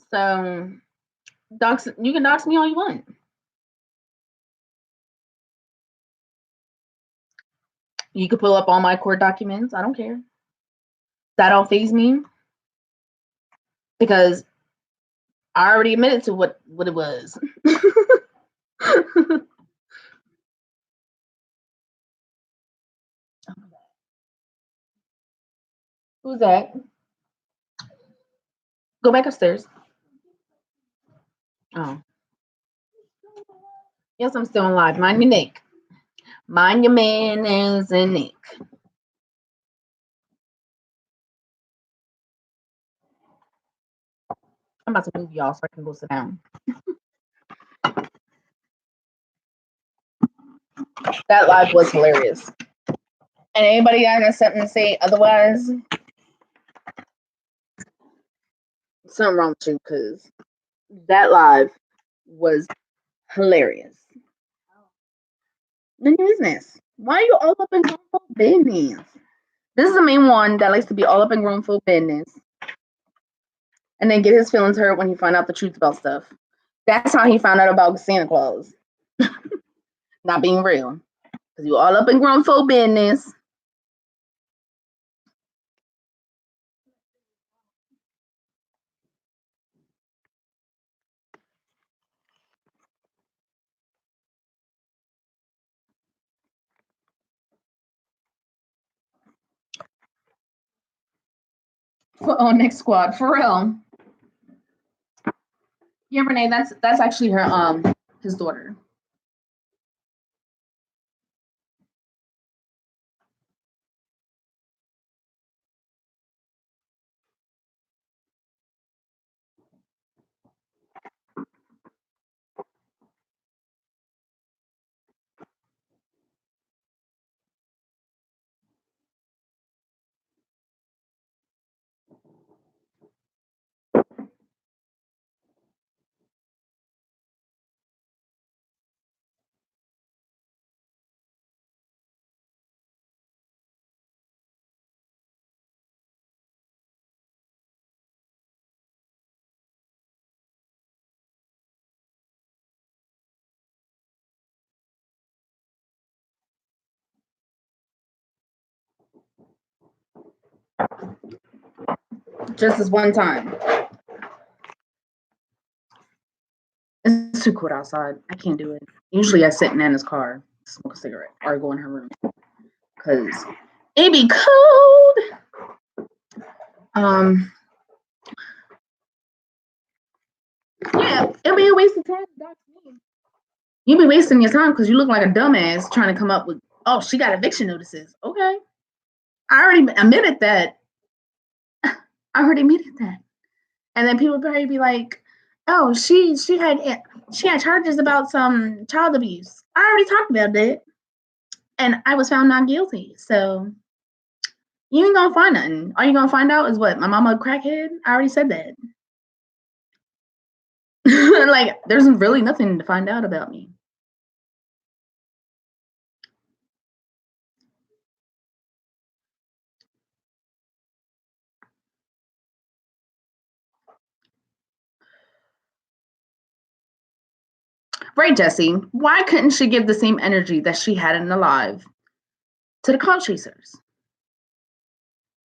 So you can dox me all you want. You could pull up all my court documents. I don't care. That don't faze me. Because I already admitted to what it was. Who's that? Go back upstairs. Oh. Yes, I'm still alive. Mind your neck. Mind your manners and neck. I'm about to move y'all so I can go sit down. That live was hilarious. And anybody got something to say otherwise? Something wrong with you, because that live was hilarious. The business. Why are you all up in grown folk business? This is the main one that likes to be all up in grown folk business. And then get his feelings hurt when he find out the truth about stuff. That's how he found out about Santa Claus. Not being real. Because you all up in grown folk business. Oh, next squad. For real. Yeah, Renee, that's actually her his daughter. Just this one time. It's too cold outside. I can't do it. Usually I sit in Nana's car, smoke a cigarette, or go in her room. Because it be cold. Yeah, it'll be a waste of time. You be wasting your time because you look like a dumbass trying to come up with, oh, she got eviction notices. Okay. I already admitted that. And then people probably be like, oh, she had charges about some child abuse. I already talked about that. And I was found not guilty. So you ain't gonna find nothing. All you gonna find out is what? My mama a crackhead? I already said that. Like, there's really nothing to find out about me. Right, Jesse. Why couldn't she give the same energy that she had in Alive to the call chasers?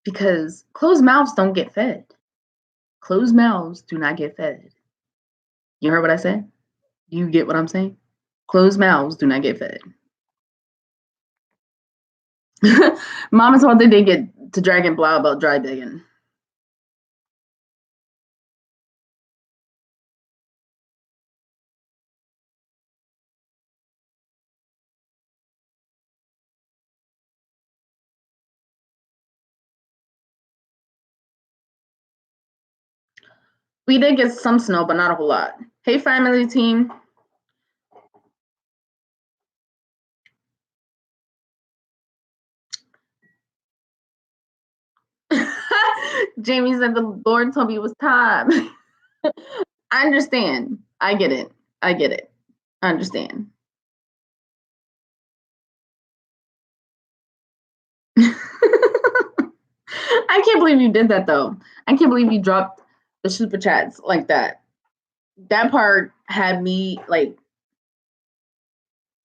Because closed mouths don't get fed. Closed mouths do not get fed. You heard what I said? You get what I'm saying? Closed mouths do not get fed. Mama told they did get to Dragon blah about dry digging. We did get some snow, but not a whole lot. Hey, family team. Jamie said the Lord told me it was time. I understand. I get it. I understand. I can't believe you did that though. I can't believe you dropped the super chats like that. That part had me like,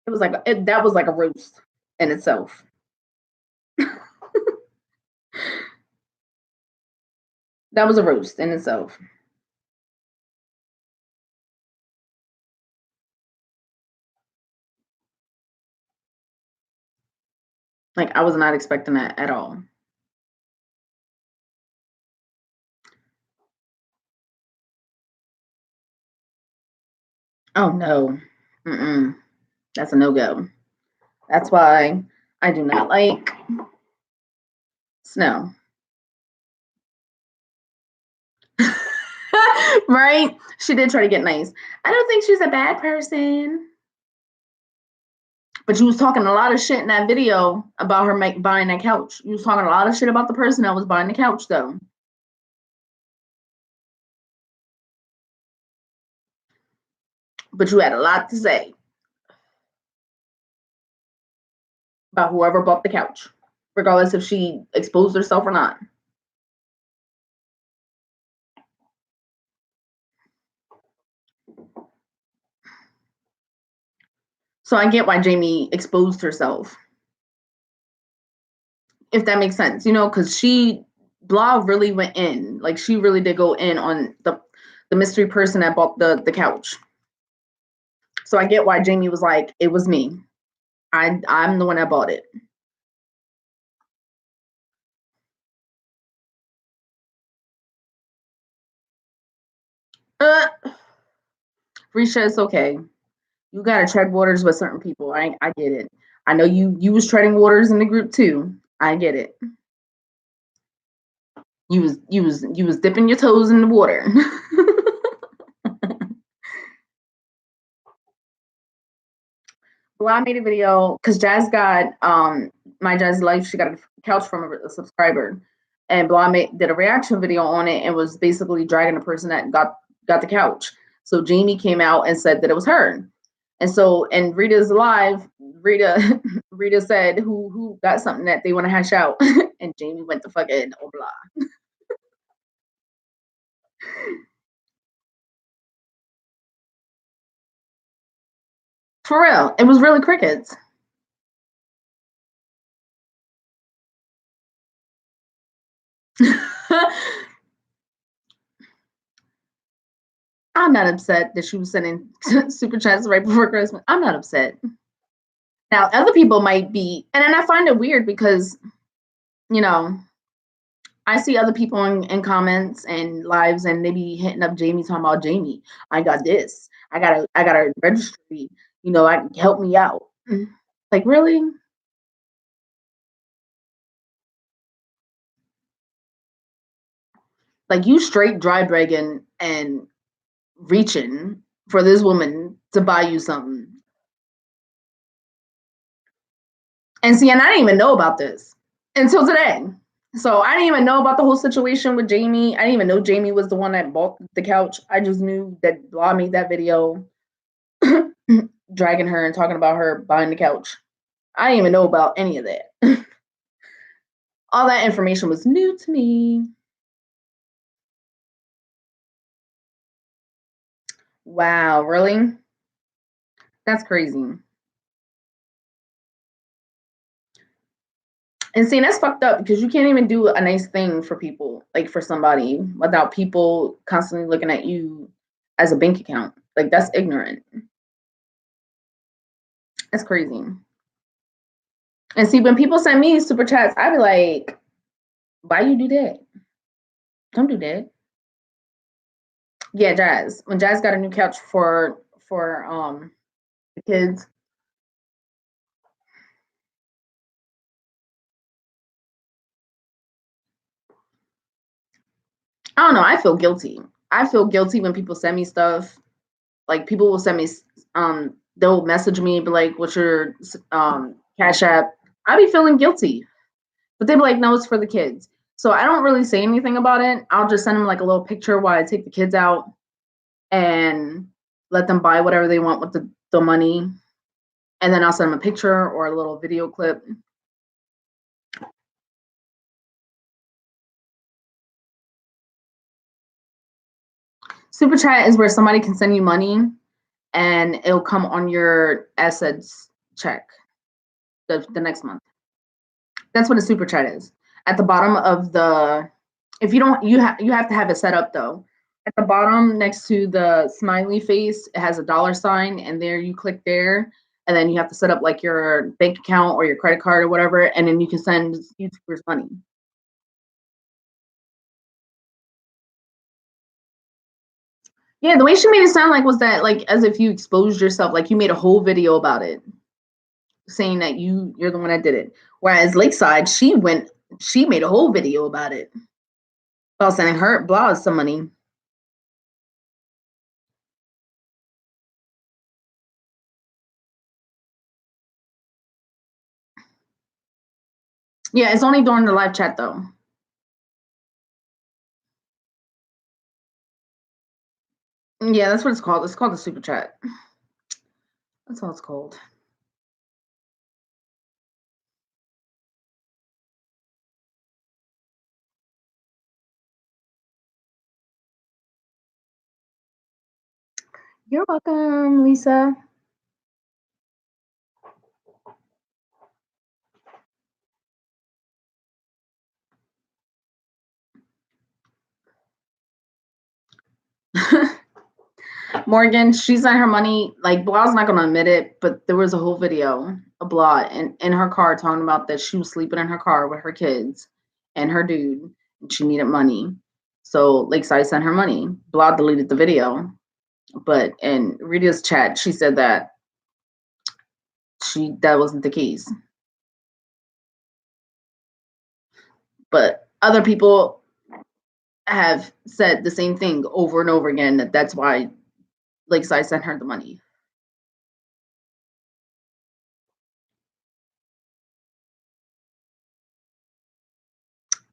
it was like that was like a roast in itself. That was a roast in itself. Like, I was not expecting that at all. Oh no. Mm-mm. That's a no-go. That's why I do not like snow. Right? She did try to get nice. I don't think she's a bad person. But you was talking a lot of shit in that video about her buying that couch. You was talking a lot of shit about the person that was buying the couch, though. But you had a lot to say about whoever bought the couch, regardless if she exposed herself or not. So I get why Jamie exposed herself, if that makes sense, because Blah really went in. Like, she really did go in on the mystery person that bought the couch. So I get why Jamie was like, it was me. I'm the one that bought it. Risha, it's okay. You gotta tread waters with certain people. I get it. I know you was treading waters in the group too. I get it. You was dipping your toes in the water. Well, I made a video because Jazz got my Jazz Life. She got a couch from a subscriber, and Blah did a reaction video on it and was basically dragging the person that got the couch. So Jamie came out and said that it was her, and so in Rita's live, Rita said who got something that they want to hash out, and Jamie went the fuck in. Oh blah. For real, it was really crickets. I'm not upset that she was sending super chats right before Christmas. I'm not upset. Now, other people might be, and then I find it weird because, you know, I see other people in comments and lives, and they be hitting up Jamie talking about Jamie. I got this. I got a registry. You know, I help me out. Like really? Like you straight dry dragging and reaching for this woman to buy you something. And see, and I didn't even know about this until today. So I didn't even know about the whole situation with Jamie. I didn't even know Jamie was the one that bought the couch. I just knew that Blah made that video dragging her and talking about her buying the couch. I didn't even know about any of that. All that information was new to me. Wow, really? That's crazy. And see, that's fucked up because you can't even do a nice thing for people, like for somebody, without people constantly looking at you as a bank account. Like that's ignorant. That's crazy. And see, when people send me super chats, I be like, why you do that? Don't do that. Yeah, Jazz. When Jazz got a new couch for the kids. I don't know. I feel guilty. I feel guilty when people send me stuff. Like people will send me, they'll message me, be like, "What's your Cash App?" I be feeling guilty, but they be like, "No, it's for the kids." So I don't really say anything about it. I'll just send them like a little picture while I take the kids out and let them buy whatever they want with the money, and then I'll send them a picture or a little video clip. Super chat is where somebody can send you money and it'll come on your assets check the next month. That's what a super chat is. At the bottom of the, if you don't, you have to have it set up though. At the bottom next to the smiley face, it has a dollar sign, and there you click there, and then you have to set up like your bank account or your credit card or whatever, and then you can send YouTubers money. Yeah, the way she made it sound like was that like as if you exposed yourself, like you made a whole video about it, saying that you're the one that did it. Whereas Lakeside, she made a whole video about it. About sending her blogs some money. Yeah, it's only during the live chat though. Yeah, that's what it's called. It's called the super chat. That's all it's called. You're welcome, Lisa. Morgan, she sent her money. Like Blah's not gonna admit it, but there was a whole video of Blah in her car talking about that she was sleeping in her car with her kids and her dude, and she needed money. So Lakeside sent her money. Blah deleted the video, but in Rita's chat, she said that that wasn't the case. But other people have said the same thing over and over again, that that's why Lakeside sent her the money.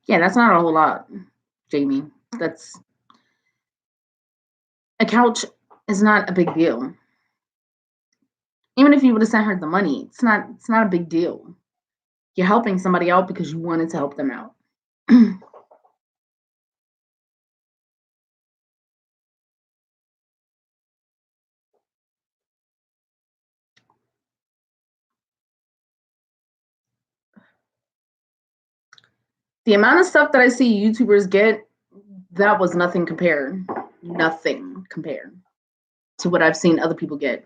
Yeah, that's not a whole lot, Jamie. That's a couch is not a big deal. Even if you would have sent her the money, it's not a big deal. You're helping somebody out because you wanted to help them out. The amount of stuff that I see YouTubers get, that was nothing compared to what I've seen other people get.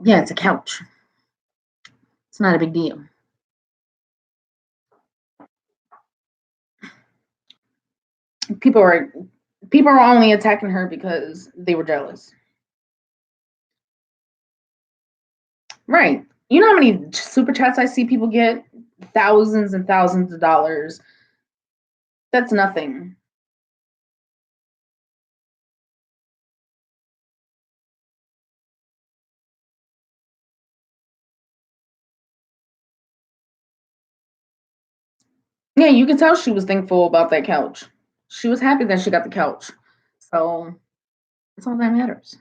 Yeah, it's a couch. It's not a big deal. People are only attacking her because they were jealous. Right. You know how many super chats I see people get? Thousands and thousands of dollars. That's nothing. Yeah, you can tell she was thankful about that couch. She was happy that she got the couch. So that's all that matters.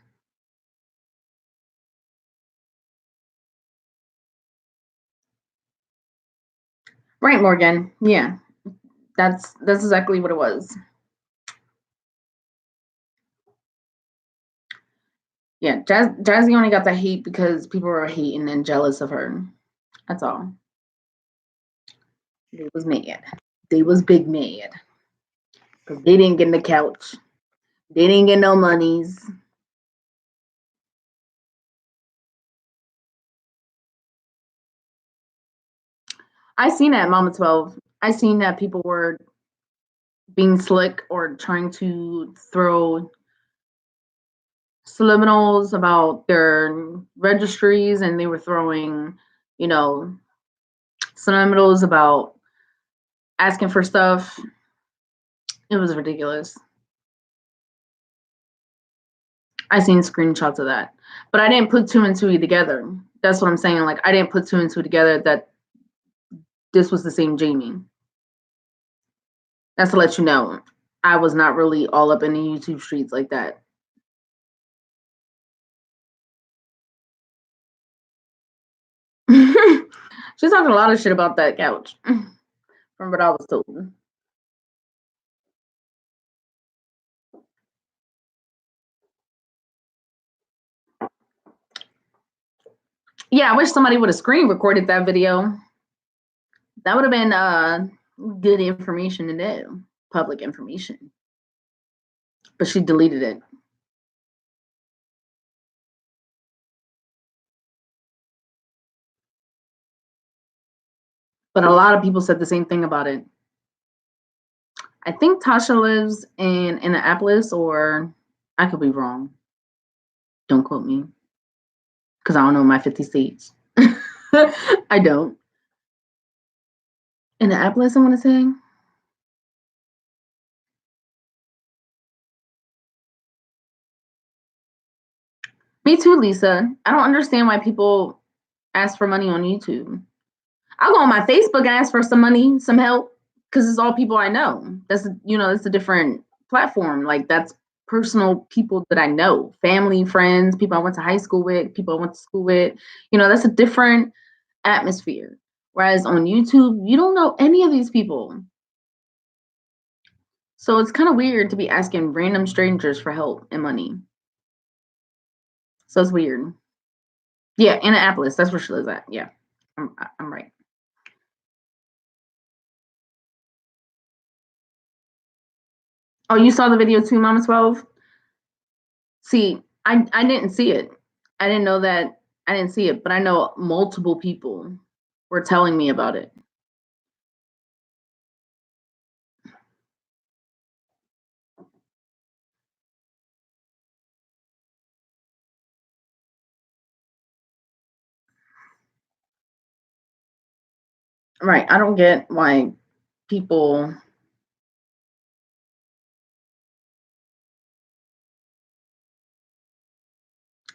Right, Morgan. Yeah. That's exactly what it was. Yeah, Jazzy only got the hate because people were hating and jealous of her. That's all. They was mad. They was big mad. Because they didn't get in the couch. They didn't get no monies. I seen that Mama 12. I seen that people were being slick or trying to throw subliminals about their registries, and they were throwing, subliminals about asking for stuff. It was ridiculous. I seen screenshots of that, but I didn't put two and two together. That's what I'm saying. Like, I didn't put two and two together that this was the same Jamie. That's to let you know. I was not really all up in the YouTube streets like that. She's talking a lot of shit about that couch, from what I was told. Yeah, I wish somebody would have screen recorded that video. That would have been good information to know, public information. But she deleted it. But a lot of people said the same thing about it. I think Tasha lives in Annapolis, or I could be wrong. Don't quote me, because I don't know my 50 states. I don't. Annapolis, I want to say. Me too, Lisa. I don't understand why people ask for money on YouTube. I'll go on my Facebook and ask for some money, some help, because it's all people I know. It's a different platform. Like, that's personal people that I know, family, friends, people I went to high school with, people I went to school with. That's a different atmosphere. Whereas on YouTube, you don't know any of these people. So it's kind of weird to be asking random strangers for help and money. So it's weird. Yeah, Annapolis. That's where she lives at. Yeah, I'm right. Oh, you saw the video too, Mama 12? See, I didn't see it. I didn't know that. I didn't see it, but I know multiple people were telling me about it. Right. I don't get why people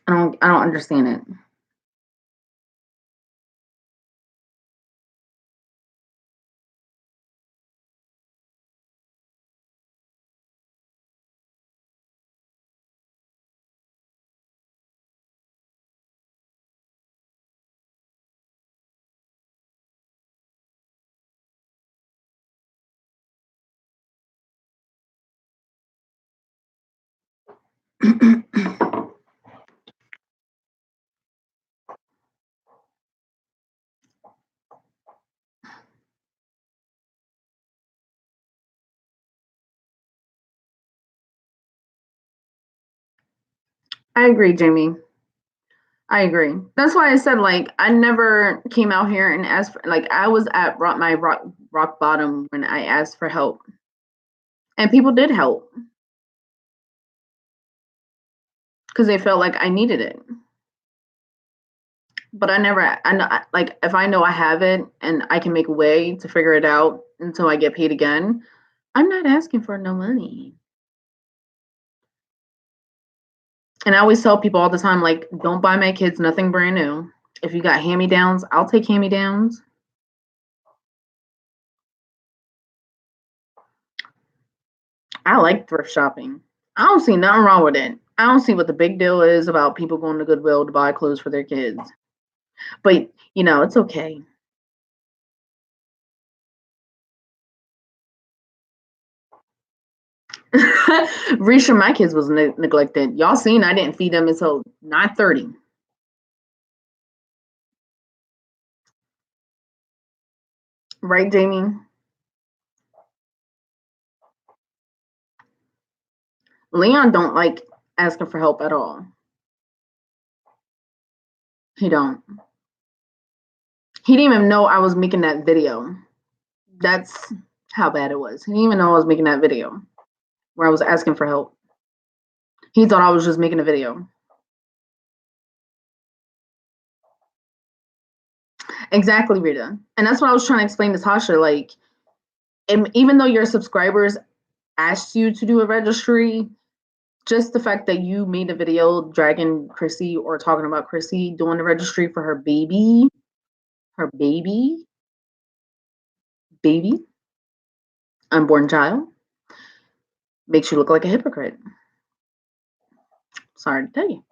I don't understand it. I agree, Jamie. I agree. That's why I said like I never came out here and asked for like I was at my rock bottom when I asked for help, and people did help because they felt like I needed it. But I never, I know, like if I know I have it and I can make a way to figure it out until I get paid again, I'm not asking for no money. And I always tell people all the time, like, don't buy my kids nothing brand new. If you got hand-me-downs, I'll take hand-me-downs. I like thrift shopping. I don't see nothing wrong with it. I don't see what the big deal is about people going to Goodwill to buy clothes for their kids. But, you know, it's okay. Risha, my kids was neglected. Y'all seen I didn't feed them until 9:30. Right, Jamie? Leon don't like asking for help at all. He don't. He didn't even know I was making that video. That's how bad it was. He didn't even know I was making that video where I was asking for help. He thought I was just making a video. Exactly, Rita. And that's what I was trying to explain to Tasha. Like, even though your subscribers asked you to do a registry, just the fact that you made a video dragging Chrissy or talking about Chrissy doing the registry for her baby, baby, unborn child, makes you look like a hypocrite. Sorry to tell you.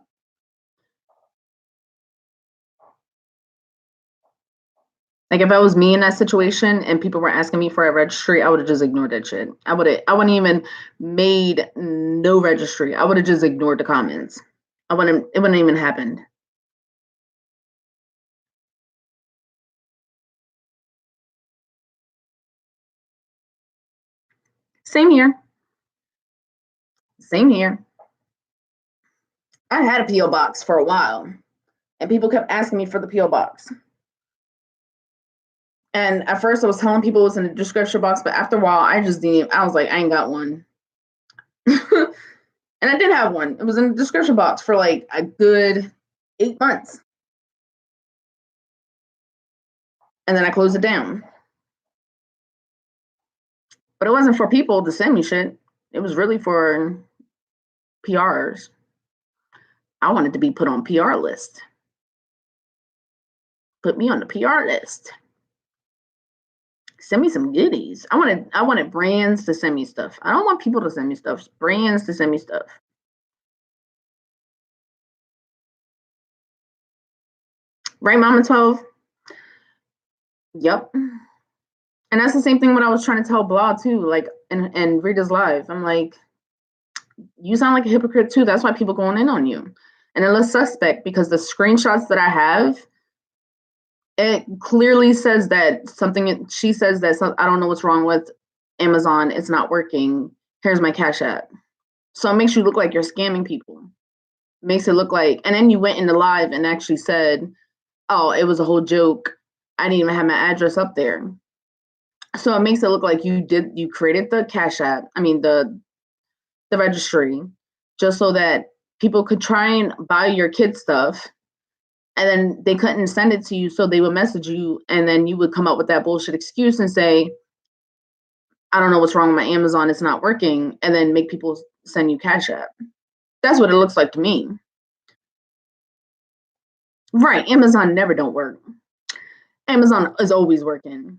Like if I was me in that situation and people were asking me for a registry, I would have just ignored that shit. I wouldn't even made no registry. I would have just ignored the comments. It wouldn't even happened. Same here. Same here. I had a P.O. box for a while and people kept asking me for the P.O. box. And at first I was telling people it was in the description box, but after a while I just didn't, I was like, I ain't got one. And I did have one. It was in the description box for like a good 8 months. And then I closed it down. But it wasn't for people to send me shit. It was really for PRs. I wanted to be put on PR list. Put me on the PR list. Send me some goodies. I wanted brands to send me stuff. I don't want people to send me stuff. Brands to send me stuff. Right, Mama 12? Yep. And that's the same thing when I was trying to tell Blah too, like and Rita's live. I'm like, you sound like a hypocrite too. That's why people going in on you. And it looks suspect because the screenshots that I have, it clearly says that something, she says that I don't know what's wrong with Amazon. It's not working. Here's my Cash App. So it makes you look like you're scamming people. Makes it look like, and then you went into live and actually said, oh, it was a whole joke. I didn't even have my address up there. So it makes it look like you created the Cash App, the registry, just so that people could try and buy your kid stuff, and then they couldn't send it to you, so they would message you, and then you would come up with that bullshit excuse and say, I don't know what's wrong with my Amazon, it's not working, and then make people send you Cash App. That's what it looks like to me. Right, Amazon never don't work. Amazon is always working.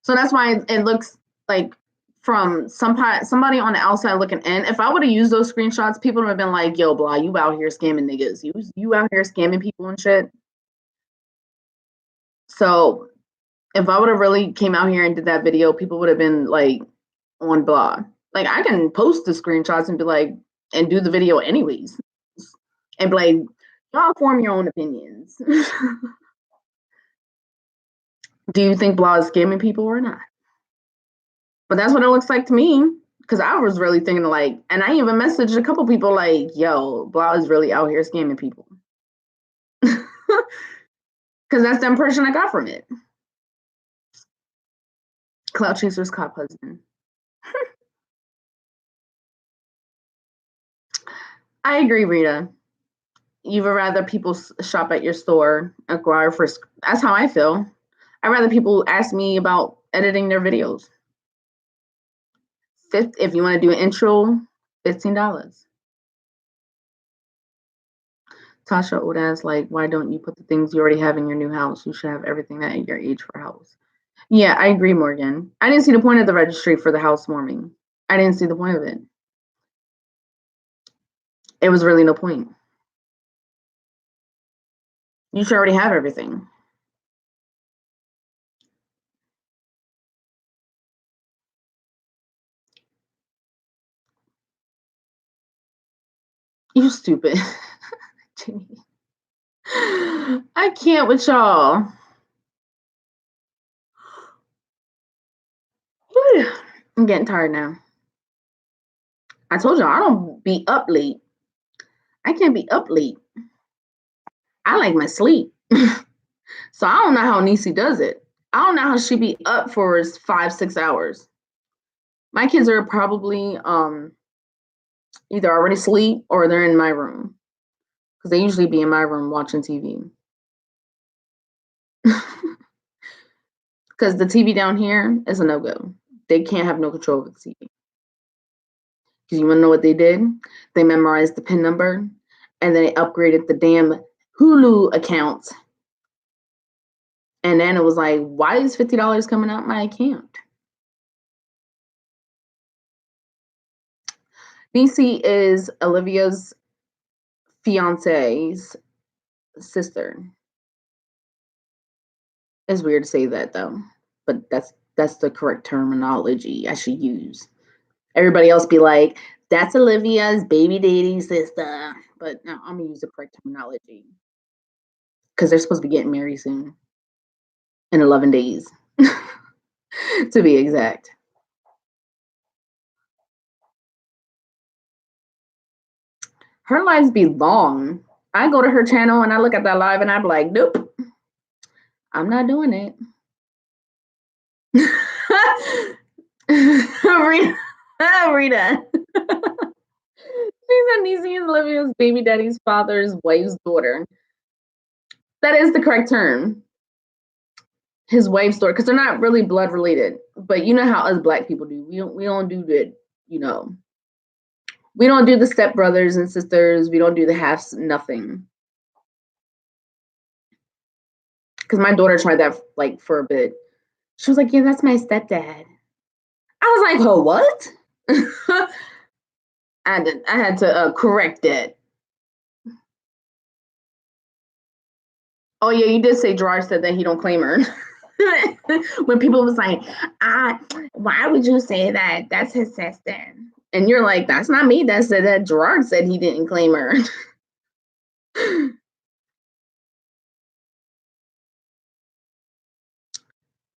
So that's why it looks like from somebody on the outside looking in. If I would have used those screenshots, people would have been like, yo, Blah, you out here scamming niggas. You out here scamming people and shit. So if I would have really came out here and did that video, people would have been like on Blah. Like I can post the screenshots and be like, and do the video anyways. And be like, y'all form your own opinions. Do you think Blah is scamming people or not? But that's what it looks like to me. Because I was really thinking like, and I even messaged a couple people like, yo, Blah is really out here scamming people. Because that's the impression I got from it. Cloud Chaser's cop husband. I agree, Rita. You would rather people shop at your store, acquire for. That's how I feel. I'd rather people ask me about editing their videos. If you want to do an intro, $15. Tasha would ask, like, why don't you put the things you already have in your new house? You should have everything that at your age for a house. Yeah, I agree, Morgan. I didn't see the point of the registry for the housewarming. I didn't see the point of it. It was really no point. You should already have everything. You stupid. I can't with y'all. I'm getting tired now. I told y'all I don't be up late. I can't be up late. I like my sleep. So I don't know how Niecy does it. I don't know how she be up for 5-6 hours. My kids are probably either already asleep or they're in my room. Because they usually be in my room watching TV. Because the TV down here is a no-go. They can't have no control over the TV. Because you want to know what they did? They memorized the PIN number, and then they upgraded the damn Hulu account. And then it was like, why is $50 coming out my account? Niecy is Olivia's fiance's sister. It's weird to say that though, but that's the correct terminology I should use. Everybody else be like, that's Olivia's baby daddy sister. But no, I'm gonna use the correct terminology. Because they're supposed to be getting married soon. In 11 days. To be exact. Her lives be long. I go to her channel and I look at that live and I'm like, nope. I'm not doing it. Rita. She's a Niecy and Olivia's baby daddy's father's wife's daughter. That is the correct term. His wife's daughter, because they're not really blood related. But you know how us Black people do. We don't do the, you know, we don't do the step brothers and sisters. We don't do the halves, nothing. Because my daughter tried that like for a bit. She was like, yeah, that's my stepdad. I was like, oh, what? I had to correct it. Oh yeah, you did say Gerard said that he don't claim her. When people was like, why would you say that? That's his sister. And you're like, that's not me that said that. Gerard said he didn't claim her.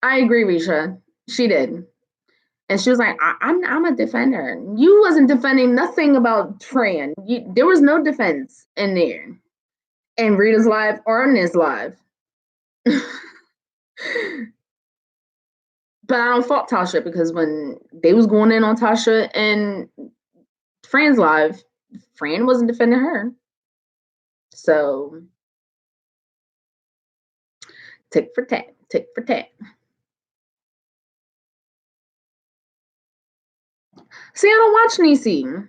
I agree, Risha. She did. And she was like, I'm a defender. You wasn't defending nothing about Fran. There was no defense in there. In Rita's live or in his live. But I don't fault Tasha because when they was going in on Tasha and Fran's live, Fran wasn't defending her. So tick for tat, tick for tat. See, I don't watch Niecy.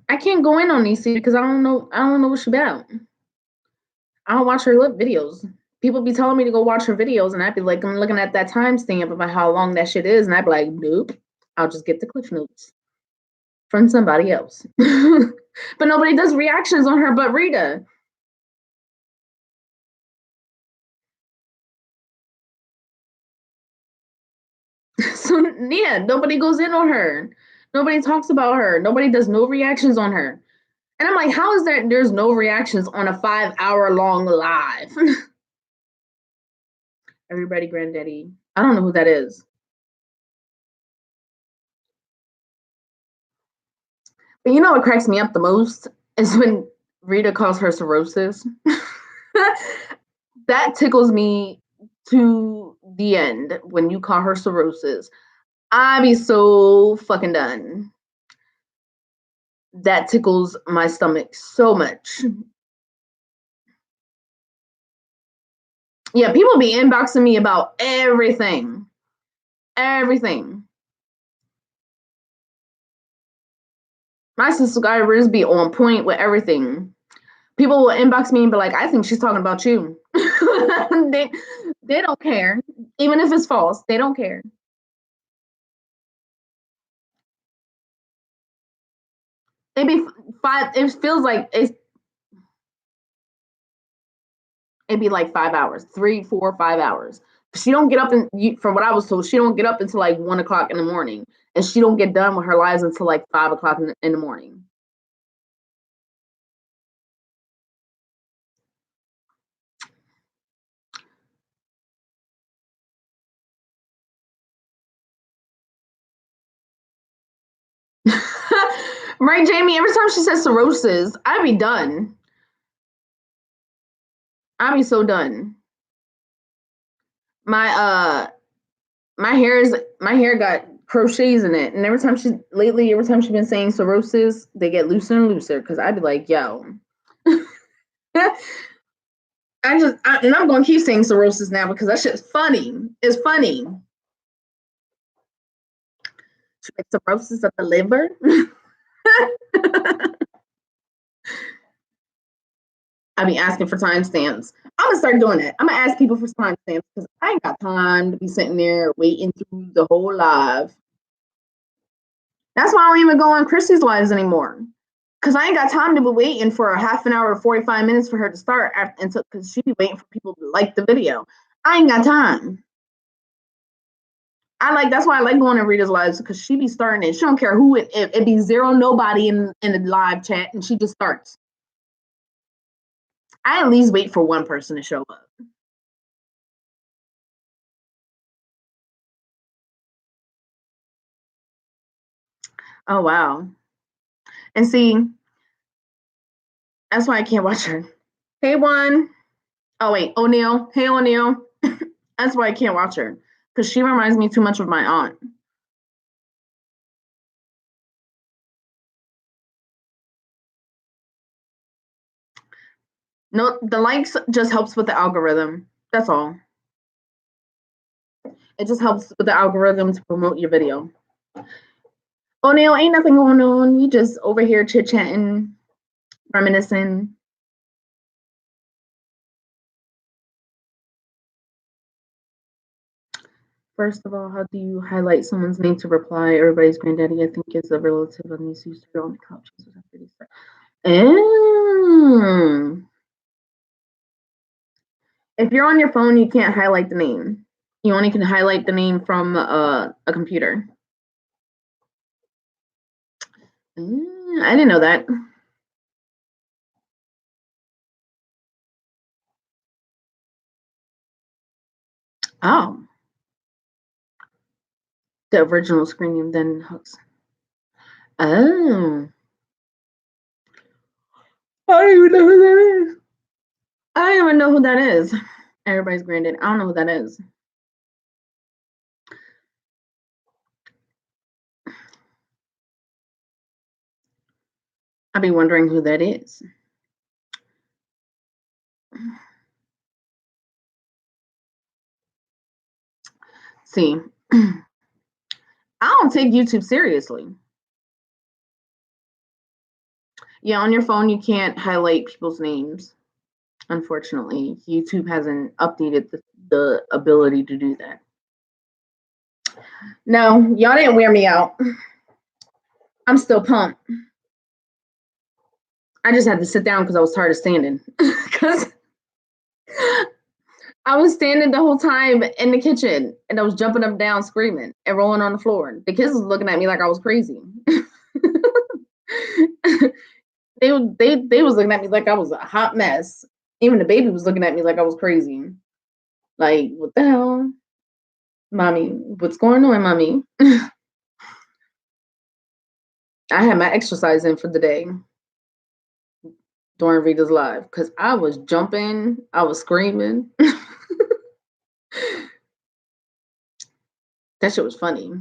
I can't go in on Niecy because I don't know what she's about. I don't watch her videos. People be telling me to go watch her videos, and I'd be like, I'm looking at that timestamp about how long that shit is, and I'd be like, nope, I'll just get the cliff notes from somebody else. But nobody does reactions on her but Rita. So yeah, nobody goes in on her. Nobody talks about her. Nobody does no reactions on her. And I'm like, how is there there's no reactions on a 5-hour long live? Everybody granddaddy. I don't know who that is. But you know what cracks me up the most is when Rita calls her cirrhosis. That tickles me to the end when you call her cirrhosis. I be so fucking done. That tickles my stomach so much. Yeah, people be inboxing me about everything. Everything. My subscribers be on point with everything. People will inbox me and be like, I think she's talking about you. they don't care. Even if it's false, they don't care. It'd be 5, it feels like it'd be like 5 hours, 3, 4, 5 hours. She don't get up from what I was told, she don't get up until like 1 o'clock in the morning. And she don't get done with her lives until like 5 o'clock in the morning. Right, Jamie? Every time she says cirrhosis, I be done. I be so done. My hair got crochets in it, and every time she's been saying cirrhosis, they get looser and looser. Because I'd be like, yo, and I'm gonna keep saying cirrhosis now because that shit's funny. It's funny. Like cirrhosis of the liver. I be asking for timestamps. I'm gonna start doing it. I'm gonna ask people for timestamps because I ain't got time to be sitting there waiting through the whole live. That's why I don't even go on Chrissy's lives anymore. Cause I ain't got time to be waiting for a half an hour or 45 minutes for her to start until because she be waiting for people to like the video. I ain't got time. That's why I like going to Rita's lives because she be starting it. She don't care who it be zero nobody in the live chat and she just starts. I at least wait for one person to show up. Oh wow. And see, that's why I can't watch her. Hey one. Oh wait, O'Neill. Hey O'Neill. That's why I can't watch her. Because she reminds me too much of my aunt. No, the likes just helps with the algorithm. That's all. It just helps with the algorithm to promote your video. O'Neill, ain't nothing going on. You just over here chit-chatting, reminiscing. First of all, how do you highlight someone's name to reply? Everybody's granddaddy, I think, is a relative of Niecy used to go on the couch. If you're on your phone, you can't highlight the name. You only can highlight the name from a computer. I didn't know that. Oh. The original screen and then hooks. Oh. I don't even know who that is. I don't even know who that is. Everybody's granddad. I don't know who that is. I'd be wondering who that is. See, I don't take YouTube seriously. Yeah, on your phone, you can't highlight people's names. Unfortunately, YouTube hasn't updated the ability to do that. No, y'all didn't wear me out. I'm still pumped. I just had to sit down because I was tired of standing. Because I was standing the whole time in the kitchen and I was jumping up and down, screaming and rolling on the floor. The kids was looking at me like I was crazy. they was looking at me like I was a hot mess. Even the baby was looking at me like I was crazy. Like, what the hell? Mommy, what's going on, mommy? I had my exercise in for the day during Rita's live because I was jumping, I was screaming. That shit was funny.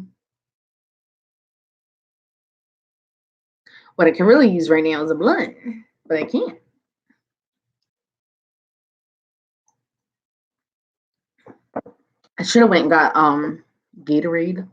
What I can really use right now is a blunt, but I can't. I should have went and got Gatorade.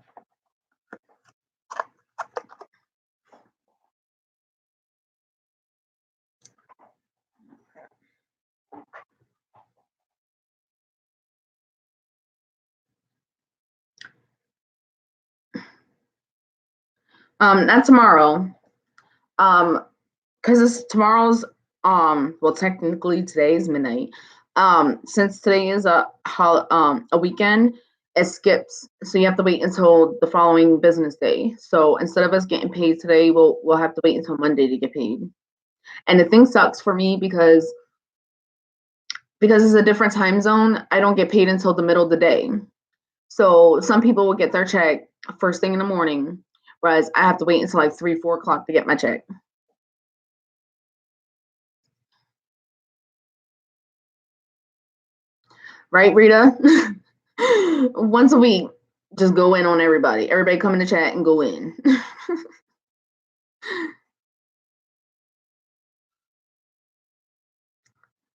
Not tomorrow. Because it's tomorrow's well, technically today is midnight. Since today is a weekend, it skips. So you have to wait until the following business day. So instead of us getting paid today, we'll have to wait until Monday to get paid. And the thing sucks for me because it's a different time zone, I don't get paid until the middle of the day. So some people will get their check first thing in the morning, whereas I have to wait until like 3-4 o'clock to get my check. Right, Rita? Once a week, just go in on everybody. Everybody come in the chat and go in.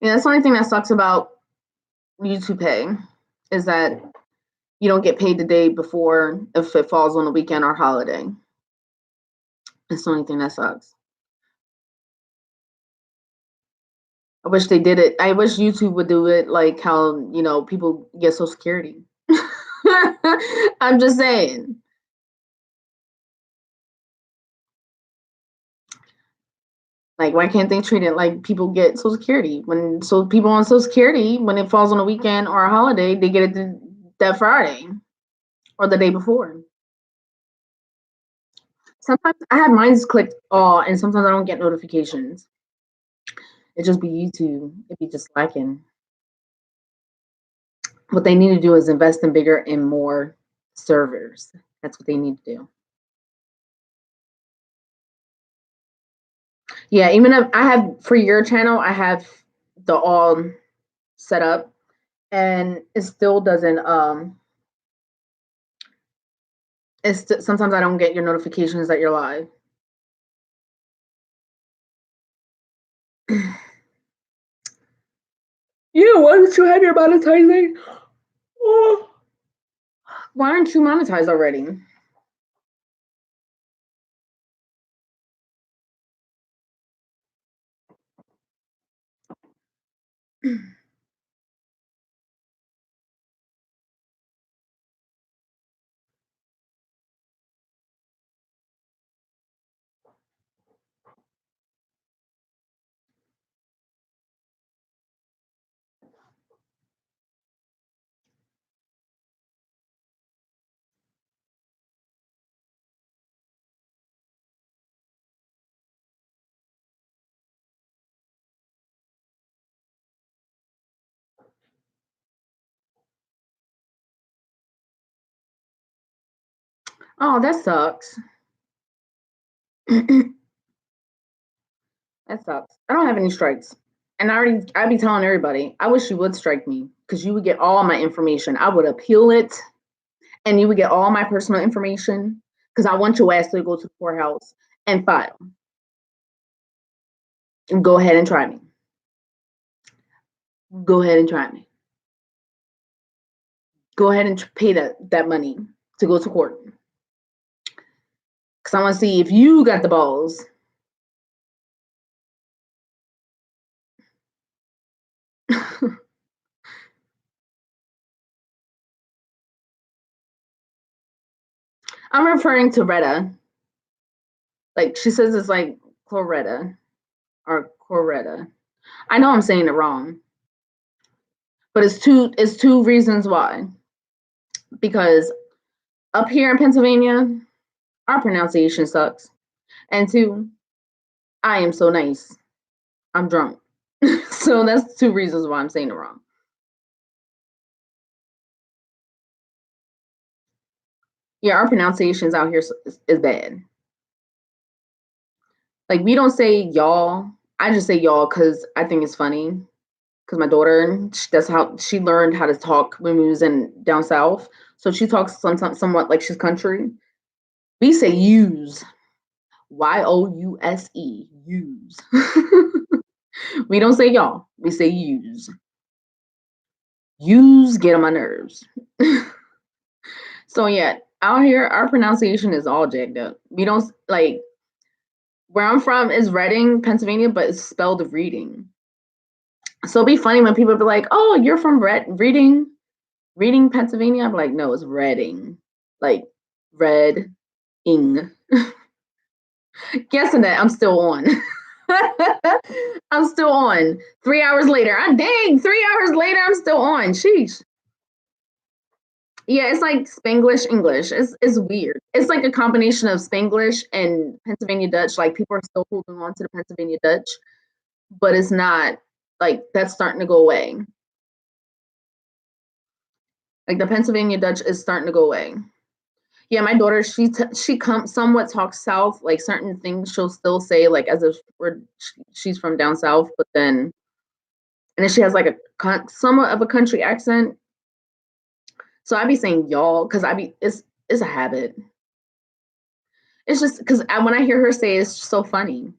Yeah, that's the only thing that sucks about YouTube Pay is that you don't get paid the day before if it falls on a weekend or holiday. That's the only thing that sucks. I wish they did it. I wish YouTube would do it like how, people get Social Security. I'm just saying. Like, why can't they treat it like people get Social Security? So people on Social Security, when it falls on a weekend or a holiday, they get it that Friday or the day before. Sometimes I have mine clicked all, and sometimes I don't get notifications. It just be YouTube. It be just lacking. What they need to do is invest in bigger and more servers. That's what they need to do. Yeah, even if I have for your channel, I have the all set up, and it still doesn't. Sometimes I don't get your notifications that you're live. Yeah, why don't you have your monetizing? Oh. Why aren't you monetized already? Oh, that sucks. That sucks. I don't have any strikes. And I'd be telling everybody, I wish you would strike me because you would get all my information. I would appeal it and you would get all my personal information because I want your ass to go to the courthouse and file. And go ahead and try me. Go ahead and try me. Go ahead and pay that money to go to court. Because I want to see if you got the balls. I'm referring to Retta. Like she says it's like Chloretta or Coretta. I know I'm saying it wrong. But it's two reasons why. Because up here in Pennsylvania, our pronunciation sucks. And two, I am so nice. I'm drunk. So that's two reasons why I'm saying it wrong. Yeah, our pronunciations out here is bad. Like, we don't say y'all. I just say y'all because I think it's funny. Because my daughter, that's how she learned how to talk when we was down south. So she talks sometimes somewhat like she's country. We say use. Youse. Use. We don't say y'all. We say use. Use get on my nerves. So yeah, out here our pronunciation is all jacked up. We don't like where I'm from is Reading, Pennsylvania, but it's spelled reading. So it'd be funny when people be like, "Oh, you're from Reading, Pennsylvania." I'm like, "No, it's Reading, like red-ing." Guessing that I'm still on. I'm still on. 3 hours later, dang, 3 hours later, I'm still on. Sheesh. Yeah, it's like Spanglish English. It's weird. It's like a combination of Spanglish and Pennsylvania Dutch. Like people are still holding on to the Pennsylvania Dutch, but it's not like that's starting to go away. Like the Pennsylvania Dutch is starting to go away. Yeah, my daughter, she comes somewhat talks south, like certain things she'll still say like as if she's from down south, but then and then she has like a somewhat of a country accent. So I be saying y'all because it's a habit. It's just because when I hear her say it, it's so funny.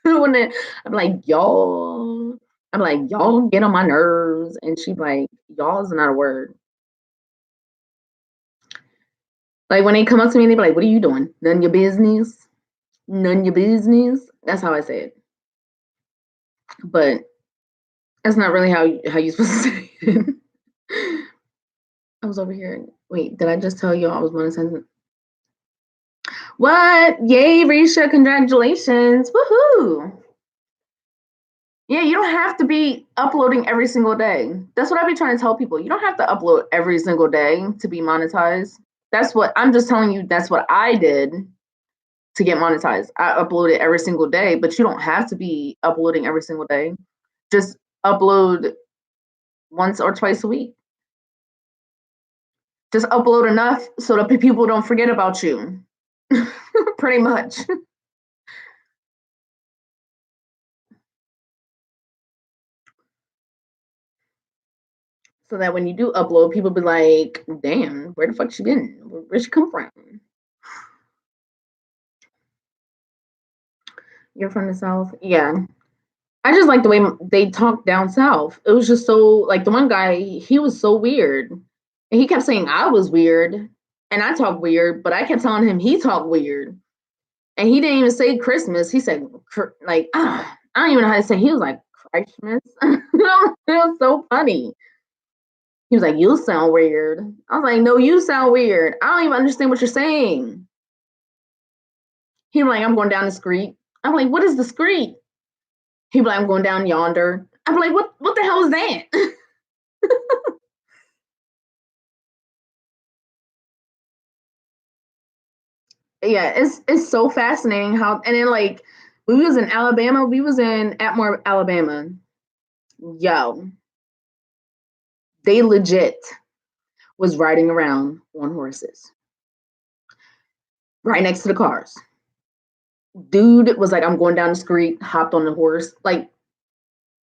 I'm like y'all, I'm like y'all get on my nerves, and she's like y'all is not a word. Like when they come up to me, they be like, "What are you doing? None your business. None your business." That's how I say it. But that's not really how you supposed to say it. I was over here. Wait, did I just tell you I was one sentence? What? Yay, Risha! Congratulations! Woohoo! Yeah, you don't have to be uploading every single day. That's what I be trying to tell people. You don't have to upload every single day to be monetized. That's what I'm just telling you. That's what I did to get monetized. I upload it every single day, but you don't have to be uploading every single day. Just upload once or twice a week. Just upload enough so that people don't forget about you. Pretty much. So that when you do upload, people be like, damn, where the fuck she been? Where'd she come from? You're from the South? Yeah. I just like the way they talk down south. It was just so like the one guy, he was so weird. And he kept saying I was weird and I talk weird, but I kept telling him he talked weird. And he didn't even say Christmas. He said like I don't even know how to say. He was like Christmas. It was so funny. He was like, "You sound weird." I was like, "No, you sound weird. I don't even understand what you're saying." He was like, "I'm going down the street." I'm like, "What is the street?" He was like, "I'm going down yonder." I'm like, "What the hell is that?" Yeah, it's so fascinating how and then like we was in Alabama, we was in Atmore, Alabama. Yo, they legit was riding around on horses right next to the cars. Dude was like, I'm going down the street, hopped on the horse. Like,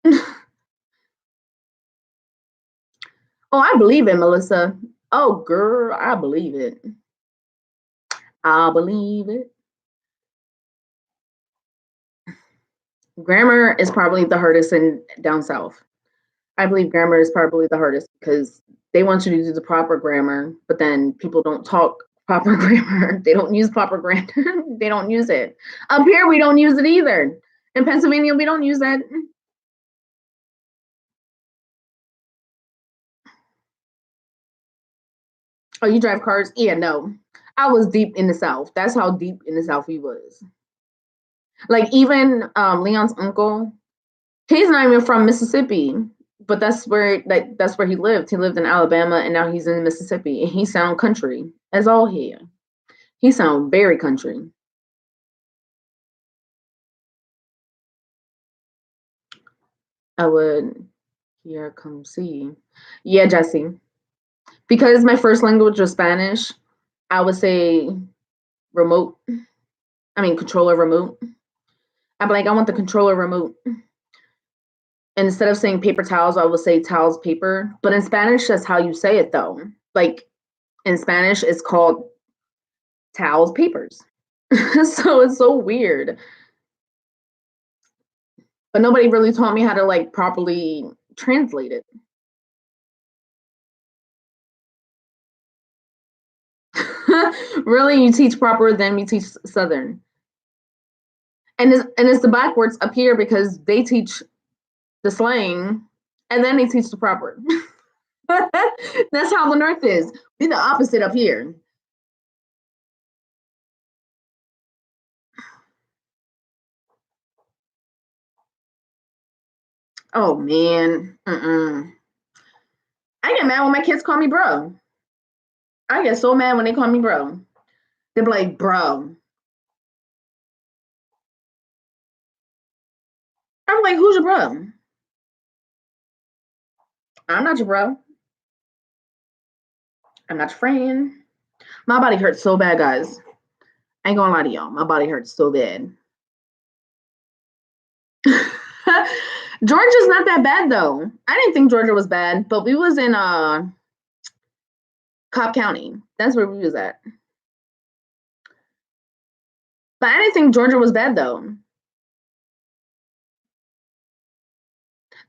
oh, I believe it, Melissa. Oh, girl, I believe it. I believe it. Grammar is probably the hardest in down south. I believe grammar is probably the hardest because they want you to use the proper grammar, but then people don't talk proper grammar. They don't use proper grammar. They don't use it. Up here, we don't use it either. In Pennsylvania, we don't use that. Oh, you drive cars? Yeah, no. I was deep in the South. That's how deep in the South he was. Like even Leon's uncle, he's not even from Mississippi, but that's where he lived. He lived in Alabama, and now he's in Mississippi. And he sound country as all here. He sound very country. I would here come see. Yeah, Jesse. Because my first language was Spanish, I would say remote. I mean controller remote. I'm like, I want the controller remote. And instead of saying paper towels, I will say towels paper. But in Spanish, that's how you say it though. Like in Spanish, it's called towels papers. So it's so weird. But nobody really taught me how to like properly translate it. Really, you teach proper, then we teach Southern. And it's the backwards up here because they teach the slang and then they teach the proper. That's how the North is. We're the opposite up here. Oh man. I get mad when my kids call me bro. I get so mad when they call me bro. They're like, bro. I'm like, who's your bro? I'm not your bro. I'm not your friend. My body hurts so bad, guys. I ain't gonna lie to y'all. My body hurts so bad. Georgia's not that bad though. I didn't think Georgia was bad, but we was in Cobb County. That's where we was at. But I didn't think Georgia was bad though.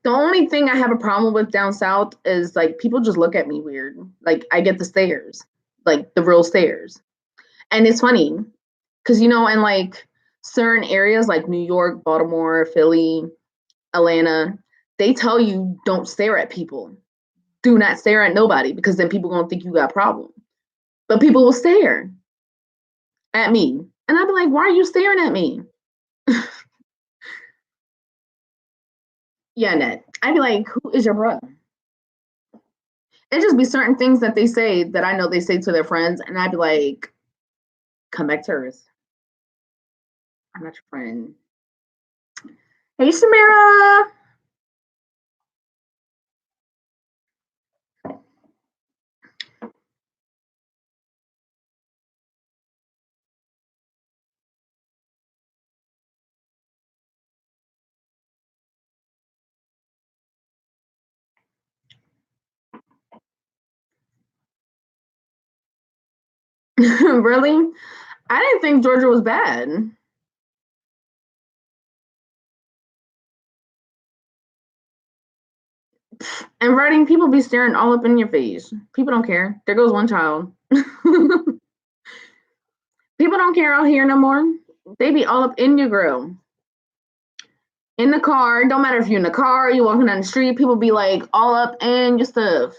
The only thing I have a problem with down south is like people just look at me weird. Like I get the stares, like the real stares. And it's funny because in like certain areas like New York, Baltimore, Philly, Atlanta, they tell you don't stare at people. Do not stare at nobody because then people gonna think you got a problem. But people will stare at me. And I'll be like, why are you staring at me? Yeah, Ned. I'd be like, who is your brother? It just be certain things that they say that I know they say to their friends, and I'd be like, come back to Earth. I'm not your friend. Hey, Samara. Really? I didn't think Georgia was bad. And writing, people be staring all up in your face. People don't care. There goes one child. People don't care out here no more. They be all up in your grill. In the car, don't matter if you're in the car, you're walking down the street, people be like all up in your stuff.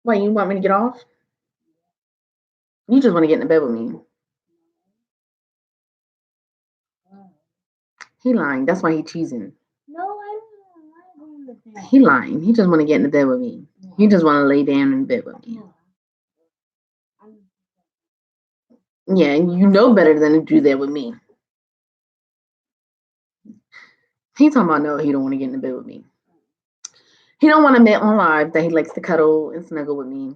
Wait, you want me to get off? You just want to get in the bed with me. He lying. That's why he cheesing. No, I don't. He lying. He just want to get in the bed with me. He just want to lay down in bed with me. Yeah, and you know better than to do that with me. He talking about no, he don't want to get in the bed with me. He don't want to admit on live that he likes to cuddle and snuggle with me.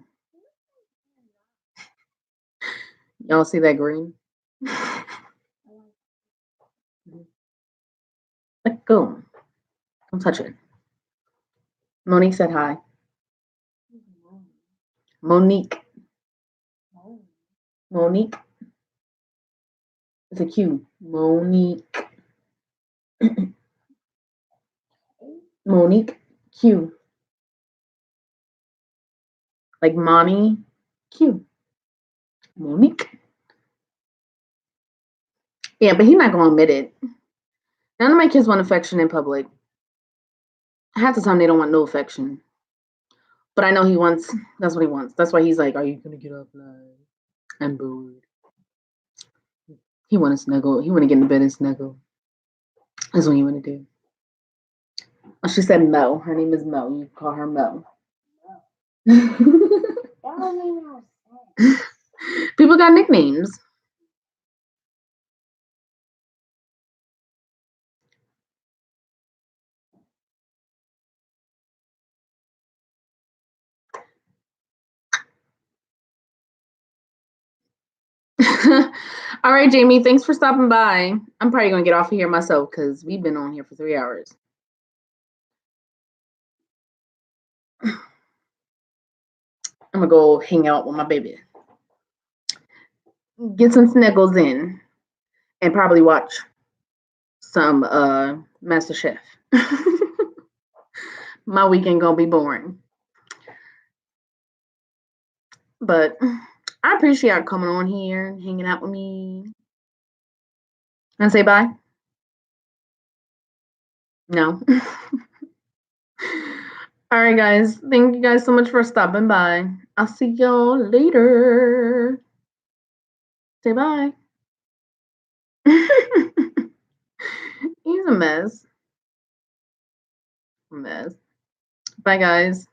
Y'all see that green? Let go. Don't touch it. Monique said hi. Monique. Monique. It's a Q. Monique. Monique Q. Like mommy Q. Monique. Yeah, but he's not gonna admit it. None of my kids want affection in public. Half the time they don't want no affection. But I know he wants, that's what he wants. That's why he's like, are you gonna get up? Like, I'm bored. He wanna snuggle. He wanna get in bed and snuggle. That's what he wanna do. Oh, she said Mo. Her name is Mo. You call her Mo. People got nicknames. All right, Jamie, thanks for stopping by. I'm probably going to get off of here myself because we've been on here for 3 hours. I'm going to go hang out with my baby. Get some sniggles in and probably watch some Master Chef. My weekend going to be boring. But I appreciate y'all coming on here, hanging out with me. And say bye? No. All right, guys. Thank you guys so much for stopping by. I'll see y'all later. Say bye. He's a mess. Bye, guys.